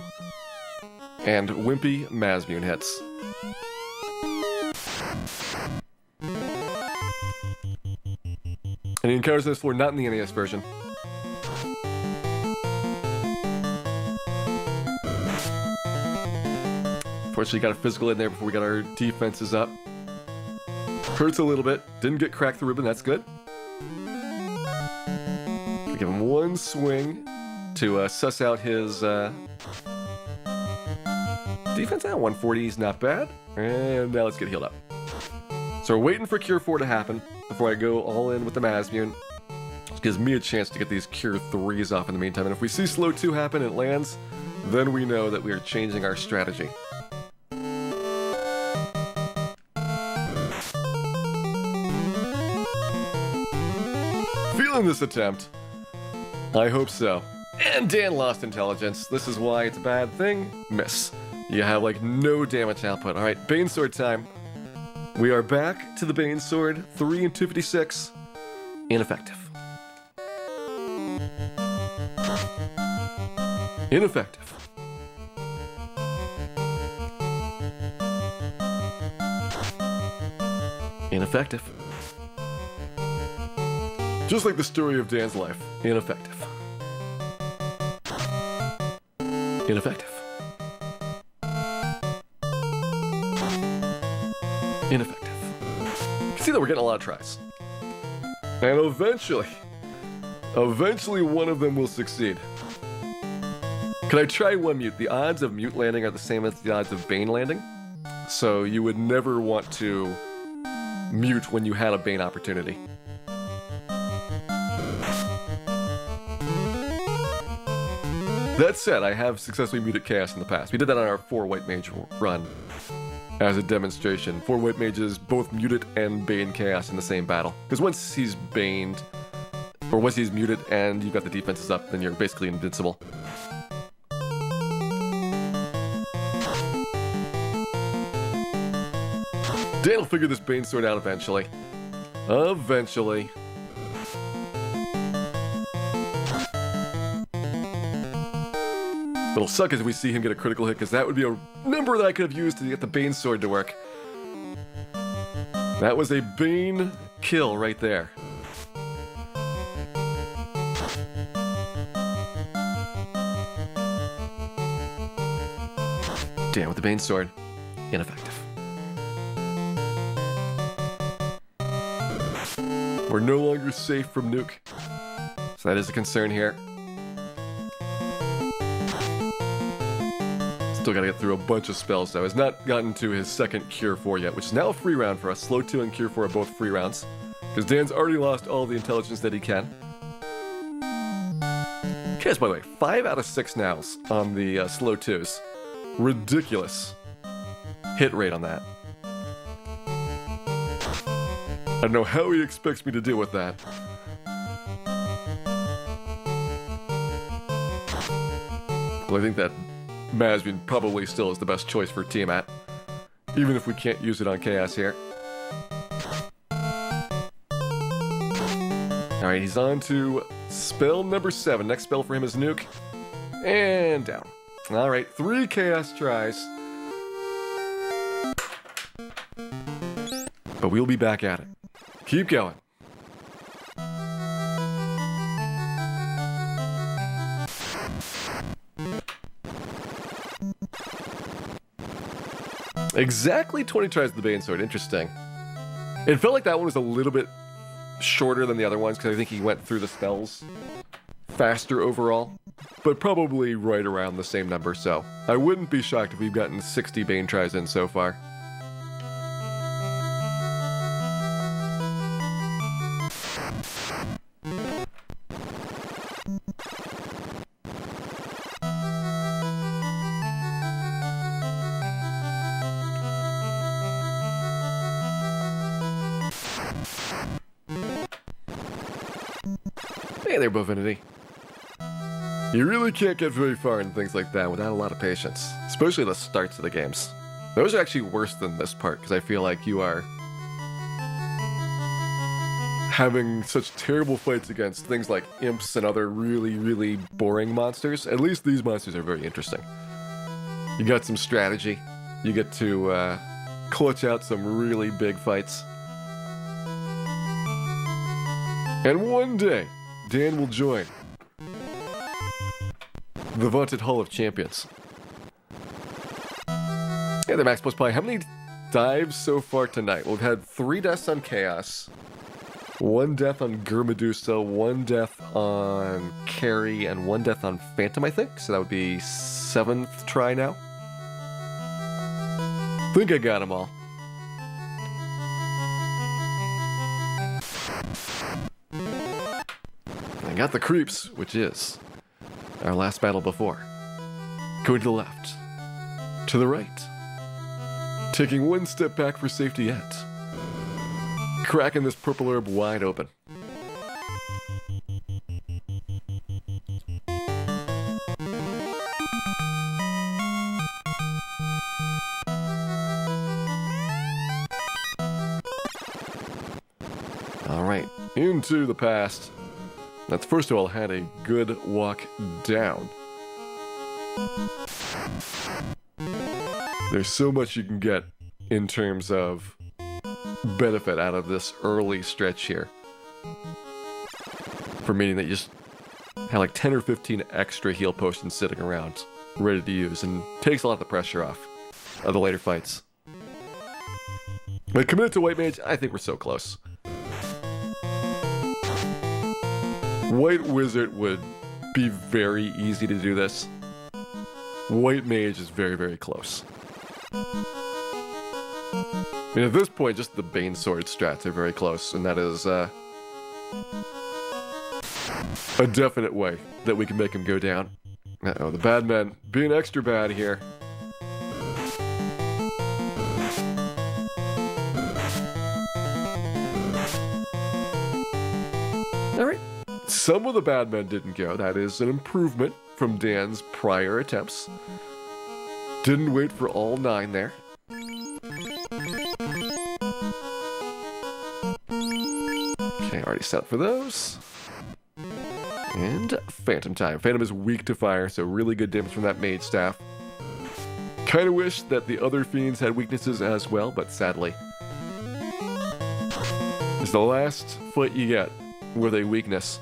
and wimpy Mazmune hits. And he encounters this floor not in the NES version. Fortunately, got a physical in there before we got our defenses up. Hurts a little bit. Didn't get cracked through Ribbon, that's good. We give him one swing to suss out his defense. 140 is not bad. And now let's get healed up. So we're waiting for Cure 4 to happen before I go all in with the Mazmune. Which gives me a chance to get these Cure 3s off in the meantime. And if we see Slow 2 happen and it lands, then we know that we are changing our strategy. Feeling this attempt. I hope so. And Dan lost intelligence. This is why it's a bad thing. Miss. You have like no damage output. Alright, Bane Sword time. We are back to the Bane Sword. 3 and 256. Ineffective. Ineffective. Ineffective. Just like the story of Dan's life. Ineffective. Ineffective. Ineffective. You can see that we're getting a lot of tries. And eventually one of them will succeed. Can I try one mute? The odds of mute landing are the same as the odds of Bane landing. So you would never want to mute when you had a Bane opportunity. That said, I have successfully muted Chaos in the past. We did that on our 4 White Mage run as a demonstration. 4 White Mages both muted and Bane Chaos in the same battle. Because once he's Baned, or once he's muted and you've got the defenses up, then you're basically invincible. Dan will figure this Bane Sword out eventually. Eventually. It'll suck as we see him get a critical hit, because that would be a number that I could have used to get the Bane Sword to work. That was a Bane kill right there. Damn, with the Bane Sword. Ineffective. We're no longer safe from nuke. So that is a concern here. Still gotta get through a bunch of spells though. Has not gotten to his second Cure 4 yet, which is now a free round for us. Slow 2 and Cure 4 are both free rounds. Because Dan's already lost all the intelligence that he can. Okay, by the way, 5 out of 6 nows on the slow 2s. Ridiculous hit rate on that. I don't know how he expects me to deal with that. Well, I think that Mazmune probably still is the best choice for Tiamat, even if we can't use it on Chaos here. Alright, he's on to spell number 7. Next spell for him is Nuke. And down. Alright, 3 Chaos tries. But we'll be back at it. Keep going. Exactly 20 tries with the Bane Sword. Interesting. It felt like that one was a little bit shorter than the other ones because I think he went through the spells faster overall, but probably right around the same number, so I wouldn't be shocked if we've gotten 60 Bane tries in so far. Hey there, Bovinity. You really can't get very far in things like that without a lot of patience, especially the starts of the games. Those are actually worse than this part, because I feel like you are having such terrible fights against things like imps and other really, really boring monsters. At least these monsters are very interesting. You got some strategy. You get to clutch out some really big fights. And one day, Dan will join the vaunted Hall of Champions. Hey there, Max Plus Pi. How many dives so far tonight? Well, we've had 3 deaths on Chaos, 1 death on Gurmedusa, 1 death on Carrie, and 1 death on Phantom, I think. So that would be 7th try now. Think I got them all. I got the creeps, which is our last battle before. Going to the left, to the right, taking 1 step back for safety yet, cracking this purple herb wide open. All right, into the past. Let's first of all had a good walk down. There's so much you can get in terms of benefit out of this early stretch here. For meaning that you just have like 10 or 15 extra heal potions sitting around, ready to use, and takes a lot of the pressure off of the later fights. But committed to White Mage, I think we're so close. White Wizard would be very easy to do this. White Mage is very, very close. I mean, at this point, just the Bane Sword strats are very close, and that is a definite way that we can make him go down. Uh-oh, the bad men being extra bad here. Alright. Some of the bad men didn't go. That is an improvement from Dan's prior attempts. Didn't wait for all 9 there. Okay, already set for those. And Phantom time. Phantom is weak to fire, so really good damage from that Mage Staff. Kinda wish that the other Fiends had weaknesses as well, but sadly. It's the last fight you get with a weakness.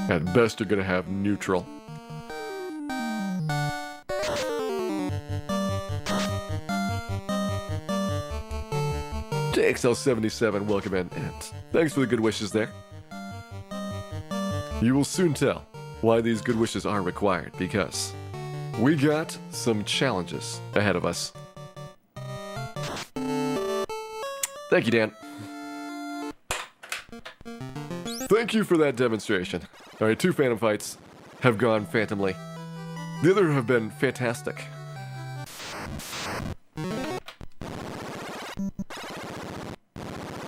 At best, you're gonna have neutral. JXL77, welcome in, and thanks for the good wishes there. You will soon tell why these good wishes are required, because we got some challenges ahead of us. Thank you, Dan. Thank you for that demonstration. Alright, 2 Phantom fights have gone phantomly. The other have been fantastic.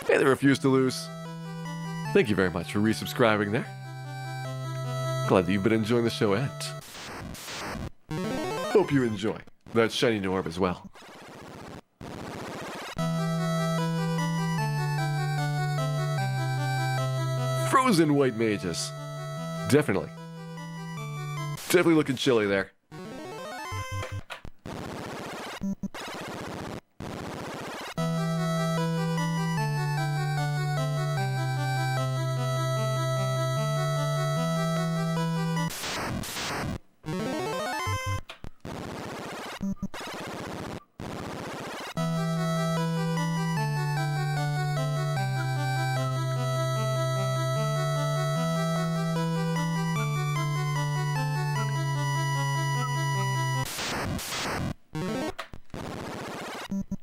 Hey, they refuse to lose. Thank you very much for resubscribing there. Glad that you've been enjoying the show, and hope you enjoy that shiny orb as well. Frozen White Mages. Definitely. Definitely looking chilly there.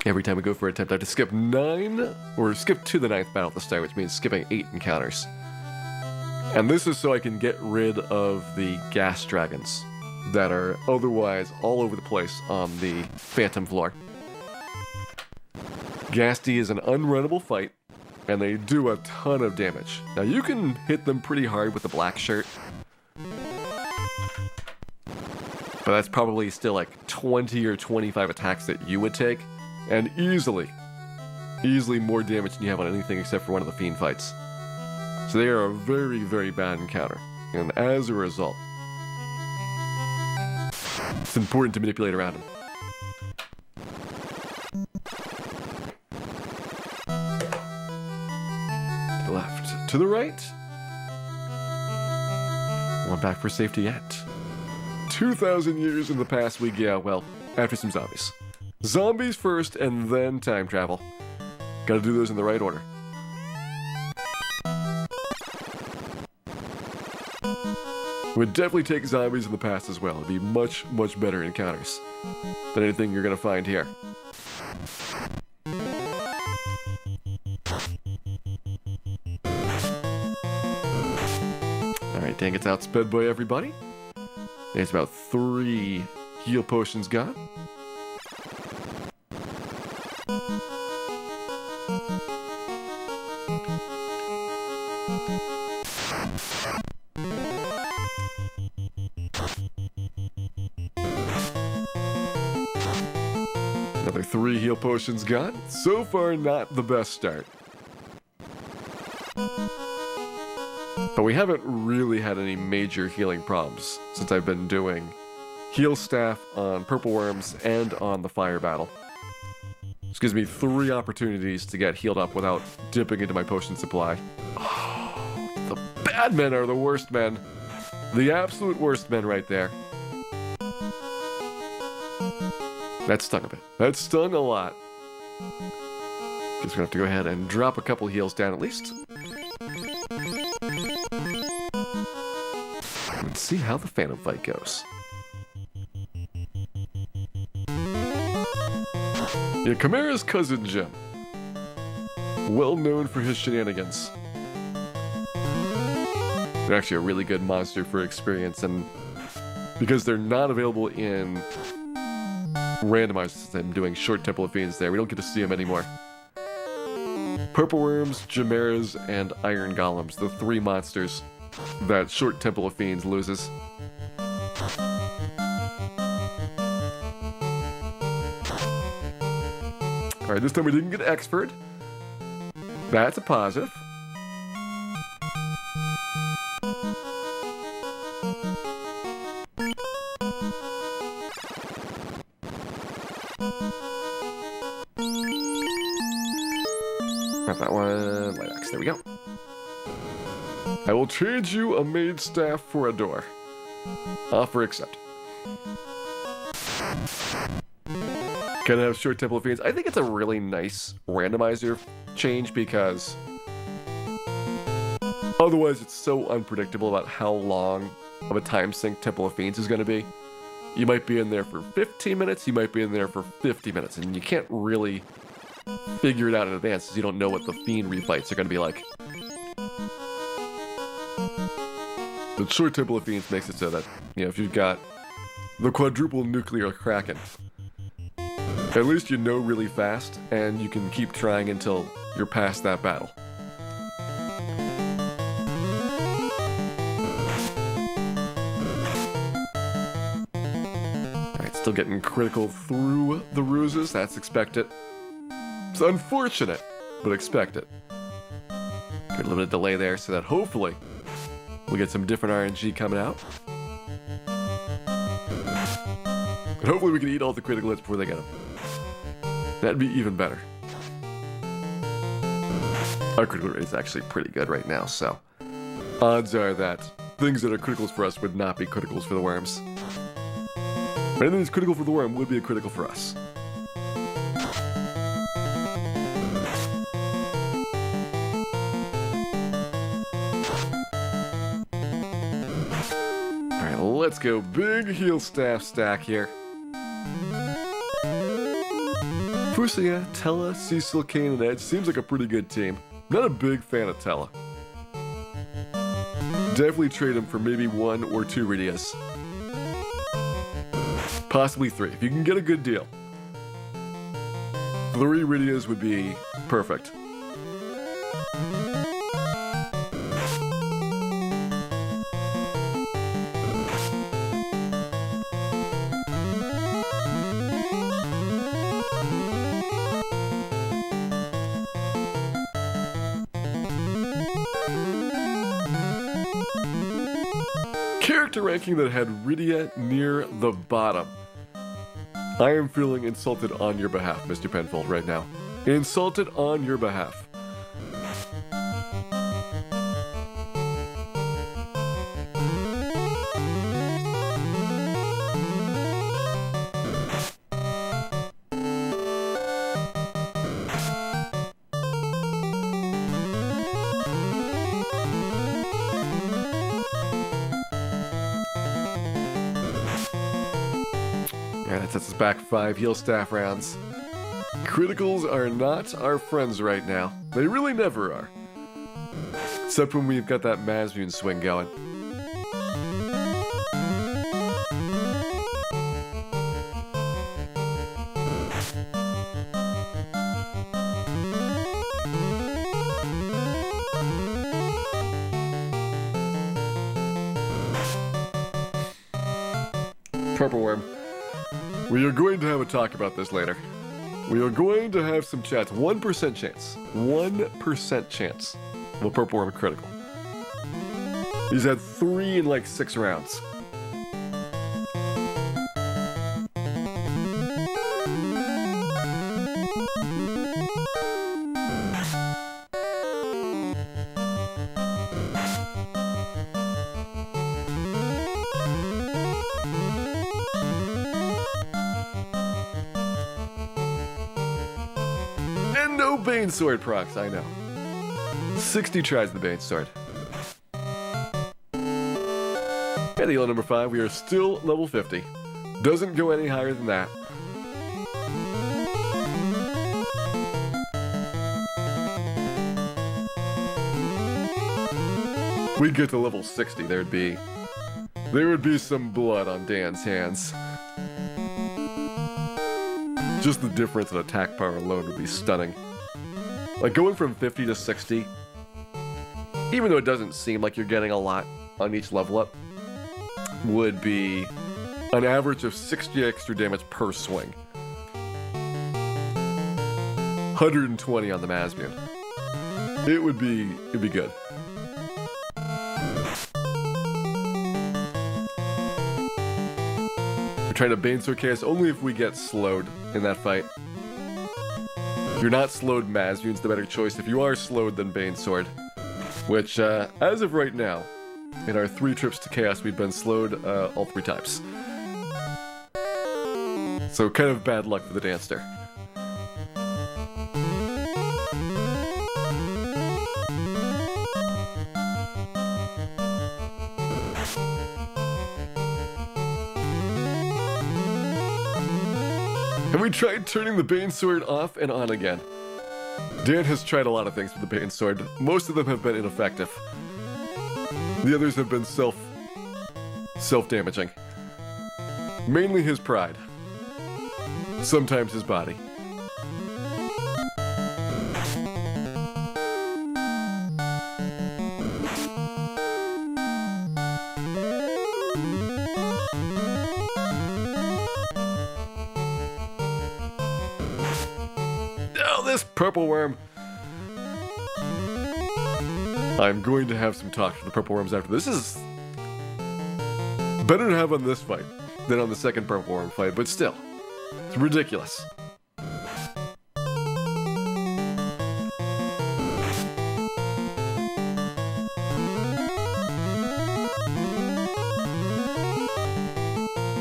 Every time we go for an attempt, I have to skip 9, or skip to the 9th battle at the start, which means skipping 8 encounters. And this is so I can get rid of the gas dragons that are otherwise all over the place on the Phantom floor. Ghastly is an unrunnable fight, and they do a ton of damage. Now you can hit them pretty hard with the black shirt, but that's probably still like 20 or 25 attacks that you would take. And easily more damage than you have on anything except for one of the Fiend fights. So they are a very, very bad encounter. And as a result, it's important to manipulate around them. To the left, to the right. One back for safety yet. 2,000 years in the past week, yeah, well, after some zombies. Zombies first, and then time travel. Gotta do those in the right order. Would definitely take zombies in the past as well. It'd be much, much better encounters than anything you're gonna find here. Alright, Dan gets outsped by everybody. There's about 3 heal potions gone. Another 3 heal potions gone. So far, not the best start. But we haven't really had any major healing problems since I've been doing heal staff on purple worms and on the fire battle. This gives me 3 opportunities to get healed up without dipping into my potion supply. Oh, the bad men are the worst men. The absolute worst men right there. That stung a bit. That stung a lot. Guess we're gonna have to go ahead and drop a couple heals down at least. Let's see how the Phantom fight goes. Yeah, Chimera's cousin Jim. Well known for his shenanigans. They're actually a really good monster for experience, and because they're not available in randomized, since I'm doing short Temple of Fiends there, we don't get to see them anymore. Purple Worms, Chimeras, and Iron Golems, the 3 monsters that short Temple of Fiends loses. Alright, this time we didn't get Expert. That's a positive. Not that one. Light axe. There we go. I will trade you a mage staff for a door. Offer accept. Can I have short Temple of Fiends? I think it's a really nice randomizer change because otherwise it's so unpredictable about how long of a time sink Temple of Fiends is going to be. You might be in there for 15 minutes, you might be in there for 50 minutes, and you can't really figure it out in advance because you don't know what the Fiend refights are going to be like. The short Temple of Fiends makes it so that, you know, if you've got the quadruple nuclear Kraken, at least you know really fast, and you can keep trying until you're past that battle. Alright, still getting critical through the ruses, that's expected. It's unfortunate, but expected. A little bit of delay there so that hopefully we'll get some different RNG coming out. And hopefully we can eat all the critical hits before they get them. That'd be even better. Our critical rate is actually pretty good right now, so odds are that things that are criticals for us would not be criticals for the worms. But anything that's critical for the worm would be a critical for us. Alright, let's go. Big heal staff stack here. Fusia, Tella, Cecil, Kane, and Edge seems like a pretty good team. Not a big fan of Tella. Definitely trade him for maybe 1 or 2 Ridias. Possibly 3, if you can get a good deal. 3 Ridias would be perfect. Character ranking that had Rydia near the bottom. I am feeling insulted on your behalf, Mr. Penfold, right now. Insulted on your behalf. That sets us back 5 heal staff rounds. Criticals are not our friends right now. They really never are. Except when we've got that Masmoon swing going. Purple Worm. We are going to have a talk about this later. We are going to have some chats. 1% chance. 1% chance of a Purple Worm critical. He's had 3 in like 6 rounds. No Bane Sword procs, I know. 60 tries the Bane Sword. And the heal number 5, we are still level 50. Doesn't go any higher than that. We get to level 60, there would be some blood on Dan's hands. Just the difference in attack power alone would be stunning. Like going from 50 to 60, even though it doesn't seem like you're getting a lot on each level up, would be an average of 60 extra damage per swing. 120 on the Masmoon. It'd be good. We're trying to Bane Sword Chaos only if we get slowed in that fight. If you're not slowed, Masmoon's the better choice. If you are slowed, then Bane Sword. Which, as of right now, in our 3 trips to Chaos, we've been slowed all 3 times. So kind of bad luck for the Danster. Have we tried turning the Bane Sword off and on again? Dan has tried a lot of things with the Bane Sword. Most of them have been ineffective. The others have been self-damaging. Mainly his pride. Sometimes his body. Oh, this Purple Worm. I'm going to have some talk to the purple worms after this. Is better to have on this fight than on the second purple worm fight, but still, it's ridiculous. I'm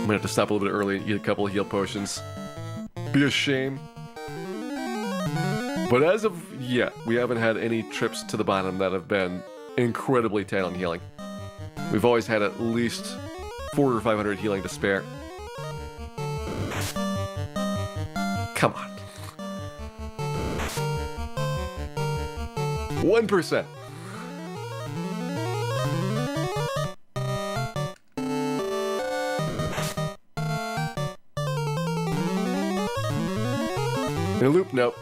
gonna have to stop a little bit early and eat a couple of heal potions. Be a shame. But as of yet, we haven't had any trips to the bottom that have been incredibly tight on healing. We've always had at least 400 or 500 healing to spare. Come on. 1%. In a loop, nope.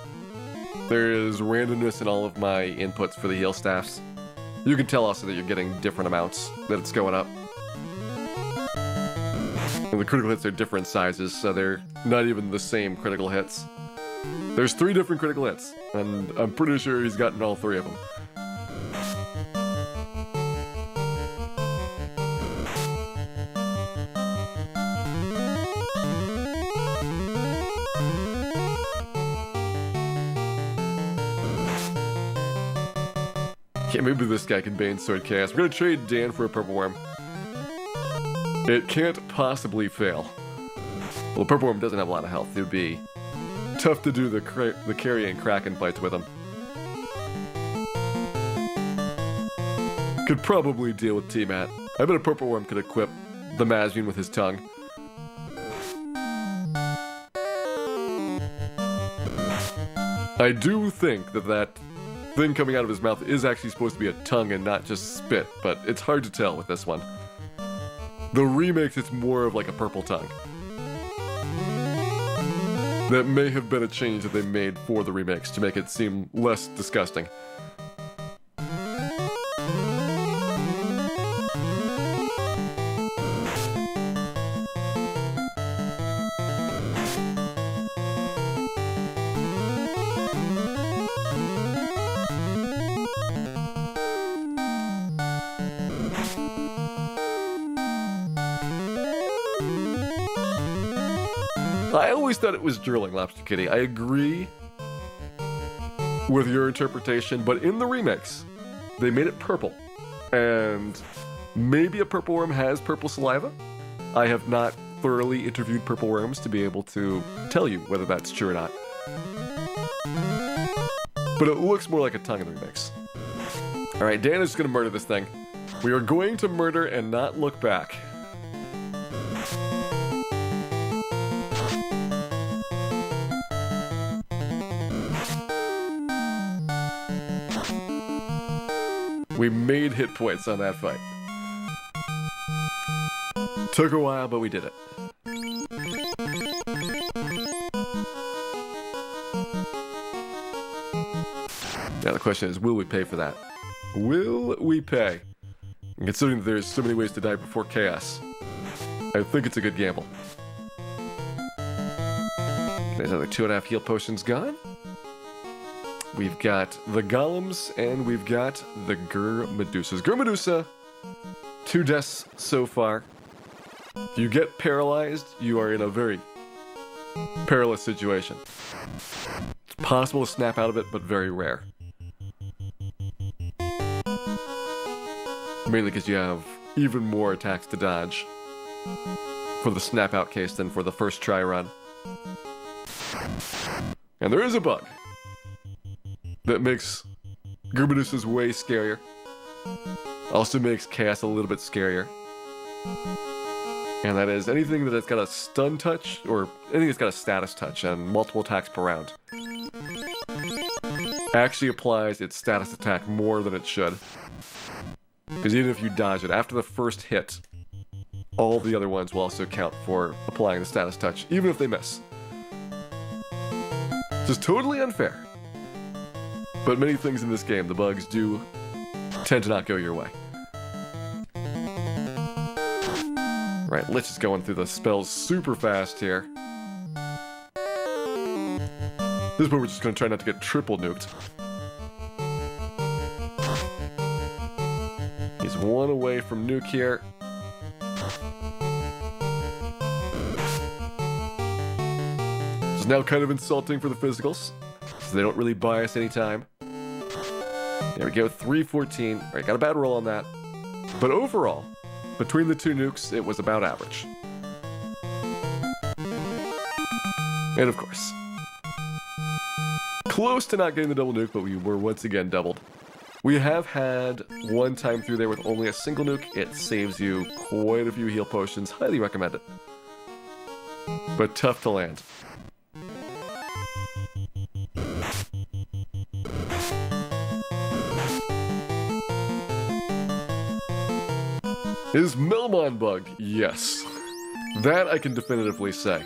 There is randomness in all of my inputs for the heal staffs. You can tell also that you're getting different amounts, that it's going up. And the critical hits are different sizes, so they're not even the same critical hits. There's 3 different critical hits, and I'm pretty sure he's gotten all 3 of them. Yeah, maybe this guy can Bane Sword Chaos. We're gonna trade Dan for a purple worm. It can't possibly fail. Well, the purple worm doesn't have a lot of health. It would be tough to do the carry and Kraken fights with him. Could probably deal with T-Mat. I bet a purple worm could equip the Mazvine with his tongue. I do think that thing coming out of his mouth is actually supposed to be a tongue and not just spit, but it's hard to tell with this one. The remakes, it's more of like a purple tongue. That may have been a change that they made for the remakes to make it seem less disgusting. I always thought it was drilling, Lobster Kitty. I agree with your interpretation, but in the remakes, they made it purple. And maybe a purple worm has purple saliva? I have not thoroughly interviewed purple worms to be able to tell you whether that's true or not. But it looks more like a tongue in the remakes. Alright, Dan is going to murder this thing. We are going to murder and not look back. We made hit points on that fight. Took a while, but we did it. Now the question is, will we pay for that? Will we pay? And considering that there's so many ways to die before chaos, I think it's a good gamble. There's another 2.5 heal potions gone. We've got the Golems, and we've got the Gur-Medusas. Gur-Medusa, 2 deaths so far. If you get paralyzed, you are in a very perilous situation. It's possible to snap out of it, but very rare. Mainly because you have even more attacks to dodge for the snap out case than for the first try run. And there is a bug that makes Gur-Medusas way scarier. Also makes Chaos a little bit scarier. And that is anything that has got a stun touch, or anything that's got a status touch and multiple attacks per round, actually applies its status attack more than it should. Because even if you dodge it, after the first hit, all the other ones will also count for applying the status touch, even if they miss. This is totally unfair. But many things in this game, the bugs do tend to not go your way. Right, Lich is going through the spells super fast here. This point we're just going to try not to get triple nuked. Just one away from nuke here. It's now kind of insulting for the physicals, so they don't really buy us any time. There we go, 314. All right, got a bad roll on that. But overall, between the two nukes, it was about average. And of course, close to not getting the double nuke, but we were once again doubled. We have had one time through there with only a single nuke. It saves you quite a few heal potions. Highly recommend it. But tough to land. Is Melmon bugged? Yes. That I can definitively say.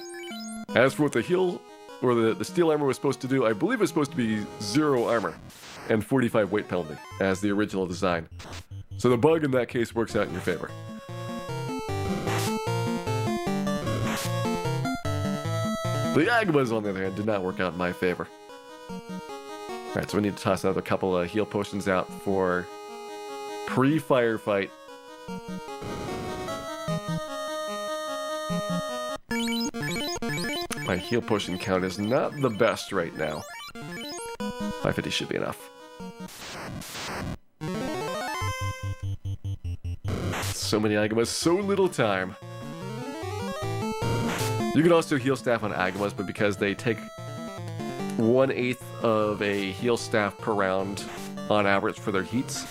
As for what the heal, or the steel armor was supposed to do, I believe it's supposed to be 0 armor and 45 weight penalty, as the original design. So the bug in that case works out in your favor. The Agamas, on the other hand, did not work out in my favor. Alright, so we need to toss another couple of heal potions out for pre-firefight. My heal potion count is not the best right now. 550 should be enough. So many Agamas, so little time. You can also heal staff on Agamas, but because they take 1/8 of a heal staff per round on average for their heats,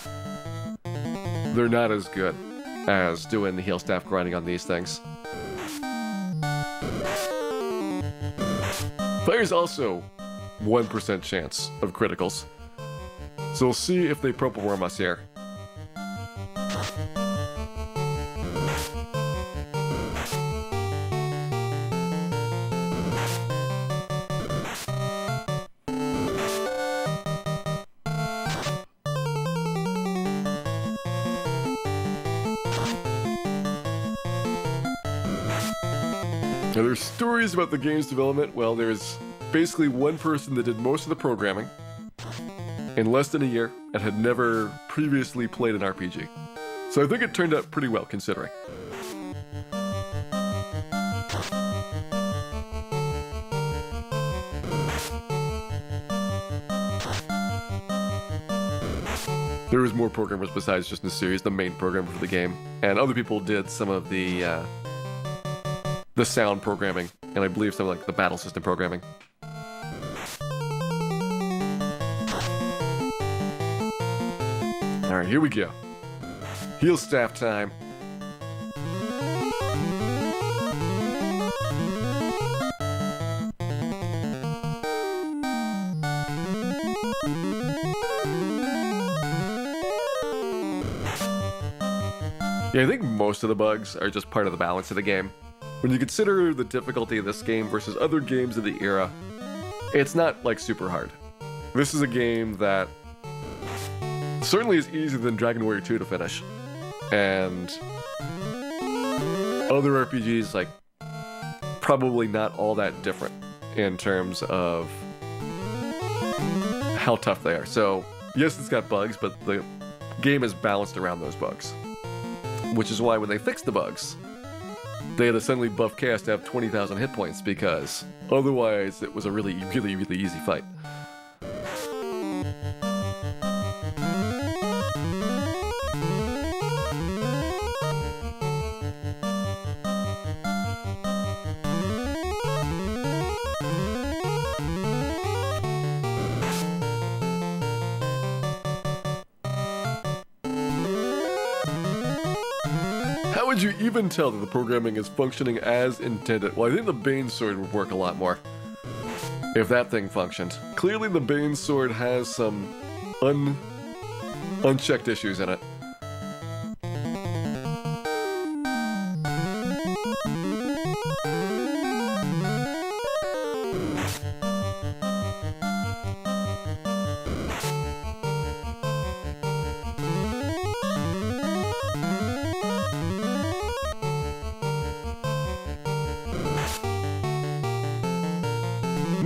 they're not as good as doing the heal staff grinding on these things. Fire's also 1% chance of criticals. So we'll see if they purple worm us here. Now, there's stories about the game's development. Well, there's basically one person that did most of the programming in less than a year and had never previously played an RPG. So I think it turned out pretty well, considering. There was more programmers besides just the series, the main programmer for the game, and other people did some of the sound programming, and I believe some of like the battle system programming. Alright, here we go. Heal staff time. Yeah, I think most of the bugs are just part of the balance of the game. When you consider the difficulty of this game versus other games of the era, it's not like super hard. This is a game that certainly is easier than Dragon Warrior 2 to finish. And other RPGs, like, probably not all that different in terms of how tough they are. So, yes, it's got bugs, but the game is balanced around those bugs. Which is why when they fixed the bugs, they had to suddenly buff Chaos to have 20,000 hit points, because otherwise it was a really, really, really easy fight. How would you even tell that the programming is functioning as intended? Well, I think the Bane Sword would work a lot more if that thing functioned. Clearly the Bane Sword has some unchecked issues in it.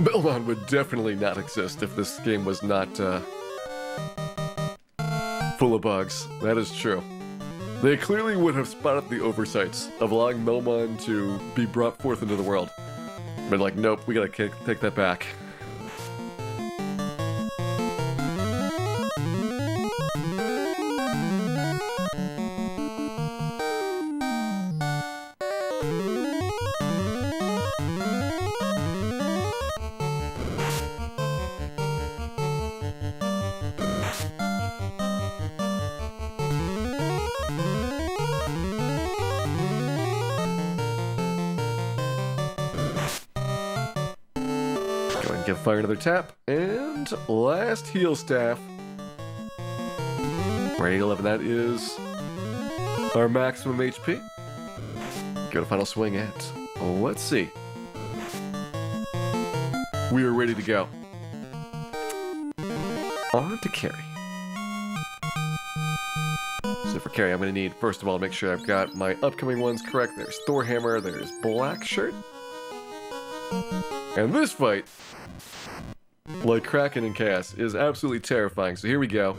Belmont would definitely not exist if this game was not full of bugs. That is true. They clearly would have spotted the oversights of allowing Melmon to be brought forth into the world. But like, nope, we gotta take that back. Give fire another tap, and last heal staff. We're at 11, that is our maximum HP. Give it a final swing at, let's see. We are ready to go. On to carry. So for carry, I'm going to need, first of all, to make sure I've got my upcoming ones correct. There's Thorhammer, there's Black Shirt. And this fight, like Kraken and Chaos, is absolutely terrifying. So here we go.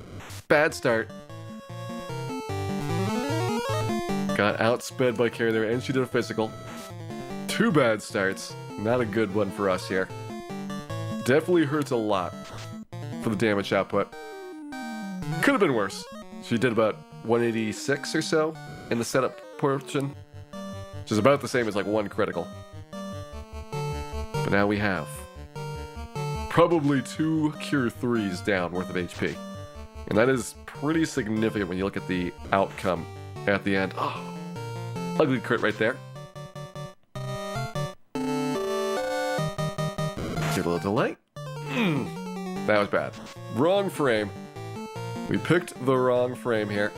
Bad start. Got outsped by Carrie there, and she did a physical. 2 bad starts. Not a good one for us here. Definitely hurts a lot for the damage output. Could have been worse. She did about 186 or so in the setup portion, which is about the same as like 1 critical. But now we have probably 2 Cure 3s down worth of HP. And that is pretty significant when you look at the outcome at the end. Oh, ugly crit right there. Give a little delay. That was bad. Wrong frame. We picked the wrong frame here.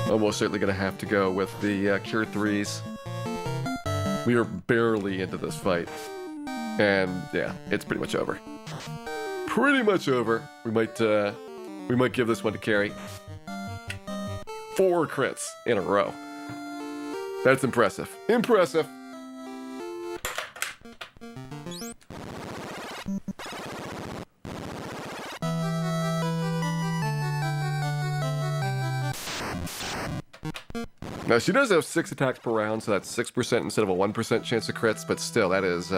Almost certainly going to have to go with the Cure 3s. We are barely into this fight. And yeah, it's pretty much over. Pretty much over. We might give this one to carry. 4 crits in a row. That's impressive. Impressive. Now she does have 6 attacks per round, so that's 6% instead of a 1% chance of crits, but still, that is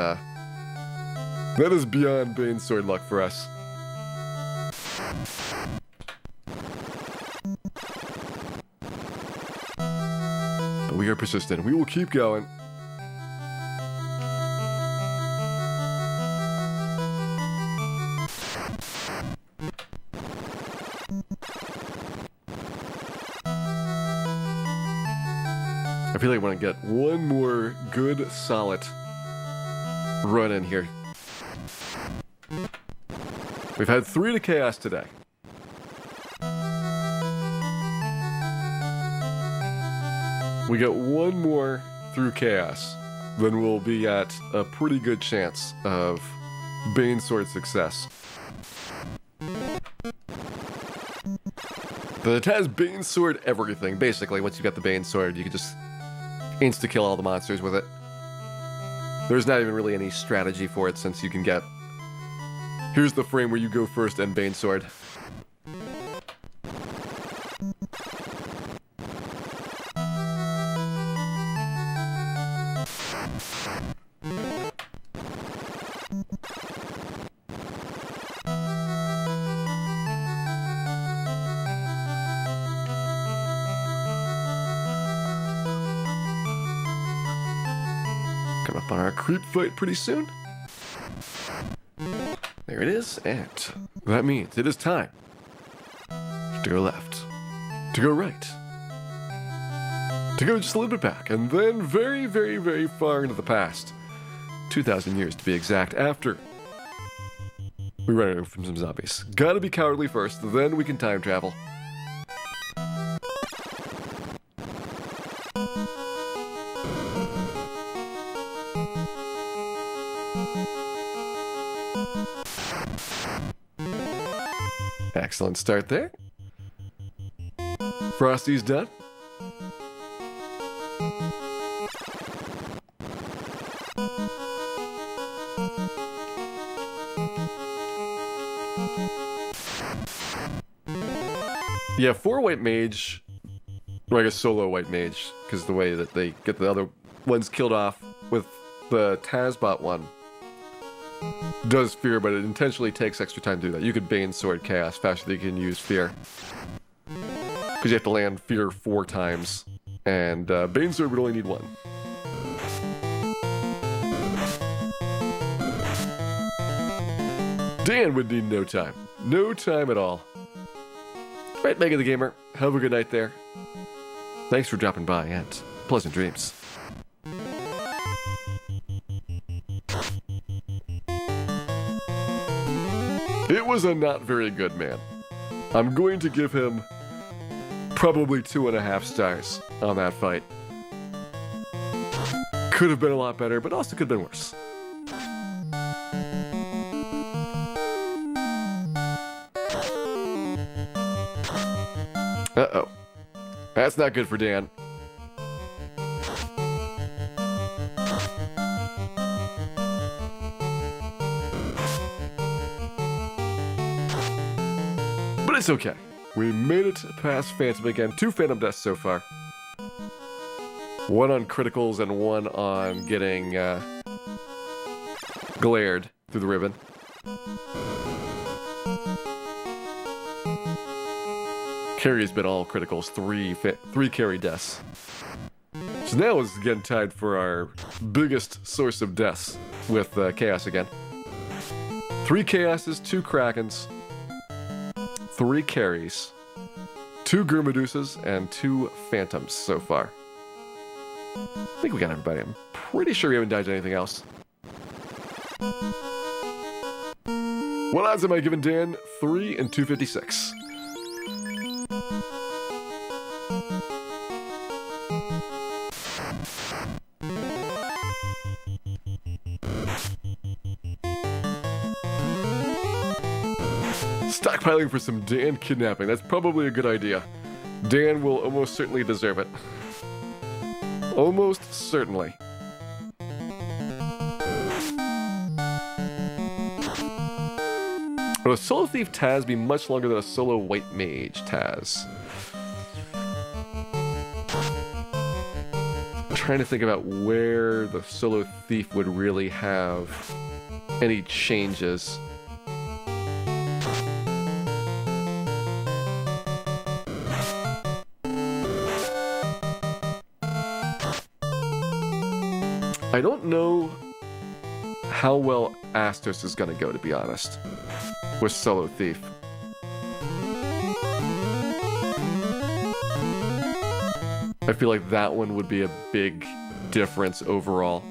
beyond Bane's Sword luck for us. But we are persistent. We will keep going. I feel like I want to get one more good, solid run in here. We've had 3 to Chaos today. We get 1 more through Chaos, then we'll be at a pretty good chance of Bane Sword success. But it has Bane Sword everything. Basically, once you've got the Bane Sword, you can just insta-kill all the monsters with it. There's not even really any strategy for it, since you can get... Here's the frame where you go first and Bane Sword. Come up on our creep fight pretty soon. There it is, and that means it is time to go left, to go right, to go just a little bit back, and then very, very, very far into the past. 2,000 years to be exact, after we run away from some zombies. Gotta be cowardly first, then we can time travel. Excellent start there. Frosty's done. Yeah, for White Mage, or I guess solo White Mage, because the way that they get the other ones killed off with the Tazbot one does fear, but it intentionally takes extra time to do that. You could Bane Sword Chaos faster than you can use fear. Because you have to land fear 4 times, and Bane Sword would only need 1. Dan would need no time. No time at all. Right, Mega the Gamer, have a good night there. Thanks for dropping by, and pleasant dreams. It was a not very good man. I'm going to give him probably 2.5 stars on that fight. Could have been a lot better, but also could have been worse. Uh-oh. That's not good for Dan. But it's okay. We made it past Phantom again. 2 Phantom deaths so far. 1 on criticals and 1 on getting glared through the ribbon. Carry's been all criticals, 3 carry deaths. So now it's again tied for our biggest source of deaths with Chaos again. 3 Chaoses, 2 Krakens, 3 carries, 2 Gurmedusas, and 2 Phantoms so far. I think we got everybody. I'm pretty sure we haven't died to anything else. What odds am I giving Dan? 3 and 256. Stockpiling for some Dan kidnapping. That's probably a good idea. Dan will almost certainly deserve it. Almost certainly. Would a solo thief Taz be much longer than a solo White Mage Taz? I'm trying to think about where the solo thief would really have any changes. I don't know how well Astos is going to go, to be honest, with Solo Thief. I feel like that one would be a big difference overall.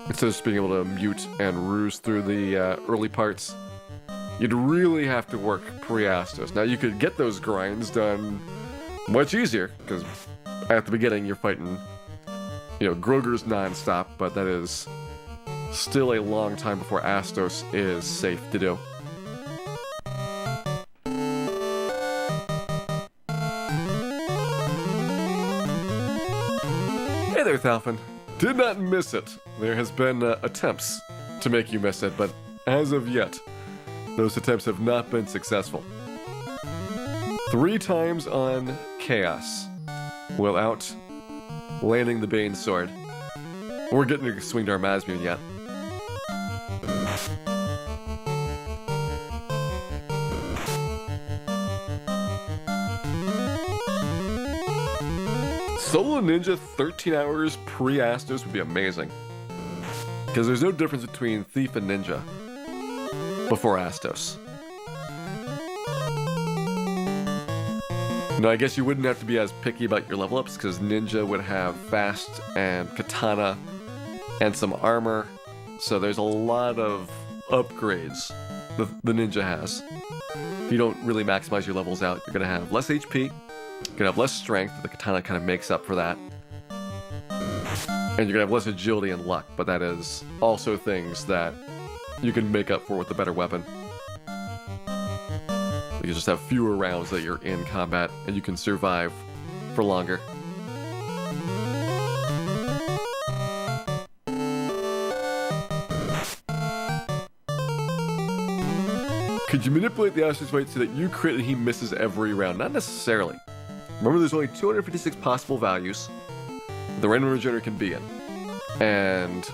Instead of just being able to mute and ruse through the early parts, you'd really have to work pre-Astos. Now, you could get those grinds done much easier, because at the beginning you're fighting, Groger's non-stop, but that is still a long time before Astos is safe to do. Hey there, Thalfin. Did not miss it. There has been attempts to make you miss it, but as of yet, those attempts have not been successful. 3 times on Chaos without landing the Bane Sword. We're getting to swing to our Masmune yet. Solo Ninja 13 hours pre-Astos would be amazing. Because there's no difference between Thief and Ninja before Astos. No, I guess you wouldn't have to be as picky about your level ups, because Ninja would have Fast and Katana and some armor. So there's a lot of upgrades the Ninja has. If you don't really maximize your levels out, you're going to have less HP, you're going to have less strength, the Katana kind of makes up for that. And you're going to have less agility and luck, but that is also things that you can make up for with a better weapon. You just have fewer rounds that you're in combat, and you can survive for longer. Could you manipulate the Astos fight so that you crit and he misses every round? Not necessarily. Remember, there's only 256 possible values the random regenerator can be in. And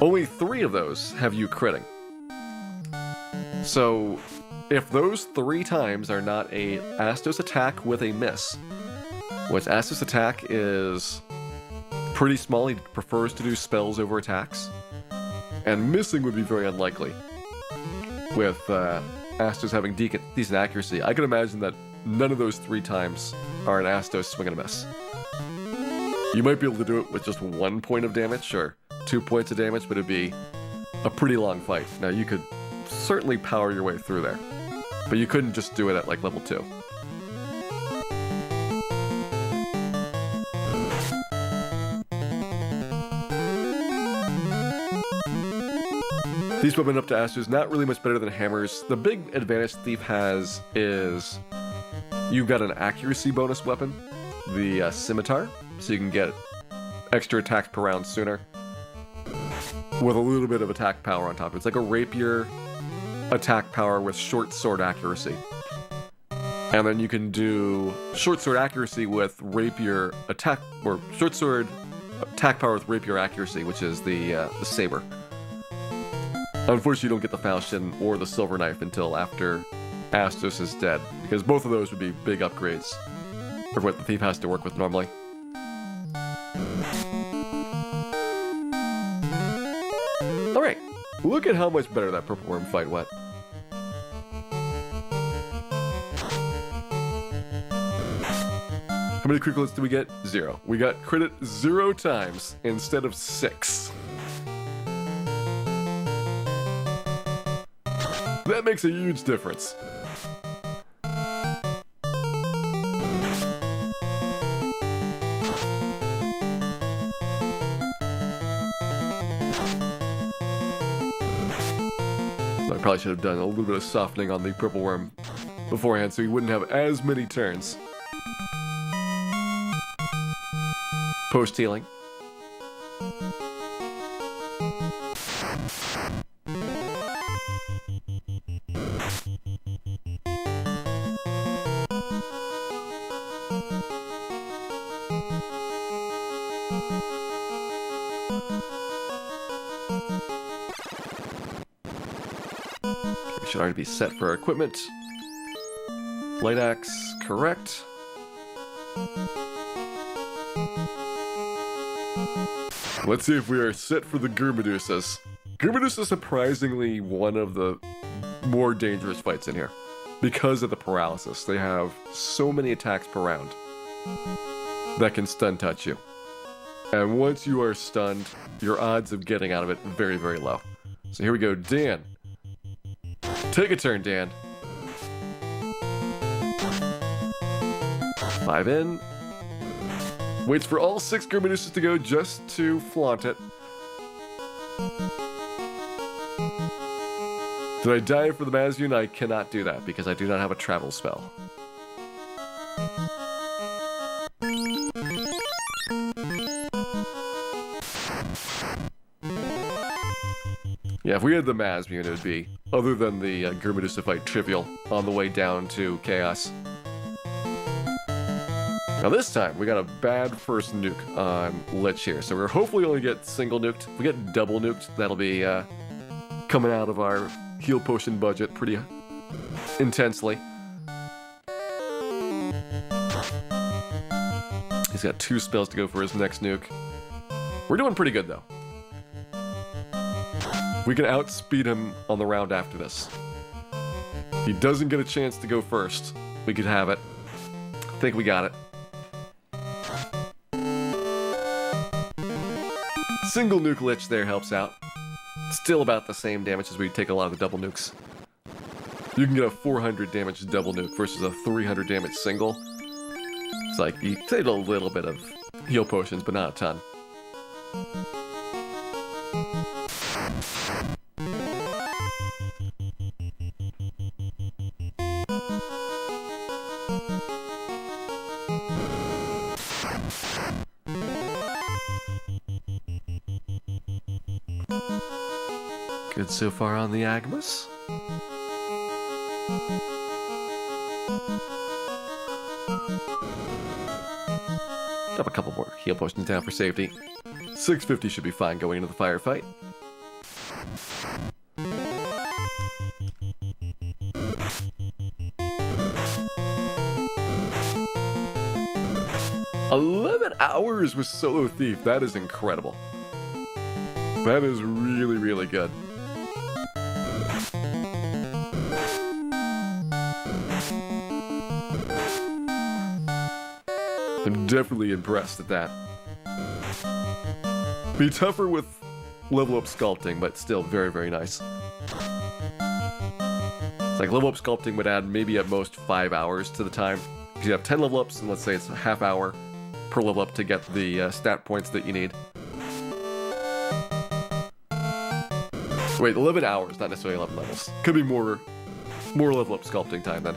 only 3 of those have you critting. So, if those 3 times are not a Astos attack with a miss, which Astos attack is pretty small, he prefers to do spells over attacks, and missing would be very unlikely. With Astos having decent accuracy, I can imagine that none of those 3 times are an Astos swing and a miss. You might be able to do it with just 1 point of damage, or 2 points of damage, but it'd be a pretty long fight. Now, you could certainly power your way through there, but you couldn't just do it at like level 2. These weapon up to Astos, not really much better than hammers. The big advantage Thief has is you've got an accuracy bonus weapon, the scimitar, so you can get extra attacks per round sooner with a little bit of attack power on top. It's like a rapier attack power with short sword accuracy. And then you can do short sword accuracy with rapier attack, or short sword attack power with rapier accuracy, which is the saber. Unfortunately, you don't get the falchion or the silver knife until after Astos is dead, because both of those would be big upgrades for what the Thief has to work with normally. Alright, look at how much better that Purple Worm fight went. How many critical hits did we get? 0. We got crit 0 times instead of 6. That makes a huge difference. I probably should have done a little bit of softening on the Purple Worm beforehand so he wouldn't have as many turns. Post healing. We should already be set for our equipment. Light axe, correct. Let's see if we are set for the Gurmedusas. Gurmedusa is surprisingly one of the more dangerous fights in here because of the paralysis. They have so many attacks per round that can stun touch you. And once you are stunned, your odds of getting out of it very, very low. So here we go, Dan. Take a turn, Dan. 5 in. Waits for all 6 Gurmedusas to go just to flaunt it. Did I die for the Mazun? I cannot do that because I do not have a travel spell. Yeah, if we had the Mazmun, it would be, other than the Gurmedusa fight, trivial on the way down to Chaos. Now this time, we got a bad first nuke on Lich here, so we're hopefully only get single nuked. If we get double nuked, that'll be coming out of our heal potion budget pretty intensely. He's got 2 spells to go for his next nuke. We're doing pretty good though. We can outspeed him on the round after this. He doesn't get a chance to go first. We could have it. I think we got it. Single nuke Lich there helps out. Still about the same damage as we take a lot of the double nukes. You can get a 400 damage double nuke versus a 300 damage single. It's like, you take a little bit of heal potions, but not a ton. Good so far on the Agmas. Drop a couple more heal potions down for safety. 650 should be fine going into the firefight. $11 with Solo Thief. That is incredible. That is really, really good. I'm definitely impressed at that. Be tougher with level up sculpting, but still very, very nice. It's like level up sculpting would add maybe at most 5 hours to the time. Because you have 10 level ups, and let's say it's a half hour per level up to get the stat points that you need. Wait, 11 hours, not necessarily 11 levels. Could be more level up sculpting time then.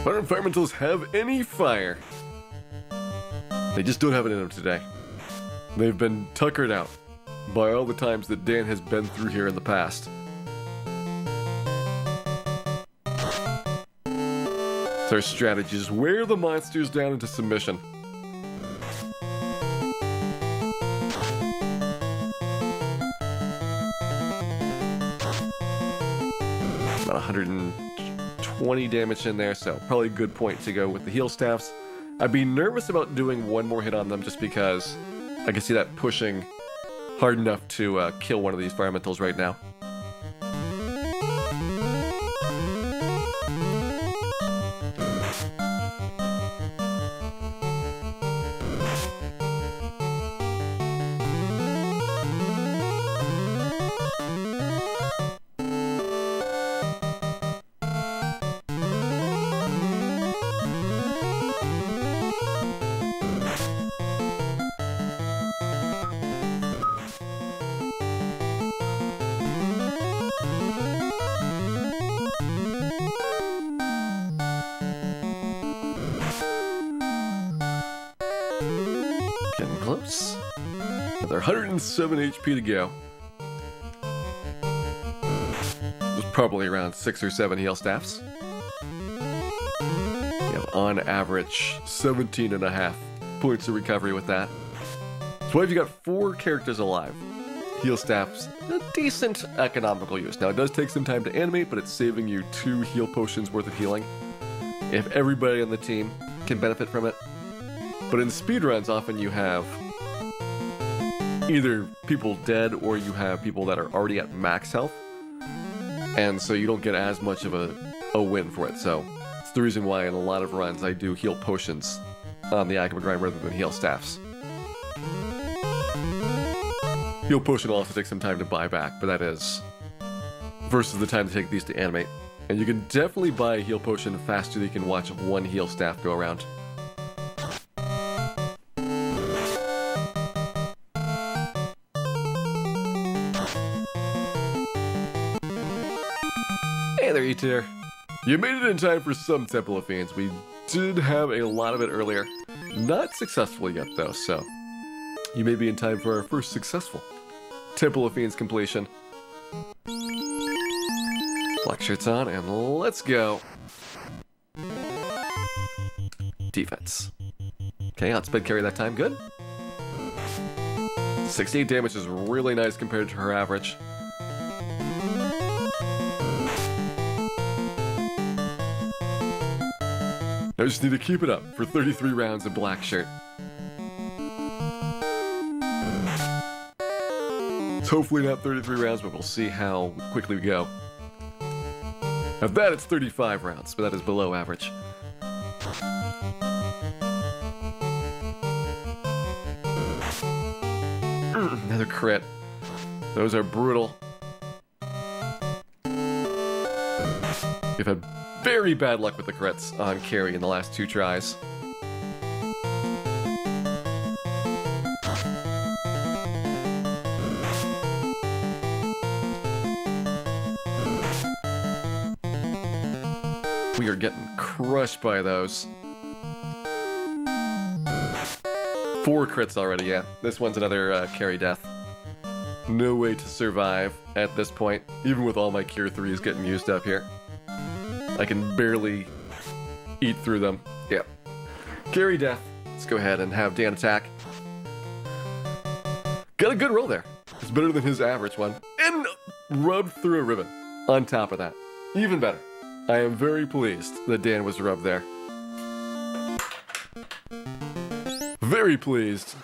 Fire environmentals have any fire. They just don't have it in them today. They've been tuckered out by all the times that Dan has been through here in the past. Their strategy is wear the monsters down into submission. About 120 damage in there, so probably a good point to go with the heal staffs. I'd be nervous about doing one more hit on them just because I can see that pushing hard enough to kill one of these environmentals right now. Getting close. Another 107 HP to go. There's probably around 6 or 7 heal staffs. You have on average 17.5 points of recovery with that. So what if you got 4 characters alive? Heal staffs, a decent economical use. Now it does take some time to animate, but it's saving you 2 heal potions worth of healing. If everybody on the team can benefit from it. But in speedruns, often you have either people dead or you have people that are already at max health. And so you don't get as much of a win for it. So it's the reason why in a lot of runs I do heal potions on the Akuma grind rather than heal staffs. Heal potion will also take some time to buy back, but that is versus the time to take these to animate. And you can definitely buy a heal potion faster than you can watch one heal staff go around. Hey there, E-Tier. You made it in time for some Temple of Fiends. We did have a lot of it earlier. Not successfully yet, though, so you may be in time for our first successful Temple of Fiends completion. Black shirts on, and let's go. Defense. Okay, outspeed carry that time, good. 68 damage is really nice compared to her average. I just need to keep it up for 33 rounds of black shirt. It's hopefully not 33 rounds, but we'll see how quickly we go. At that, it's 35 rounds, but that is below average. Another crit. Those are brutal. We've had very bad luck with the crits on carry in the last 2 tries. We are getting crushed by those. 4 crits already, yeah. This one's another carry death. No way to survive at this point, even with all my Cure 3s getting used up here. I can barely eat through them. Yeah. Carry death. Let's go ahead and have Dan attack. Got a good roll there. It's better than his average one. And rubbed through a ribbon on top of that. Even better. I am very pleased that Dan was rubbed there. Very pleased.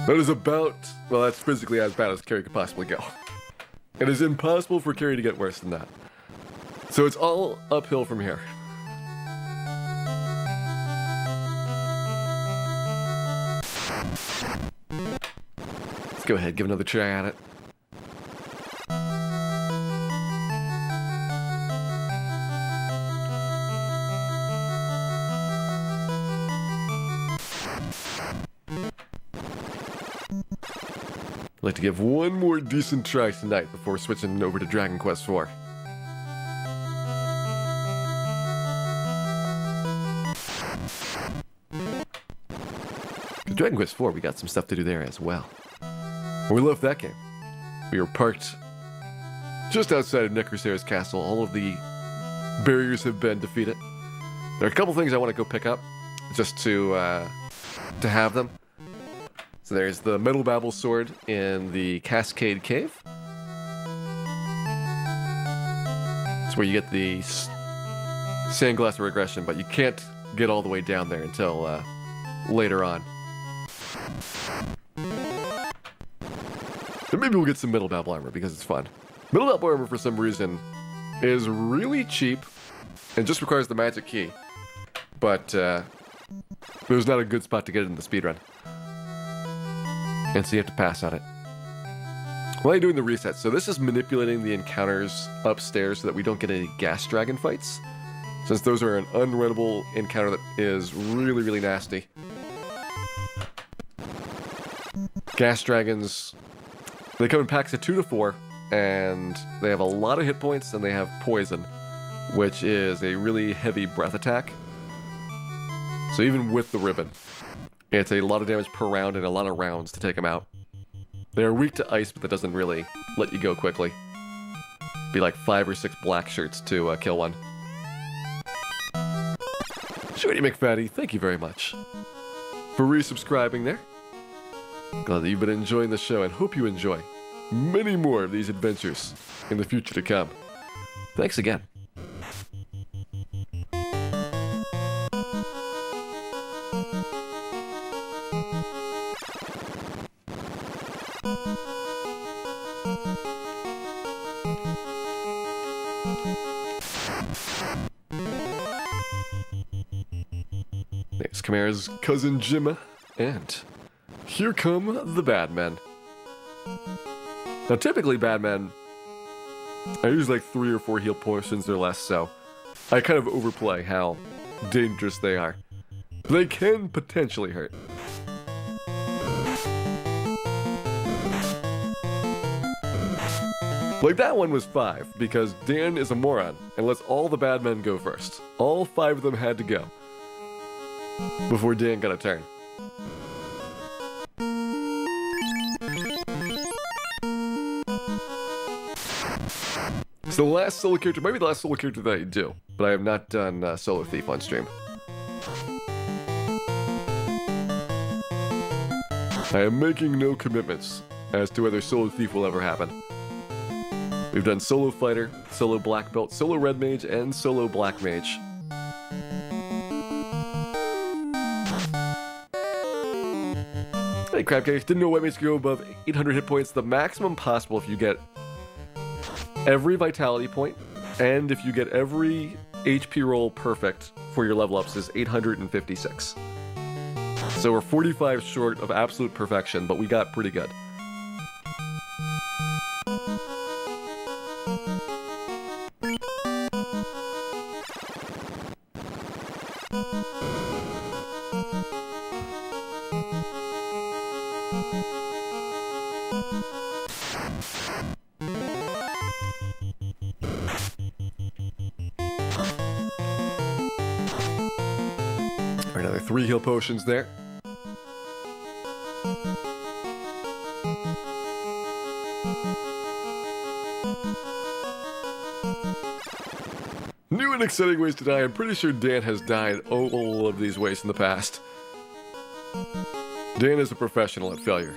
That is about, well, that's physically as bad as Carrie could possibly go. It is impossible for Carrie to get worse than that. So it's all uphill from here. Let's go ahead, give another try at it. I'd like to give one more decent try tonight before switching over to Dragon Quest IV. Dragon Quest IV, we got some stuff to do there as well. We left that game. We were parked just outside of Necrosair's castle. All of the barriers have been defeated. There are a couple things I want to go pick up, just to have them. So there's the Metal Babel sword in the Cascade Cave. It's where you get the Sandglass Regression, but you can't get all the way down there until later on. And maybe we'll get some Metal Babel armor because it's fun. Metal Babel armor, for some reason, is really cheap and just requires the magic key. But there's not a good spot to get it in the speedrun. And so you have to pass on it. While you're doing the reset, so this is manipulating the encounters upstairs so that we don't get any gas dragon fights. Since those are an unrunnable encounter that is really, really nasty. Gas dragons, they come in packs of 2 to 4, and they have a lot of hit points, and they have poison, which is a really heavy breath attack. So even with the ribbon, it's a lot of damage per round and a lot of rounds to take them out. They're weak to ice, but that doesn't really let you go quickly. Be like 5 or 6 black shirts to kill one. Shorty McFatty, thank you very much for resubscribing there. Glad that you've been enjoying the show and hope you enjoy many more of these adventures in the future to come. Thanks again. There's Chimera's cousin Jimma, and here come the bad men. Now typically bad men, I use like 3 or 4 heal potions or less, so I kind of overplay how dangerous they are. But they can potentially hurt. Like that one was 5, because Dan is a moron and lets all the bad men go first. All 5 of them had to go before Dan got a turn. It's the last solo character, maybe the last solo character that I do, but I have not done Solo Thief on stream. I am making no commitments as to whether Solo Thief will ever happen. We've done solo fighter, solo black belt, solo red mage, and solo black mage. Hey, Crabcake, didn't know White Mage could go above 800 hit points. The maximum possible if you get every vitality point, and if you get every HP roll perfect for your level ups is 856. So we're 45 short of absolute perfection, but we got pretty good. Another 3 heal potions there. New and exciting ways to die. I'm pretty sure Dan has died all of these ways in the past. Dan is a professional at failure.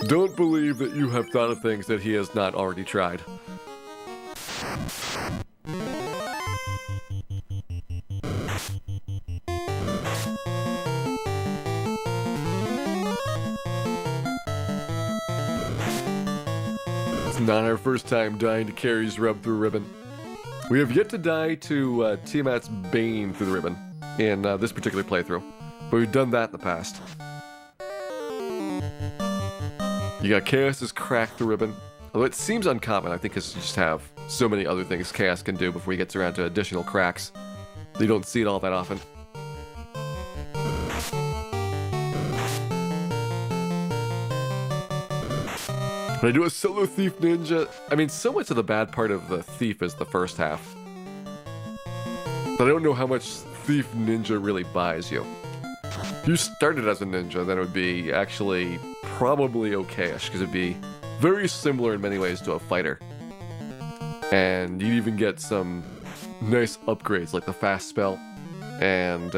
Don't believe that you have thought of things that he has not already tried. It's not our first time dying to carries rubbed through ribbon. We have yet to die to Tiamat's Bane through the ribbon in this particular playthrough, but we've done that in the past. You got Chaos's crack the ribbon. Although it seems uncommon, I think because you just have so many other things Chaos can do before he gets around to additional cracks. You don't see it all that often. When I do a solo Thief Ninja, I mean, so much of the bad part of the Thief is the first half. But I don't know how much Thief Ninja really buys you. If you started as a ninja, then it would be actually probably okay-ish, because it'd be very similar in many ways to a fighter. And you'd even get some nice upgrades, like the fast spell, and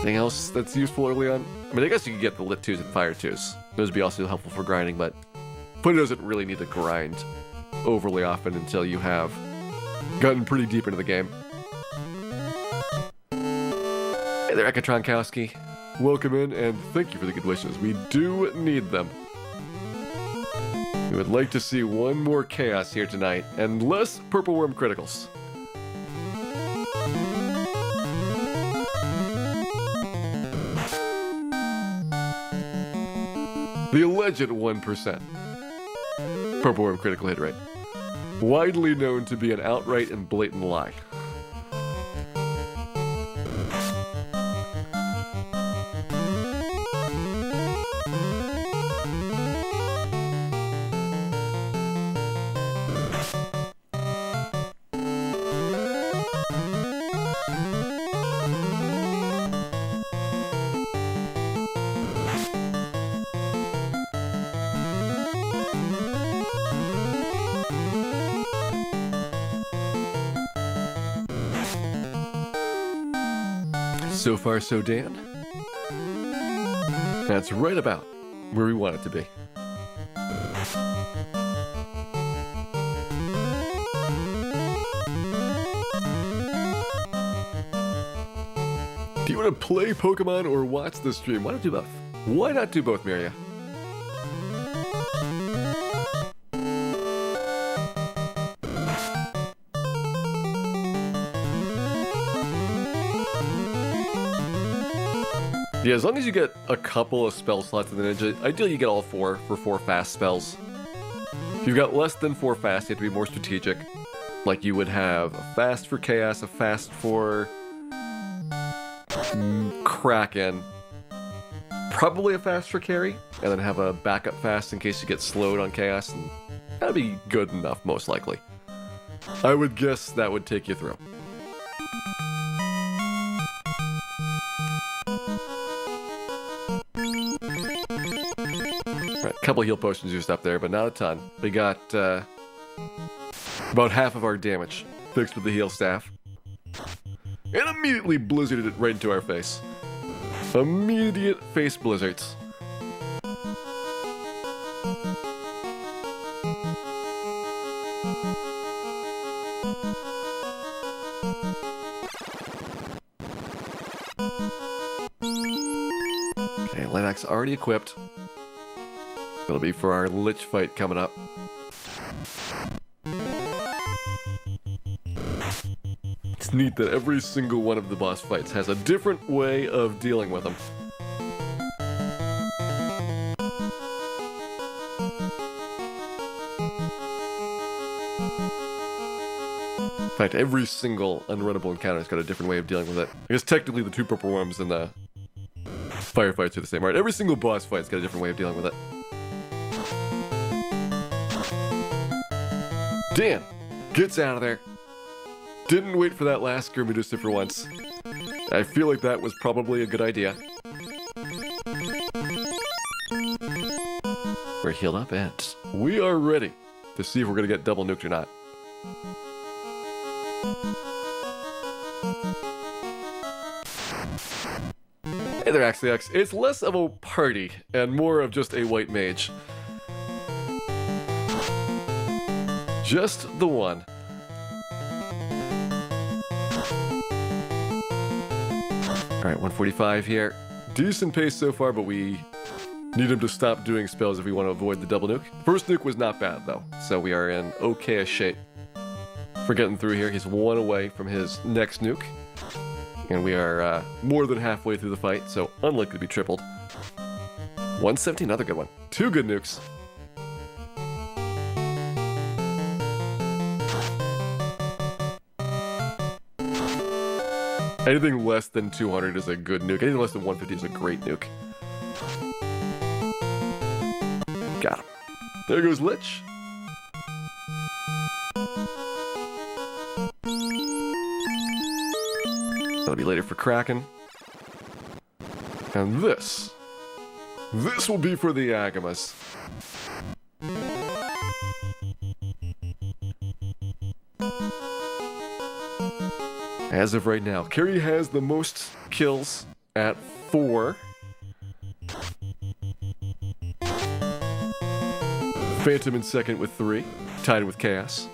anything else that's useful early on? I mean, I guess you could get the Lit 2s and Fire 2s. Those would be also helpful for grinding, but Fighter doesn't really need to grind overly often until you have gotten pretty deep into the game. Hey there, Ekatronkowski. Welcome in, and thank you for the good wishes. We do need them. We would like to see one more Chaos here tonight, and less Purple Worm criticals. The alleged 1% Purple Worm critical hit rate. Widely known to be an outright and blatant lie. So far, so Dan. That's right about where we want it to be. Do you want to play Pokemon or watch the stream? Why not do both? Why not do both, Miria? Yeah, as long as you get a couple of spell slots in the ninja, ideally you get all 4 for 4 fast spells. If you've got less than 4 fast, you have to be more strategic. Like you would have a fast for Chaos, a fast for Kraken, probably a fast for Carry, and then have a backup fast in case you get slowed on Chaos, and that'd be good enough, most likely. I would guess that would take you through. A couple heal potions used up there, but not a ton. We got about half of our damage fixed with the heal staff. And immediately blizzarded it right into our face. Immediate face blizzards. Okay, light axe already equipped. It'll be for our Lich fight coming up. It's neat that every single one of the boss fights has a different way of dealing with them. In fact, every single unrunnable encounter's got a different way of dealing with it. I guess technically the two purple worms and the firefights are the same, right? Every single boss fight's got a different way of dealing with it. Dan gets out of there. Didn't wait for that last Medusa for once. I feel like that was probably a good idea. We're healed up and we are ready to see if we're gonna get double nuked or not. Hey there, Axiox. It's less of a party and more of just a white mage. Just the one. Alright, 145 here. Decent pace so far, but we need him to stop doing spells if we want to avoid the double nuke. First nuke was not bad, though, so we are in okay-ish shape for getting through here. He's one away from his next nuke. And we are more than halfway through the fight, so unlikely to be tripled. 117, another good one. Two good nukes. Anything less than 200 is a good nuke. Anything less than 150 is a great nuke. Got him. There goes Lich. That'll be later for Kraken. And this will be for the Agamas. As of right now, Carrie has the most kills at 4. Phantom in second with 3, tied with Chaos.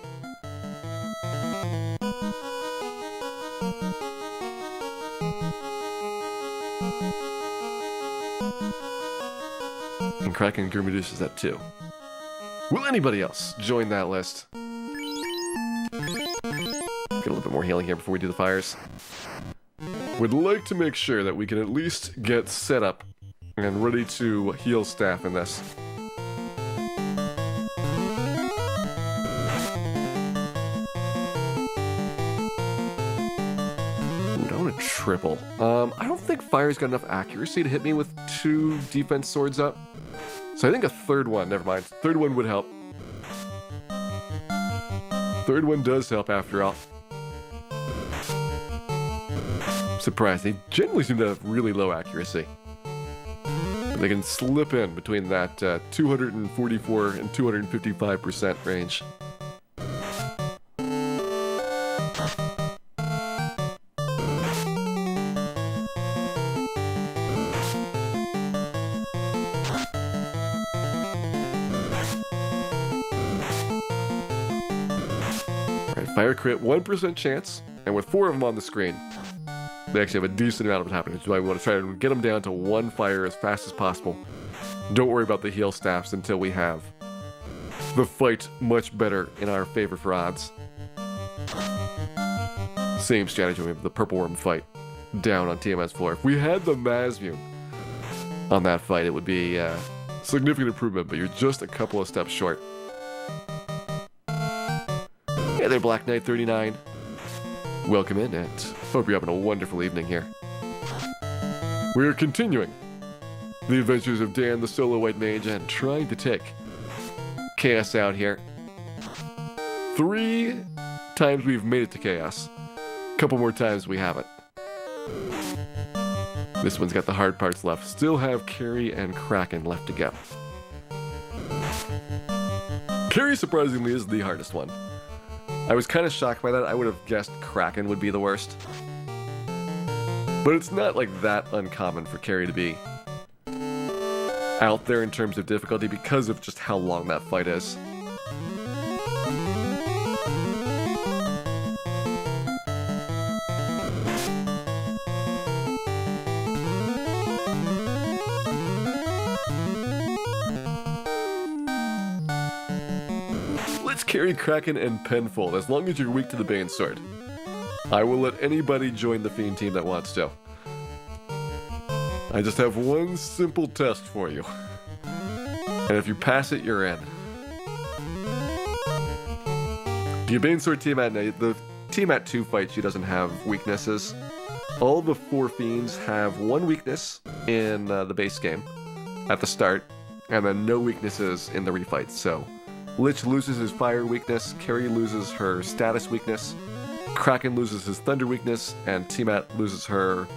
And Kraken Gurmedus is at 2. Will anybody else join that list? Get a little bit more healing here before we do the fires. Would like to make sure that we can at least get set up and ready to heal staff in this. Triple. I don't think fire's got enough accuracy to hit me with 2 defense swords up. So I think a third one, never mind. Third one would help. Third one does help after all. Surprised. They generally seem to have really low accuracy. But they can slip in between that 244 and 255% range. Fire crit, 1% chance, and with 4 of them on the screen, they actually have a decent amount of it happening, which is why we want to try to get them down to 1 fire as fast as possible. Don't worry about the heal staffs until we have the fight much better in our favor for odds. Same strategy with the Purple Worm fight down on TMS floor. If we had the Mazmune on that fight, it would be a significant improvement, but you're just a couple of steps short. Hey there, Black Knight 39. Welcome in, and hope you're having a wonderful evening here. We are continuing the adventures of Dan, the solo white mage, and trying to take Chaos out here. 3 times we've made it to Chaos. A couple more times we haven't. This one's got the hard parts left. Still have Carrie and Kraken left to go. Carrie, surprisingly, is the hardest one. I was kind of shocked by that. I would have guessed Kraken would be the worst. But it's not like that uncommon for Carrie to be out there in terms of difficulty because of just how long that fight is. Let's carry Kraken and Penfold, as long as you're weak to the Bane Sword. I will let anybody join the Fiend team that wants to. I just have one simple test for you. And if you pass it, you're in. The Bane Sword Tiamat, the Tiamat 2 fight, she doesn't have weaknesses. All the 4 Fiends have 1 weakness in the base game at the start, and then no weaknesses in the refights. So Lich loses his fire weakness, Carrie loses her status weakness, Kraken loses his thunder weakness, and Tiamat loses her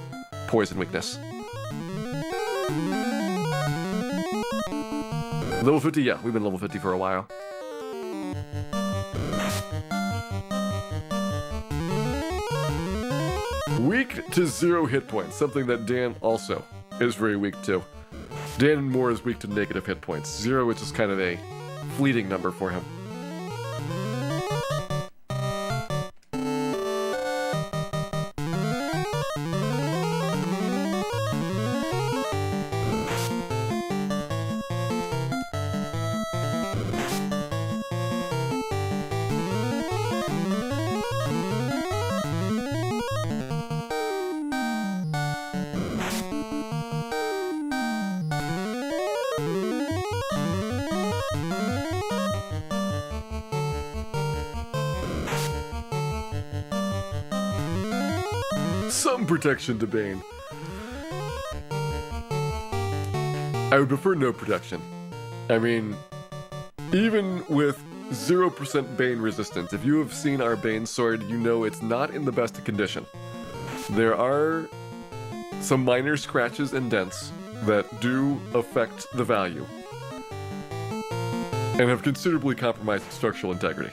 poison weakness. Level 50, yeah, we've been level 50 for a while. Weak to 0 hit points, something that Dan also is very weak to. Dan Moore is weak to negative hit points. 0 is just kind of a fleeting number for him. Some protection to Bane. I would prefer no protection. I mean, even with 0% Bane resistance, if you have seen our Bane sword, you know it's not in the best of condition. There are some minor scratches and dents that do affect the value and have considerably compromised its structural integrity.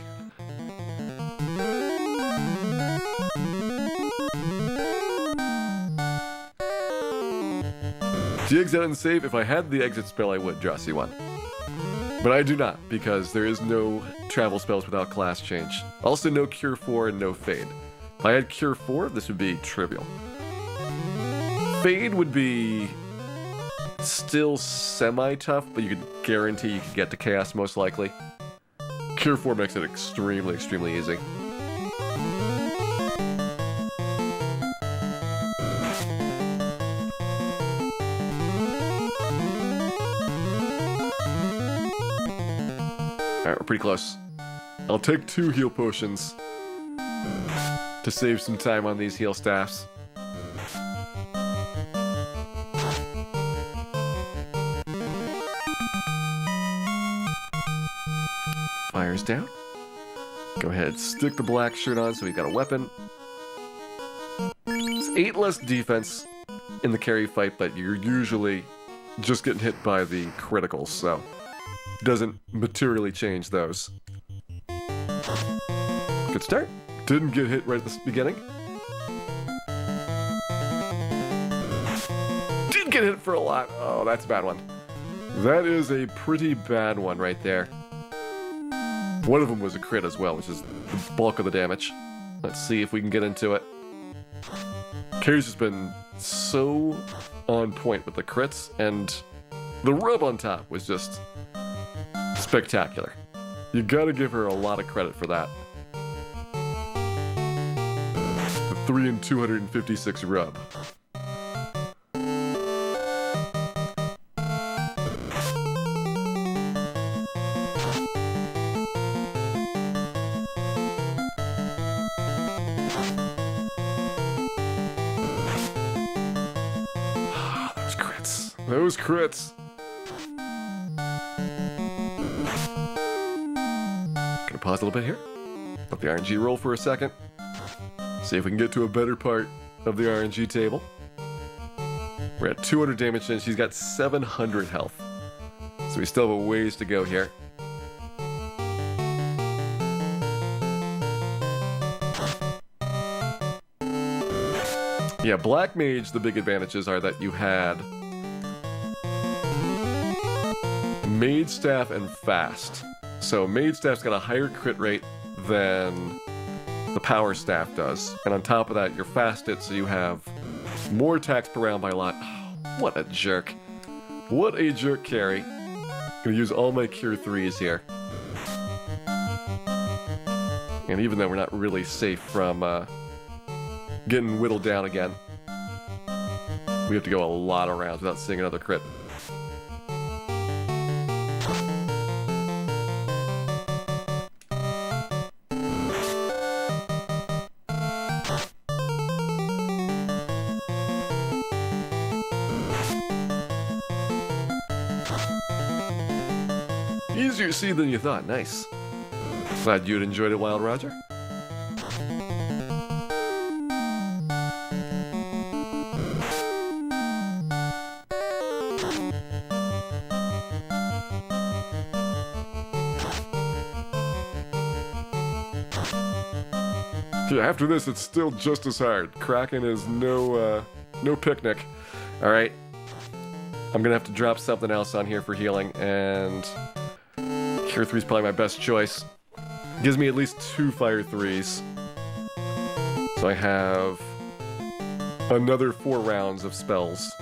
GX and save. If I had the exit spell, I would draw C1. But I do not, because there is no travel spells without class change. Also, no Cure 4 and no Fade. If I had Cure 4, this would be trivial. Fade would be still semi-tough, but you could guarantee you could get to Chaos most likely. Cure 4 makes it extremely, extremely easy. Alright, we're pretty close. I'll take 2 heal potions to save some time on these heal staffs. Fire's down. Go ahead, stick the black shirt on so we've got a weapon. It's 8 less defense in the carry fight, but you're usually just getting hit by the criticals, so doesn't materially change those. Good start. Didn't get hit right at the beginning. Did get hit for a lot. Oh, that's a bad one. That is a pretty bad one right there. One of them was a crit as well, which is the bulk of the damage. Let's see if we can get into it. Carrie's just been so on point with the crits, and the rub on top was just spectacular. You gotta give her a lot of credit for that. The 3 and 256 rub. Those crits. Those crits. Gonna pause a little bit here. Let the RNG roll for a second. See if we can get to a better part of the RNG table. We're at 200 damage and she's got 700 health. So we still have a ways to go here. Yeah, Black Mage, the big advantages are that you had Mage Staff and Fast. So Mage Staff's got a higher crit rate than the Power Staff does. And on top of that, you're fasted, so you have more attacks per round by a lot. Oh, what a jerk. What a jerk carry. Gonna use all my Cure 3s here. And even though we're not really safe from getting whittled down again, we have to go a lot of rounds without seeing another crit. Easier to see than you thought. Nice. Glad you'd enjoyed it, Wild Roger. Yeah, after this, it's still just as hard. Kraken is no picnic. All right. I'm gonna have to drop something else on here for healing, and Cure 3 is probably my best choice. Gives me at least 2 Fire 3s. So I have another 4 rounds of spells.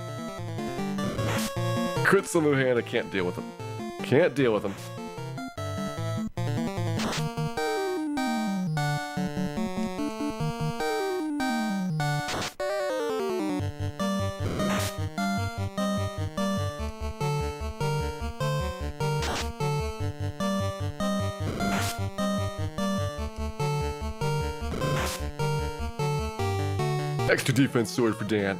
Crits on the hand, I can't deal with them. Can't deal with them. Extra defense sword for Dan.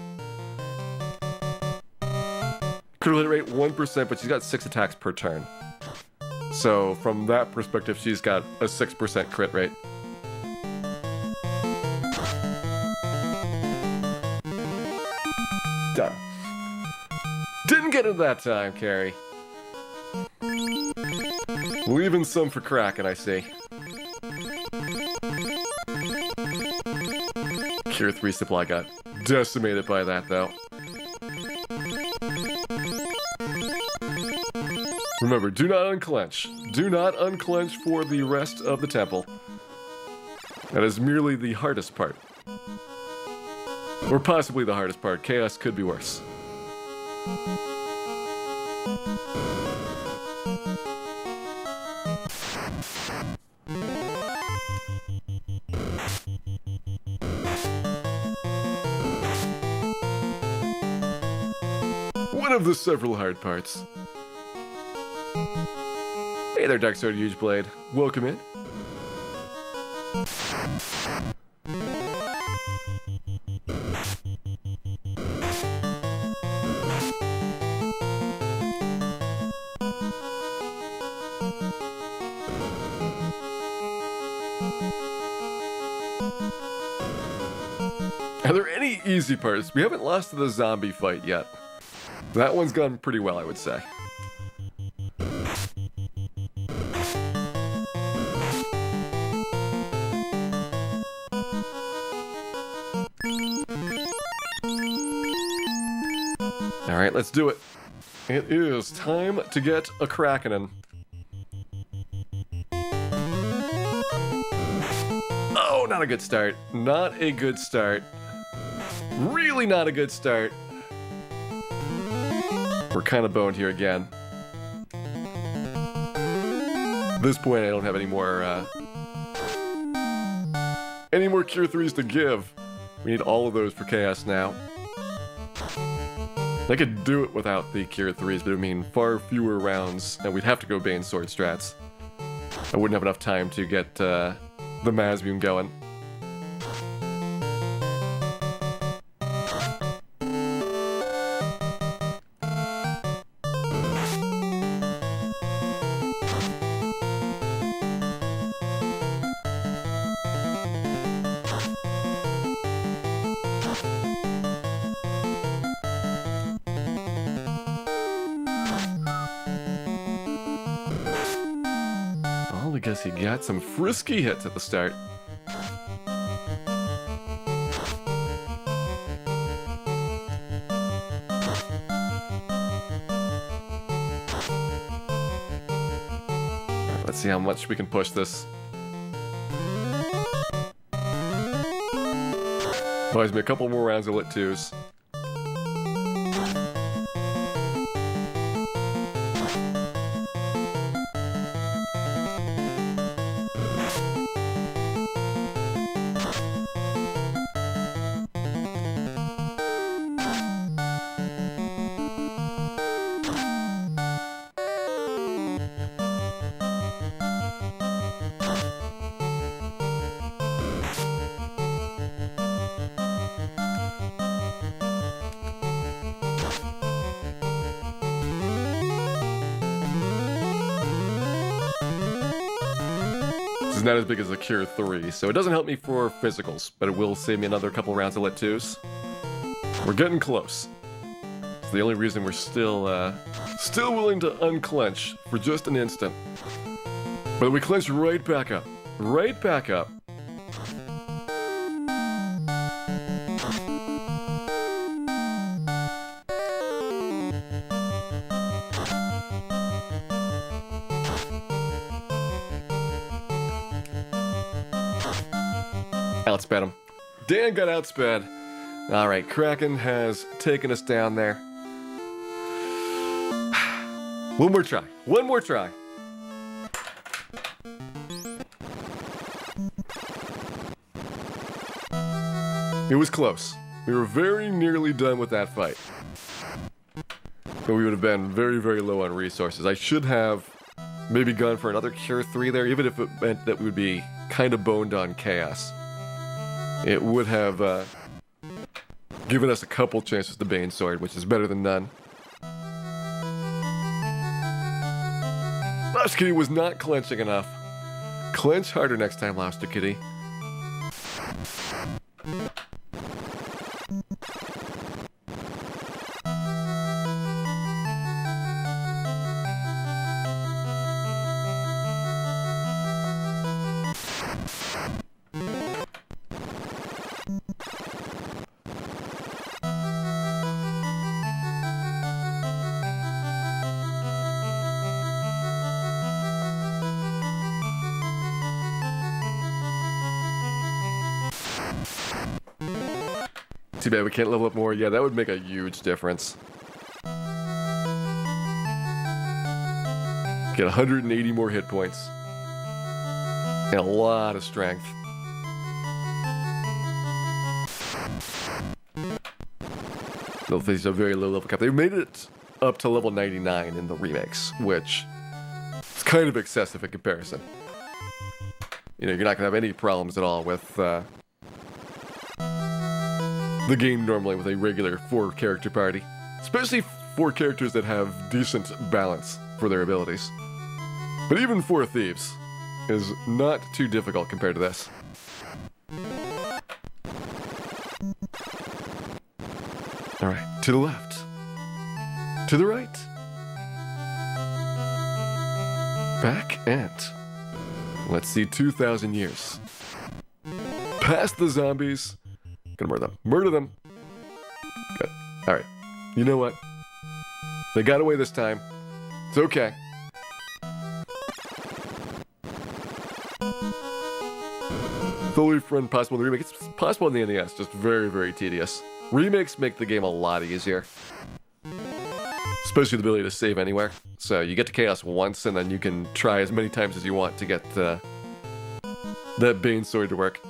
Critical hit rate 1%, but she's got 6 attacks per turn. So from that perspective, she's got a 6% crit rate. Done. Didn't get it that time, Carrie. Leaving some for Kraken, I see. Cure 3 supply got decimated by that, though. Remember, do not unclench. Do not unclench for the rest of the temple. That is merely the hardest part. Or possibly the hardest part. Chaos could be worse. One of the several hard parts. Hey there, Dark Sword Huge Blade. Welcome in. Are there any easy parts? We haven't lost to the zombie fight yet. That one's gone pretty well, I would say. Alright, let's do it. It is time to get a Krakenin. Oh, not a good start. Not a good start. Really not a good start. We're kind of boned here again. At this point, I don't have any more Cure 3s to give. We need all of those for Chaos now. I could do it without the Cure 3s, but it would mean far fewer rounds, and we'd have to go Bane Sword strats. I wouldn't have enough time to get the Masbeam going. I guess he got some frisky hits at the start. Right, let's see how much we can push this. Buys me a couple more rounds of lit 2s. This is not as big as a Cure 3, so it doesn't help me for physicals, but it will save me another couple rounds of lit 2s. We're getting close. It's the only reason we're still willing to unclench for just an instant. But we clench right back up. Right back up. Outsped him. Dan got outsped. Alright, Kraken has taken us down there. One more try. One more try. It was close. We were very nearly done with that fight. But we would have been very, very low on resources. I should have maybe gone for another Cure 3 there, even if it meant that we would be kind of boned on Chaos. It would have given us a couple chances to Bane Sword, which is better than none. Lobster Kitty was not clenching enough. Clench harder next time, Lobster Kitty. Too bad we can't level up more. Yeah, that would make a huge difference. Get 180 more hit points. And a lot of strength. They'll face a very low level cap. They made it up to level 99 in the remakes, which is kind of excessive in comparison. You know, you're not going to have any problems at all with the game normally with a regular 4-character party. Especially 4 characters that have decent balance for their abilities. But even 4 thieves is not too difficult compared to this. Alright, to the left. To the right. Back and... let's see, 2,000 years. Past the zombies. Gonna murder them. Murder them. Good. Alright. You know what? They got away this time. It's okay. Fully run possible in the remake. It's possible in the NES, just very, very tedious. Remakes make the game a lot easier. Especially the ability to save anywhere. So you get to Chaos once, and then you can try as many times as you want to get that Bane Sword to work.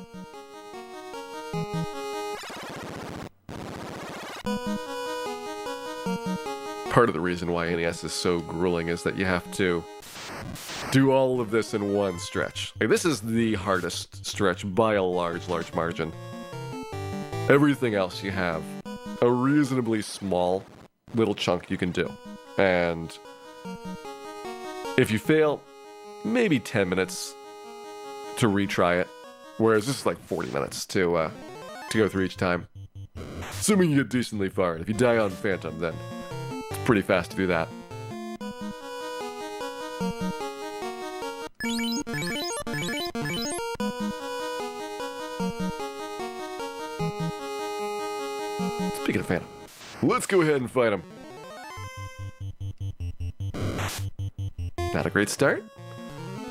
Part of the reason why NES is so grueling is that you have to do all of this in one stretch. Like, this is the hardest stretch by a large, large margin. Everything else you have a reasonably small little chunk you can do. And if you fail, maybe 10 minutes to retry it. Whereas this is like 40 minutes to go through each time. Assuming you get decently far. If you die on Phantom, then it's pretty fast to do that. Speaking of Phantom, let's go ahead and fight him. Not a great start.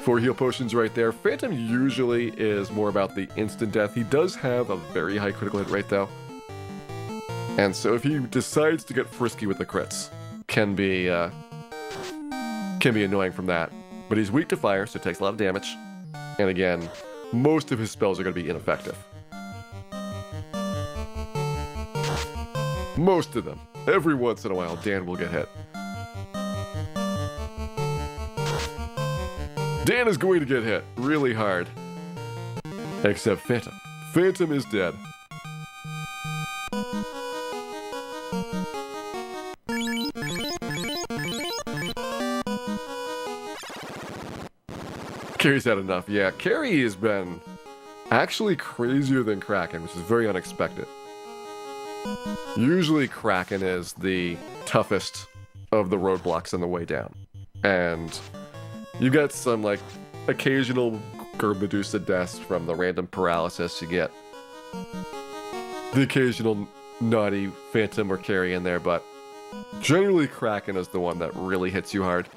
4 heal potions right there. Phantom usually is more about the instant death. He does have a very high critical hit rate though. And so if he decides to get frisky with the crits, can be annoying from that. But he's weak to fire, so it takes a lot of damage. And again, most of his spells are going to be ineffective. Most of them. Every once in a while, Dan will get hit. Dan is going to get hit really hard. Except Phantom. Phantom is dead. Carrie's had enough. Yeah, Carrie has been actually crazier than Kraken, which is very unexpected. Usually Kraken is the toughest of the roadblocks on the way down. And you get some, like, occasional Medusa deaths from the random paralysis. You get the occasional naughty Phantom or Carrie in there, but generally Kraken is the one that really hits you hard.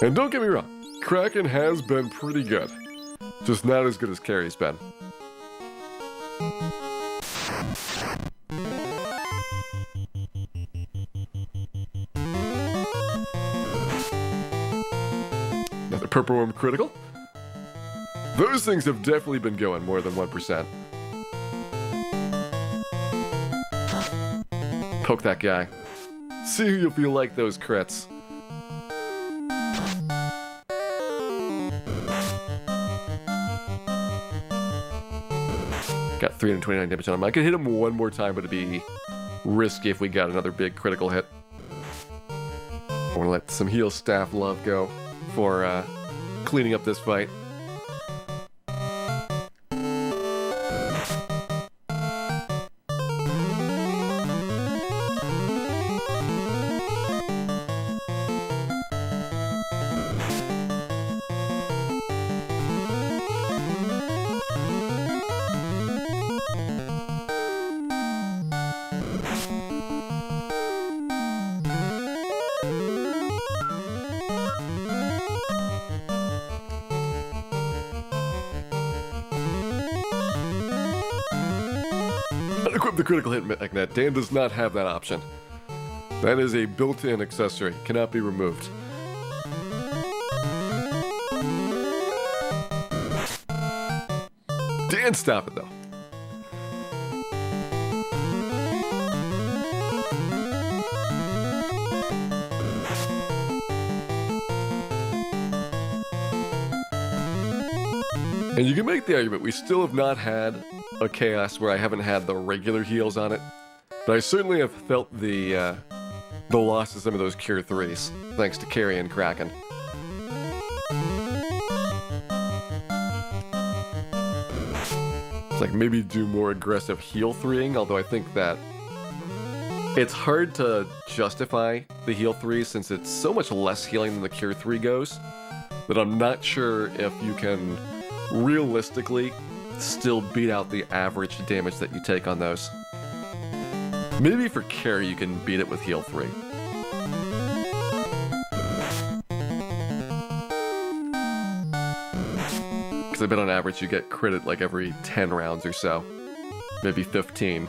And don't get me wrong, Kraken has been pretty good. Just not as good as Carrie's been. Another Purple Worm critical. Those things have definitely been going more than 1%. Poke that guy. See who you'll feel like those crits. Got 329 damage on him. I could hit him one more time, but it'd be risky if we got another big critical hit. I want to let some heal staff love go for cleaning up this fight. Unequip the critical hit magnet. Dan does not have that option. That is a built-in accessory. Cannot be removed. Dan, stop it though. And you can make the argument we still have not had a chaos where I haven't had the regular heals on it, but I certainly have felt the loss of some of those Cure 3s, thanks to Carrie and Kraken. It's like maybe do more aggressive heal 3ing, although I think that it's hard to justify the heal 3 since it's so much less healing than the Cure 3 goes, that I'm not sure if you can realistically still beat out the average damage that you take on those. Maybe for Carrie you can beat it with heal 3. Because I bet on average you get critted like every 10 rounds or so. Maybe 15.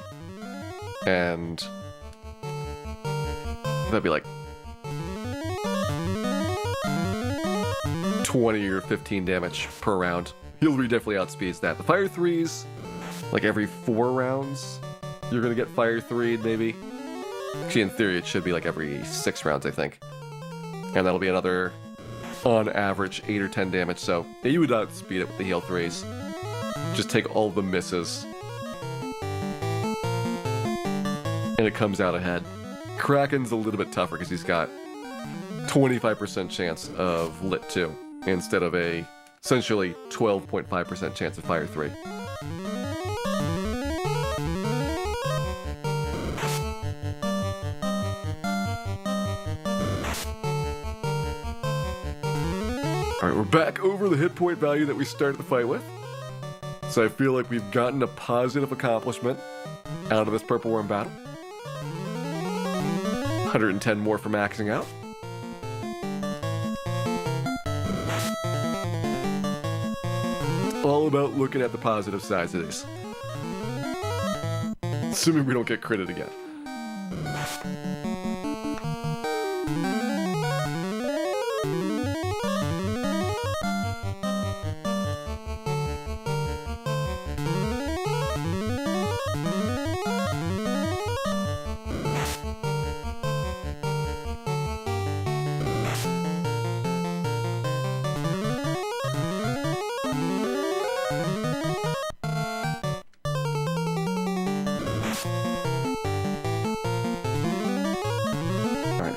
And that'd be like 20 or 15 damage per round. Heal 3 definitely outspeeds that. The Fire 3s, like every 4 rounds, you're gonna get Fire 3'd maybe. Actually, in theory, it should be like every 6 rounds, I think. And that'll be another, on average, 8 or 10 damage, so yeah, you would outspeed it with the Heal 3s. Just take all the misses. And it comes out ahead. Kraken's a little bit tougher because he's got 25% chance of Lit 2 instead of a essentially 12.5% chance of Fire 3. Alright, we're back over the hit point value that we started the fight with. So I feel like we've gotten a positive accomplishment out of this Purple Worm battle. 110 more for maxing out. All about looking at the positive sides of these. Assuming we don't get critted again.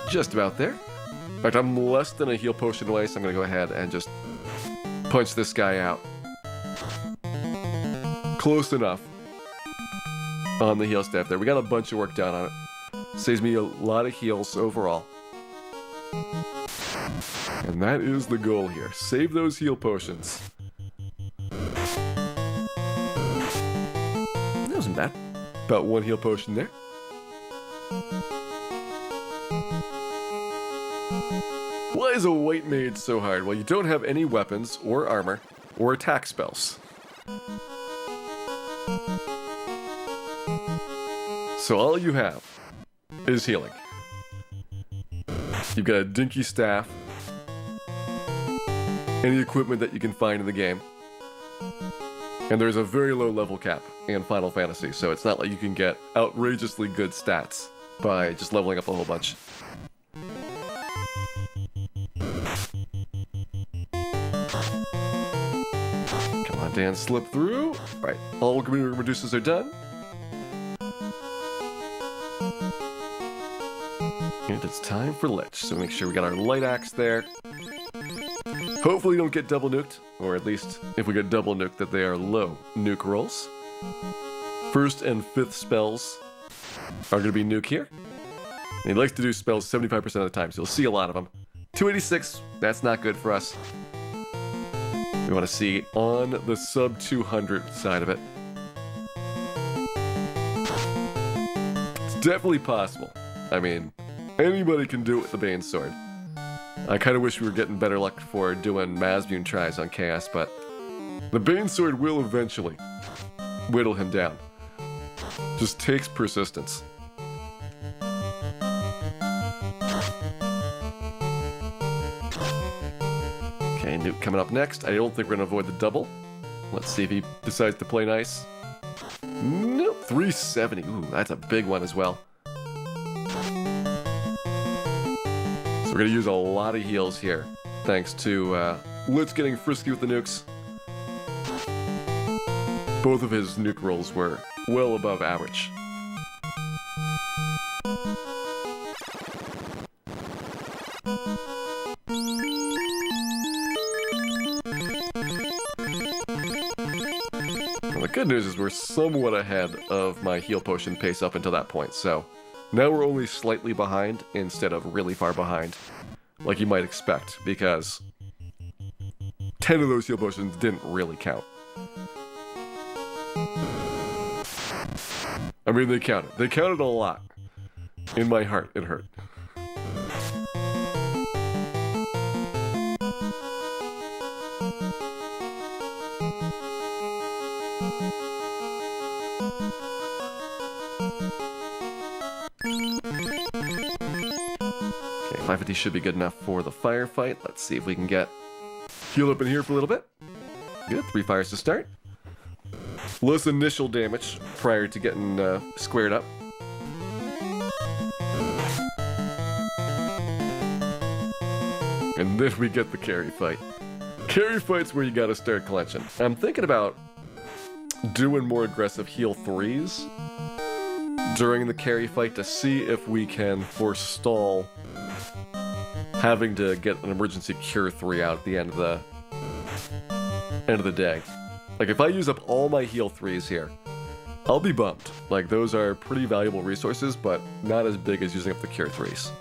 Just about there. In fact, I'm less than a heal potion away, so I'm going to go ahead and just punch this guy out. Close enough on the heal staff there. We got a bunch of work done on it. Saves me a lot of heals overall. And that is the goal here. Save those heal potions. That wasn't bad. About one heal potion there. Why is a White Mage so hard? Well, you don't have any weapons or armor or attack spells. So all you have is healing. You've got a dinky staff, any equipment that you can find in the game, and there's a very low level cap in Final Fantasy, so it's not like you can get outrageously good stats by just leveling up a whole bunch. Come on, Dan, slip through. Right, all reduces are done. And it's time for Lich, so make sure we got our light axe there. Hopefully we don't get double nuked, or at least if we get double nuked that they are low nuke rolls. First and fifth spells are going to be nuke here. And he likes to do spells 75% of the time, so you'll see a lot of them. 286, that's not good for us. We want to see on the sub 200 side of it. It's definitely possible. I mean, anybody can do it with the Bane Sword. I kind of wish we were getting better luck for doing Mazmune tries on Chaos, but the Bane Sword will eventually whittle him down. Just takes persistence. Okay, Nuke coming up next. I don't think we're going to avoid the double. Let's see if he decides to play nice. Nope, 370. Ooh, that's a big one as well. So we're going to use a lot of heals here, thanks to Lich getting frisky with the nukes. Both of his nuke rolls were well above average. Well, the good news is we're somewhat ahead of my heal potion pace up until that point, so now we're only slightly behind instead of really far behind, like you might expect, because 10 of those heal potions didn't really count. I mean, they counted. They counted a lot. In my heart, it hurt. Okay, 550 should be good enough for the firefight. Let's see if we can get healed up in here for a little bit. Good, 3 fires to start. Less initial damage prior to getting squared up. And then we get the carry fight. Carry fight's where you gotta start clenching. I'm thinking about doing more aggressive heal 3s during the carry fight to see if we can forestall having to get an emergency cure 3 out at the end of the day. Like, if I use up all my heal 3s here, I'll be bummed. Like, those are pretty valuable resources, but not as big as using up the cure 3s.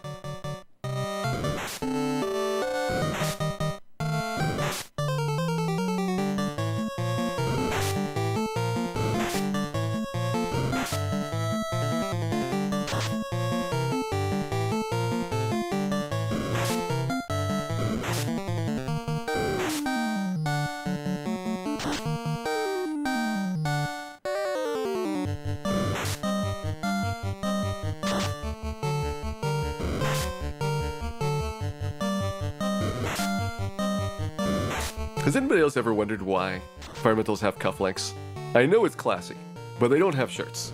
Has anybody else ever wondered why environmentals have cufflinks? I know it's classy, but they don't have shirts.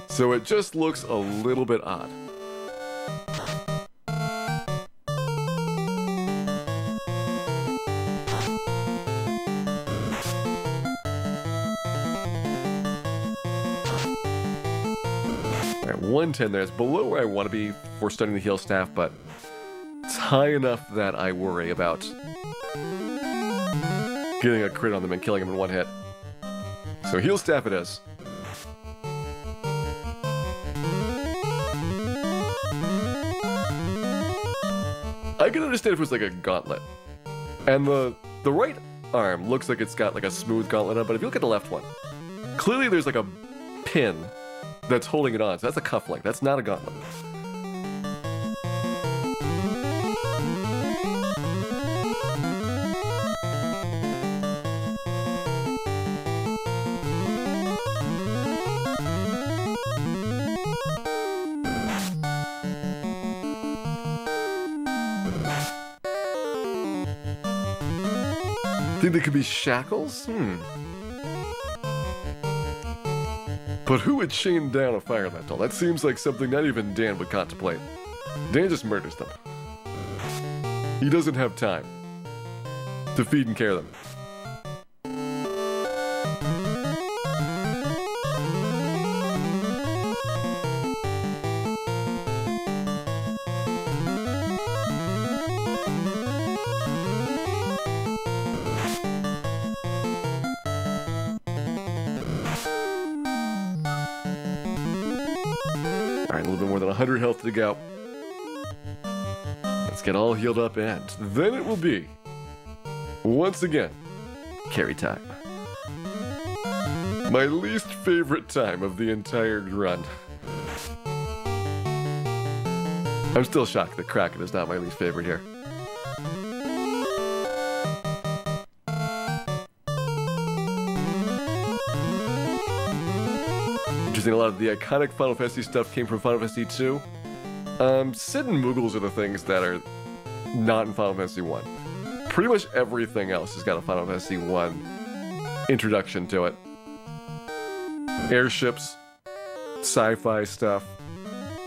So it just looks a little bit odd. Alright, 110 there. It's below where I want to be for starting the heal staff, but It's high enough that I worry about getting a crit on them and killing them in one hit. So heal staff it is. I can understand if it was like a gauntlet. And the right arm looks like it's got like a smooth gauntlet on, but if you look at the left one, clearly there's like a pin that's holding it on. So that's a cufflink. That's not a gauntlet. Think they could be shackles? But who would chain down a fire elemental? That seems like something not even Dan would contemplate. Dan just murders them. He doesn't have time to feed and care them. Alright, a little bit more than 100 health to go. Let's get all healed up, and then it will be, once again, carry time. My least favorite time of the entire run. I'm still shocked that Kraken is not my least favorite here. A lot of the iconic Final Fantasy stuff came from Final Fantasy 2. Sid and Moogles are the things that are not in Final Fantasy 1. Pretty much everything else has got a Final Fantasy 1 introduction to it. Airships, sci-fi stuff,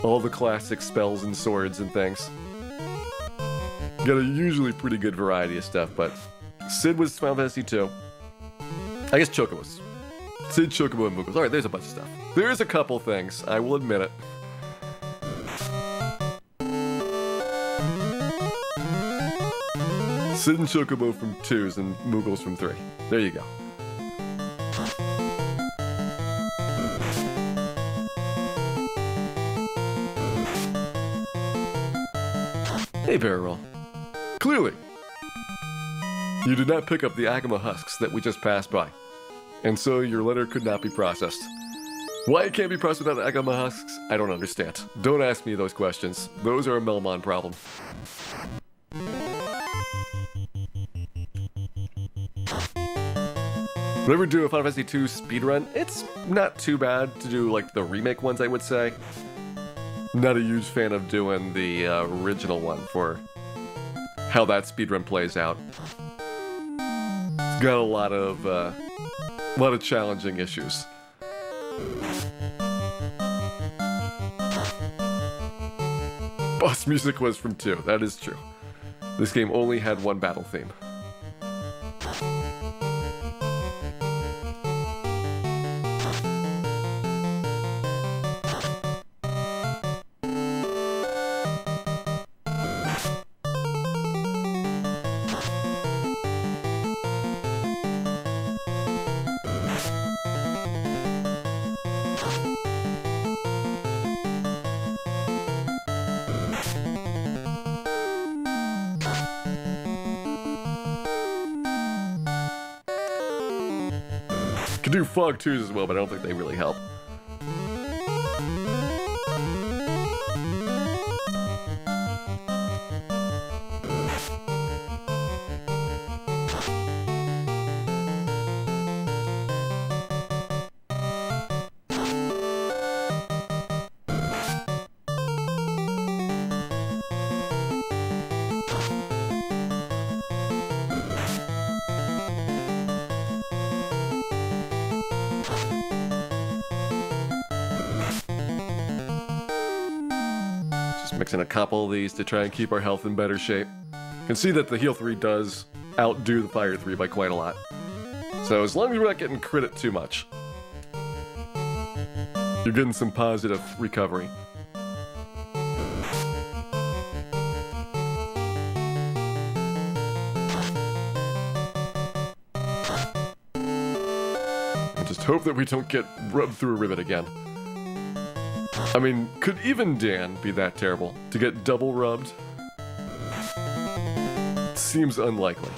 all the classic spells and swords and things. Got a usually pretty good variety of stuff, but Sid was Final Fantasy 2. I guess Choco was. Sid, Chocobo, and Moogles. Alright, there's a bunch of stuff. There's a couple things, I will admit it. Sid and Chocobo from 2s and Moogles from 3. There you go. Hey, Barrel Roll. Clearly, you did not pick up the Agama husks that we just passed by. And so your letter could not be processed. Why it can't be processed without Agama husks, I don't understand. Don't ask me those questions. Those are a Melmon problem. Whenever do a Final Fantasy 2 speedrun, it's not too bad to do like the remake ones, I would say. Not a huge fan of doing the original one for how that speedrun plays out. It's got a lot of challenging issues. Boss music was from 2, that is true. This game only had one battle theme. Could do Fog 2s as well, but I don't think they really help. Mixing a couple of these to try and keep our health in better shape. You can see that the heal 3 does outdo the fire 3 by quite a lot. So as long as we're not getting crit too much, you're getting some positive recovery. hope that we don't get rubbed through a rivet again. I mean, could even Dan be that terrible? To get double rubbed? Seems unlikely.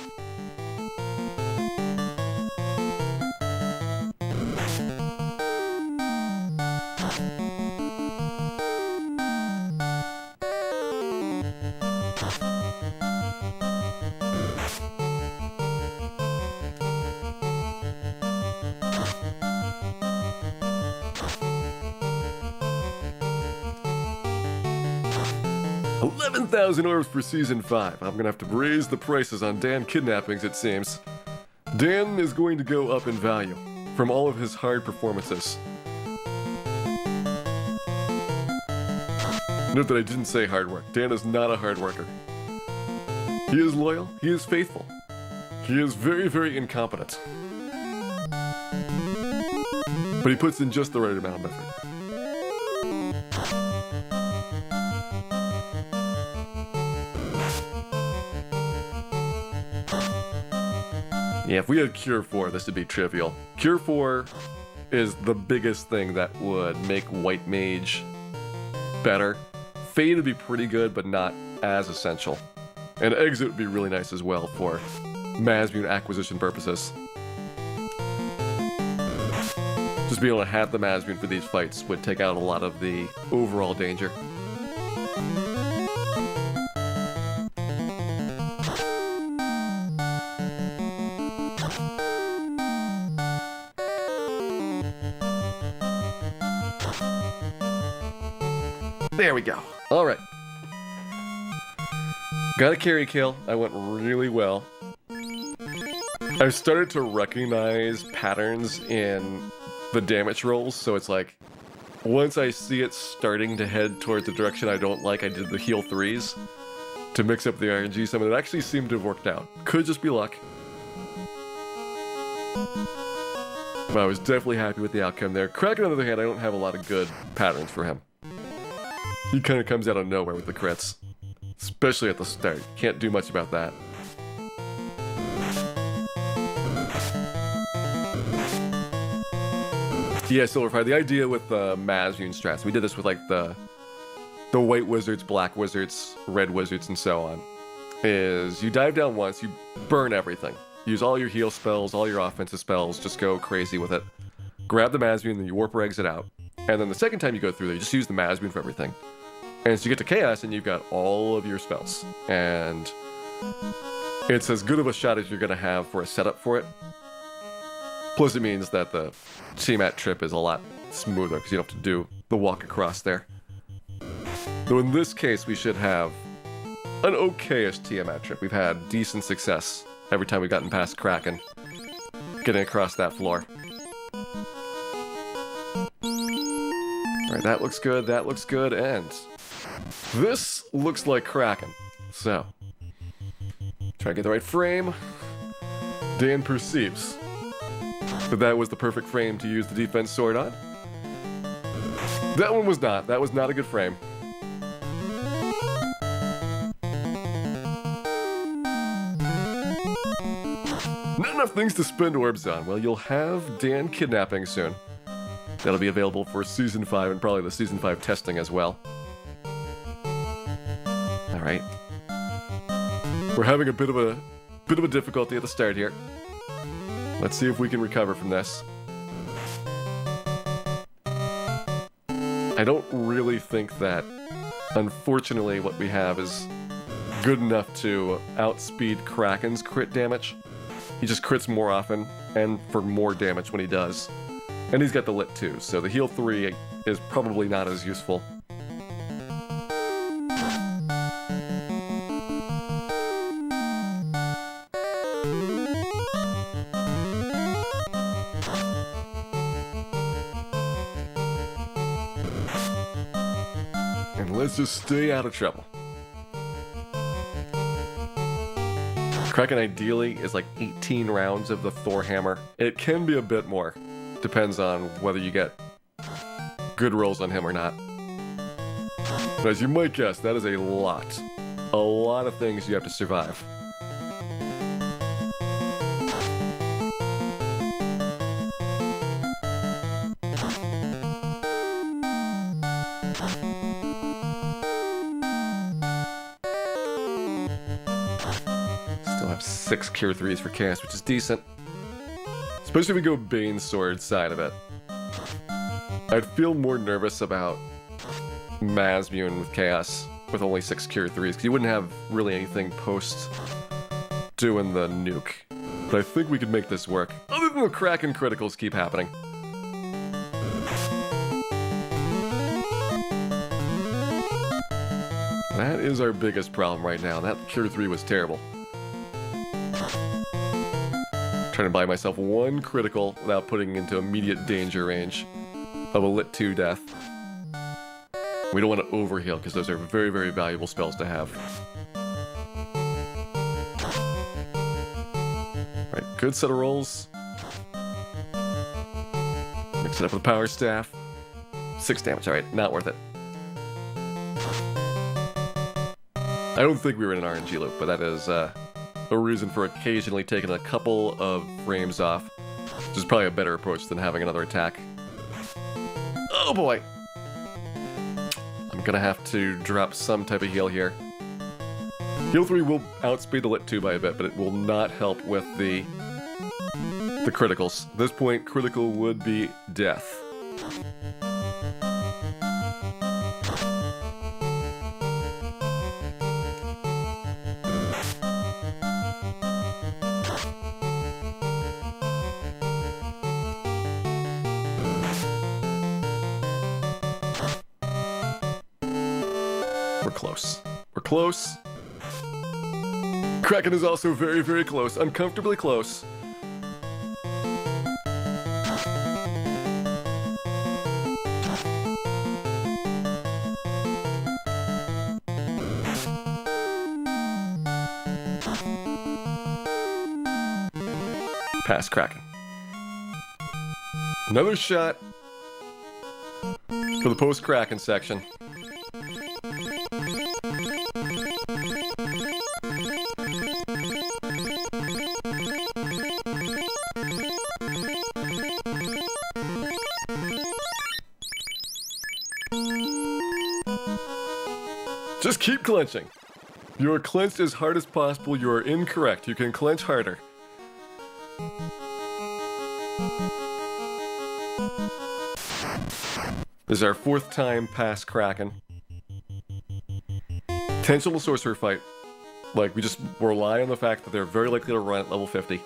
$11,000 orbs for Season 5. I'm gonna have to raise the prices on Dan kidnappings, it seems. Dan is going to go up in value from all of his hard performances. Note that I didn't say hard work. Dan is not a hard worker. He is loyal, he is faithful. He is very, very incompetent. But he puts in just the right amount of effort. Yeah, if we had Cure 4, this would be trivial. Cure 4 is the biggest thing that would make White Mage better. Fade would be pretty good, but not as essential. And Exit would be really nice as well for Masmune acquisition purposes. Just being able to have the Masmune for these fights would take out a lot of the overall danger. There we go. All right. Got a carry kill. I went really well. I've started to recognize patterns in the damage rolls, so it's like, once I see it starting to head towards the direction I don't like, I did the heal 3s to mix up the RNG some, and it actually seemed to have worked out. Could just be luck. But I was definitely happy with the outcome there. Kraken, on the other hand, I don't have a lot of good patterns for him. He kind of comes out of nowhere with the crits. Especially at the start. Can't do much about that. Yeah, Silverfire, the idea with the Masmune strats, we did this with like the White Wizards, Black Wizards, Red Wizards, and so on, is you dive down once, you burn everything. Use all your heal spells, all your offensive spells, just go crazy with it. Grab the Masmune, then you warp or exit out. And then the second time you go through there, you just use the Masmune for everything. And so you get to Chaos, and you've got all of your spells. And it's as good of a shot as you're going to have for a setup for it. Plus it means that the Tiamat trip is a lot smoother, because you don't have to do the walk across there. Though in this case, we should have an okay-ish Tiamat trip. We've had decent success every time we've gotten past Kraken, getting across that floor. Alright, that looks good, and this looks like Kraken. So, try to get the right frame. Dan perceives that was the perfect frame to use the defense sword on. That one was not. That was not a good frame. Not enough things to spend orbs on. Well, you'll have Dan kidnapping soon. That'll be available for Season 5 and probably the Season 5 testing as well. Alright. We're having a bit of a difficulty at the start here. Let's see if we can recover from this. I don't really think that, unfortunately, what we have is good enough to outspeed Kraken's crit damage. He just crits more often, and for more damage when he does. And he's got the lit too, so the heal 3 is probably not as useful. And let's just stay out of trouble. Kraken ideally is like 18 rounds of the Thor hammer. It can be a bit more. Depends on whether you get good rolls on him or not. But as you might guess, that is a lot. A lot of things you have to survive. Still have 6 Cure 3s for Chaos, which is decent. Especially if we go Bane Sword side of it. I'd feel more nervous about Masmune with Chaos with only 6 Cure 3s, because you wouldn't have really anything post doing the nuke. But I think we could make this work. Other than the Kraken criticals keep happening. That is our biggest problem right now. That Cure 3 was terrible. Trying to buy myself 1 critical without putting into immediate danger range of a Lit 2 death. We don't want to overheal because those are very, very valuable spells to have. Alright, good set of rolls. Mix it up with Power Staff. 6 damage, alright, not worth it. I don't think we were in an RNG loop, but that is a reason for occasionally taking a couple of frames off, which is probably a better approach than having another attack. Oh boy! I'm gonna have to drop some type of heal here. Heal 3 will outspeed the Lit 2 by a bit, but it will not help with the criticals. At this point, critical would be death. We're close. We're close. Kraken is also very, very close. Uncomfortably close. Pass Kraken. Another shot for the post-Kraken section. Just keep clenching. You are clenched as hard as possible. You are incorrect. You can clench harder. This is our 4th time past Kraken. Potential sorcerer fight. Like, we just rely on the fact that they're very likely to run at level 50.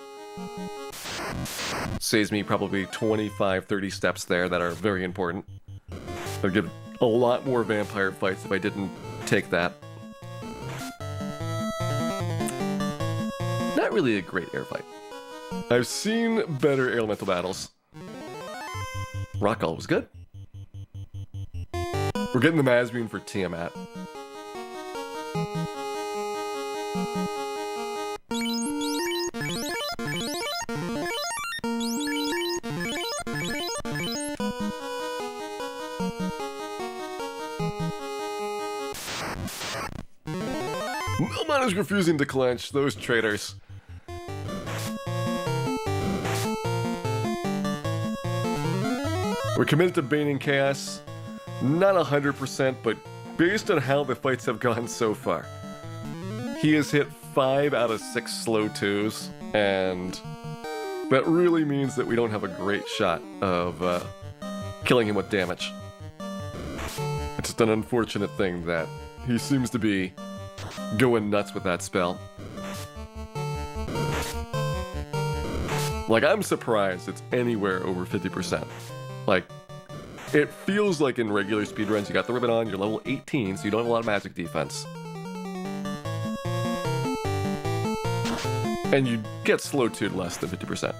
Saves me probably 25, 30 steps there that are very important. I'd get a lot more vampire fights if I didn't take that. Not really a great air fight. I've seen better air elemental battles. Rockall was good. We're getting the Masmune for Tiamat. Milmon is refusing to clench, those traitors. We're committed to baning Chaos. Not 100%, but based on how the fights have gone so far. He has hit 5 out of 6 slow 2s, and that really means that we don't have a great shot of killing him with damage. It's just an unfortunate thing that he seems to be going nuts with that spell. Like, I'm surprised it's anywhere over 50%. Like, it feels like in regular speedruns, you got the ribbon on, you're level 18, so you don't have a lot of magic defense. And you get slow 2 to less than 50%.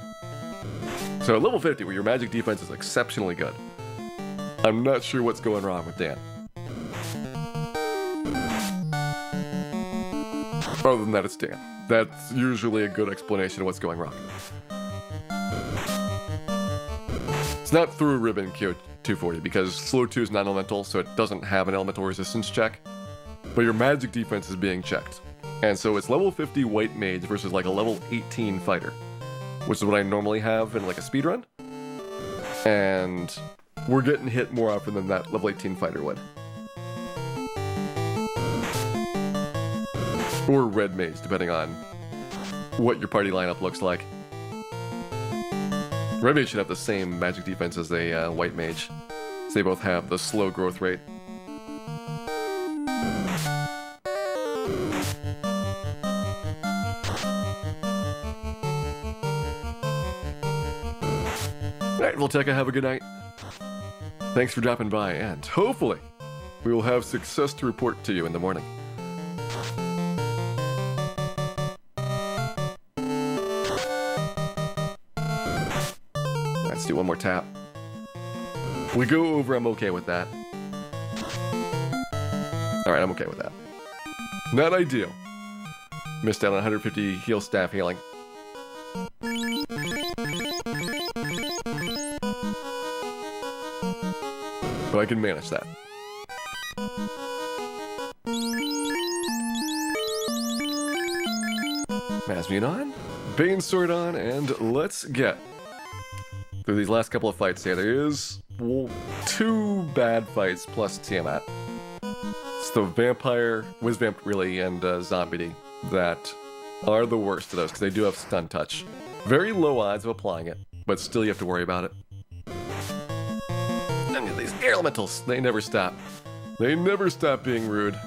So at level 50, where your magic defense is exceptionally good, I'm not sure what's going wrong with Dan. Other than that, it's Dan. That's usually a good explanation of what's going wrong. It's not through ribbon Q240, because slow 2 is non-elemental, so it doesn't have an elemental resistance check. But your magic defense is being checked. And so it's level 50 White Mage versus like a level 18 fighter, which is what I normally have in like a speedrun. And we're getting hit more often than that level 18 fighter would. Or Red Mage, depending on what your party lineup looks like. Red Mage should have the same magic defense as a White Mage, so they both have the slow growth rate. Alright, Volteca, have a good night. Thanks for dropping by, and hopefully we will have success to report to you in the morning. Let's do one more tap. We go over, I'm okay with that. Alright, I'm okay with that. Not ideal. Missed out on 150 heal staff healing. But I can manage that. Masmian on, Bane Sword on, and let's get through these last couple of fights here. There is 2 bad fights plus Tiamat. It's the Vampire, Wizzvamp really, and Zombie that are the worst of those, because they do have Stun Touch. Very low odds of applying it, but still you have to worry about it. And these air elementals, they never stop. They never stop being rude.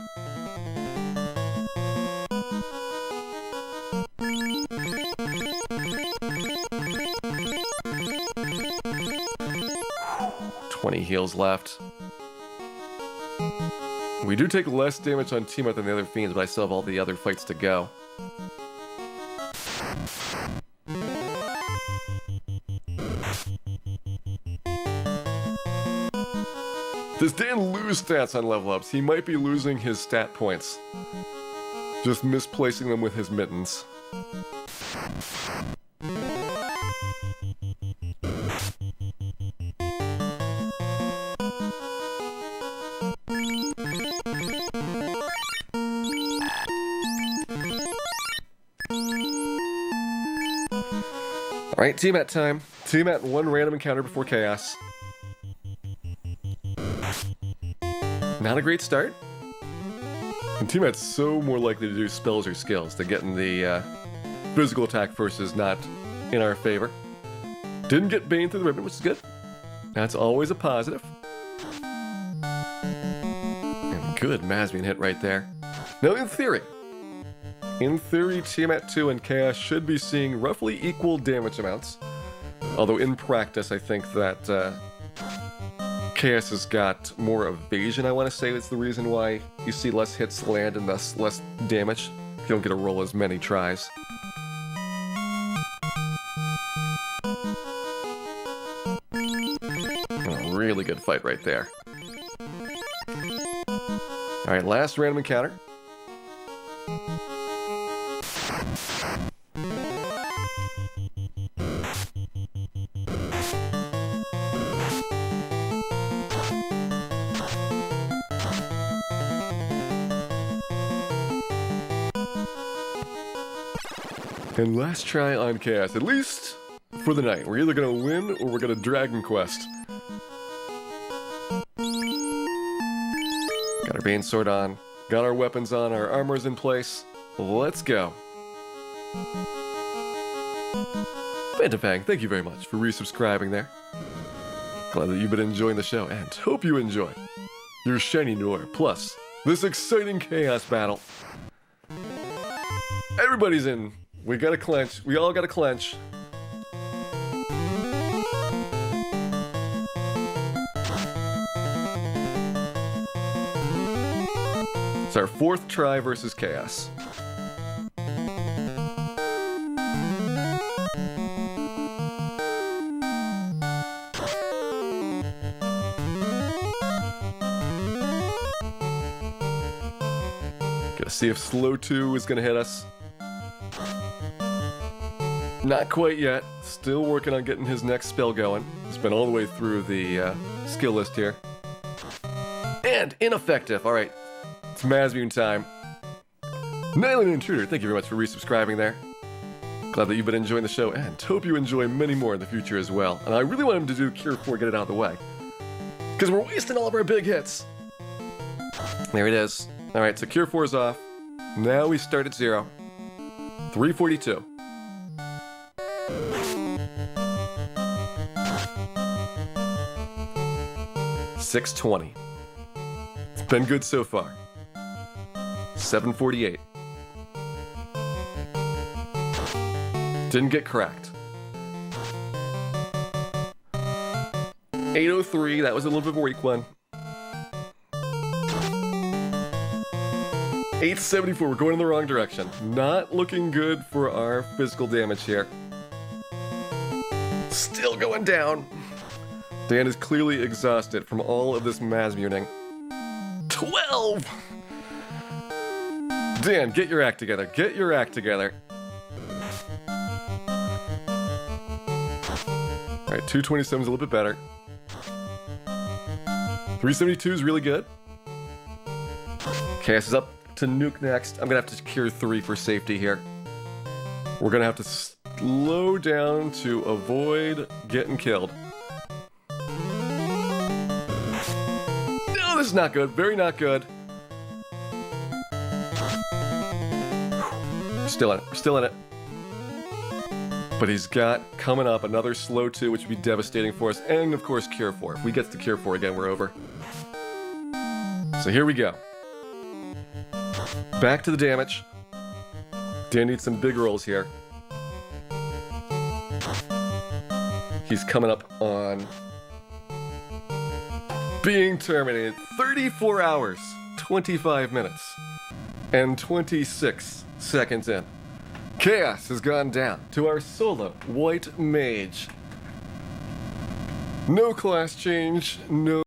Heals left. We do take less damage on Tiamat than the other fiends, but I still have all the other fights to go. Does Dan lose stats on level ups? He might be losing his stat points. Just misplacing them with his mittens. Alright, Tiamat time. Tiamat 1 random encounter before Chaos. Not a great start. And Tiamat's so more likely to do spells or skills than getting the physical attack first is not in our favor. Didn't get Bane through the ribbon, which is good. That's always a positive. And good Masmian hit right there. Now in theory, Tiamat 2 and Chaos should be seeing roughly equal damage amounts. Although in practice, I think that Chaos has got more evasion, I want to say is the reason why you see less hits land and thus less damage. You don't get to roll as many tries. A really good fight right there. Alright, last random encounter. And last try on Chaos, at least for the night. We're either gonna win or we're gonna Dragon Quest. Got our Bane Sword on, got our weapons on, our armor's in place. Let's go. Phantom Fang, thank you very much for resubscribing there. Glad that you've been enjoying the show, and hope you enjoy your shiny Noir, plus this exciting Chaos battle. Everybody's in. We gotta clench. We all gotta clench. It's our 4th try versus Chaos. Gotta see if Slow 2 is gonna hit us. Not quite yet. Still working on getting his next spell going. He's been all the way through the skill list here. And ineffective. Alright. It's Masmian time. Nylon Intruder, thank you very much for resubscribing there. Glad that you've been enjoying the show, and hope you enjoy many more in the future as well. And I really want him to do Cure 4, get it out of the way. Because we're wasting all of our big hits. There it is. Alright, so Cure 4 is off. Now we start at 0. 342. $620. It's been good so far. $748. Didn't get cracked. $803, that was a little bit of a weak one. $874, we're going in the wrong direction. Not looking good for our physical damage here. Still going down. Dan is clearly exhausted from all of this Masmuting. 12! Dan, get your act together. Get your act together. Alright, 227 is a little bit better. 372 is really good. Chaos is up to nuke next. I'm gonna have to cure 3 for safety here. We're gonna have to slow down to avoid getting killed. No, this is not good. Very not good. Still in it. Still in it. But he's got coming up another slow 2, which would be devastating for us. And of course, cure 4. If we get to cure 4 again, we're over. So here we go. Back to the damage. Dan needs some big rolls here. He's coming up on being terminated. 34 hours, 25 minutes, and 26 seconds in. Chaos has gone down to our solo White Mage. No class change, no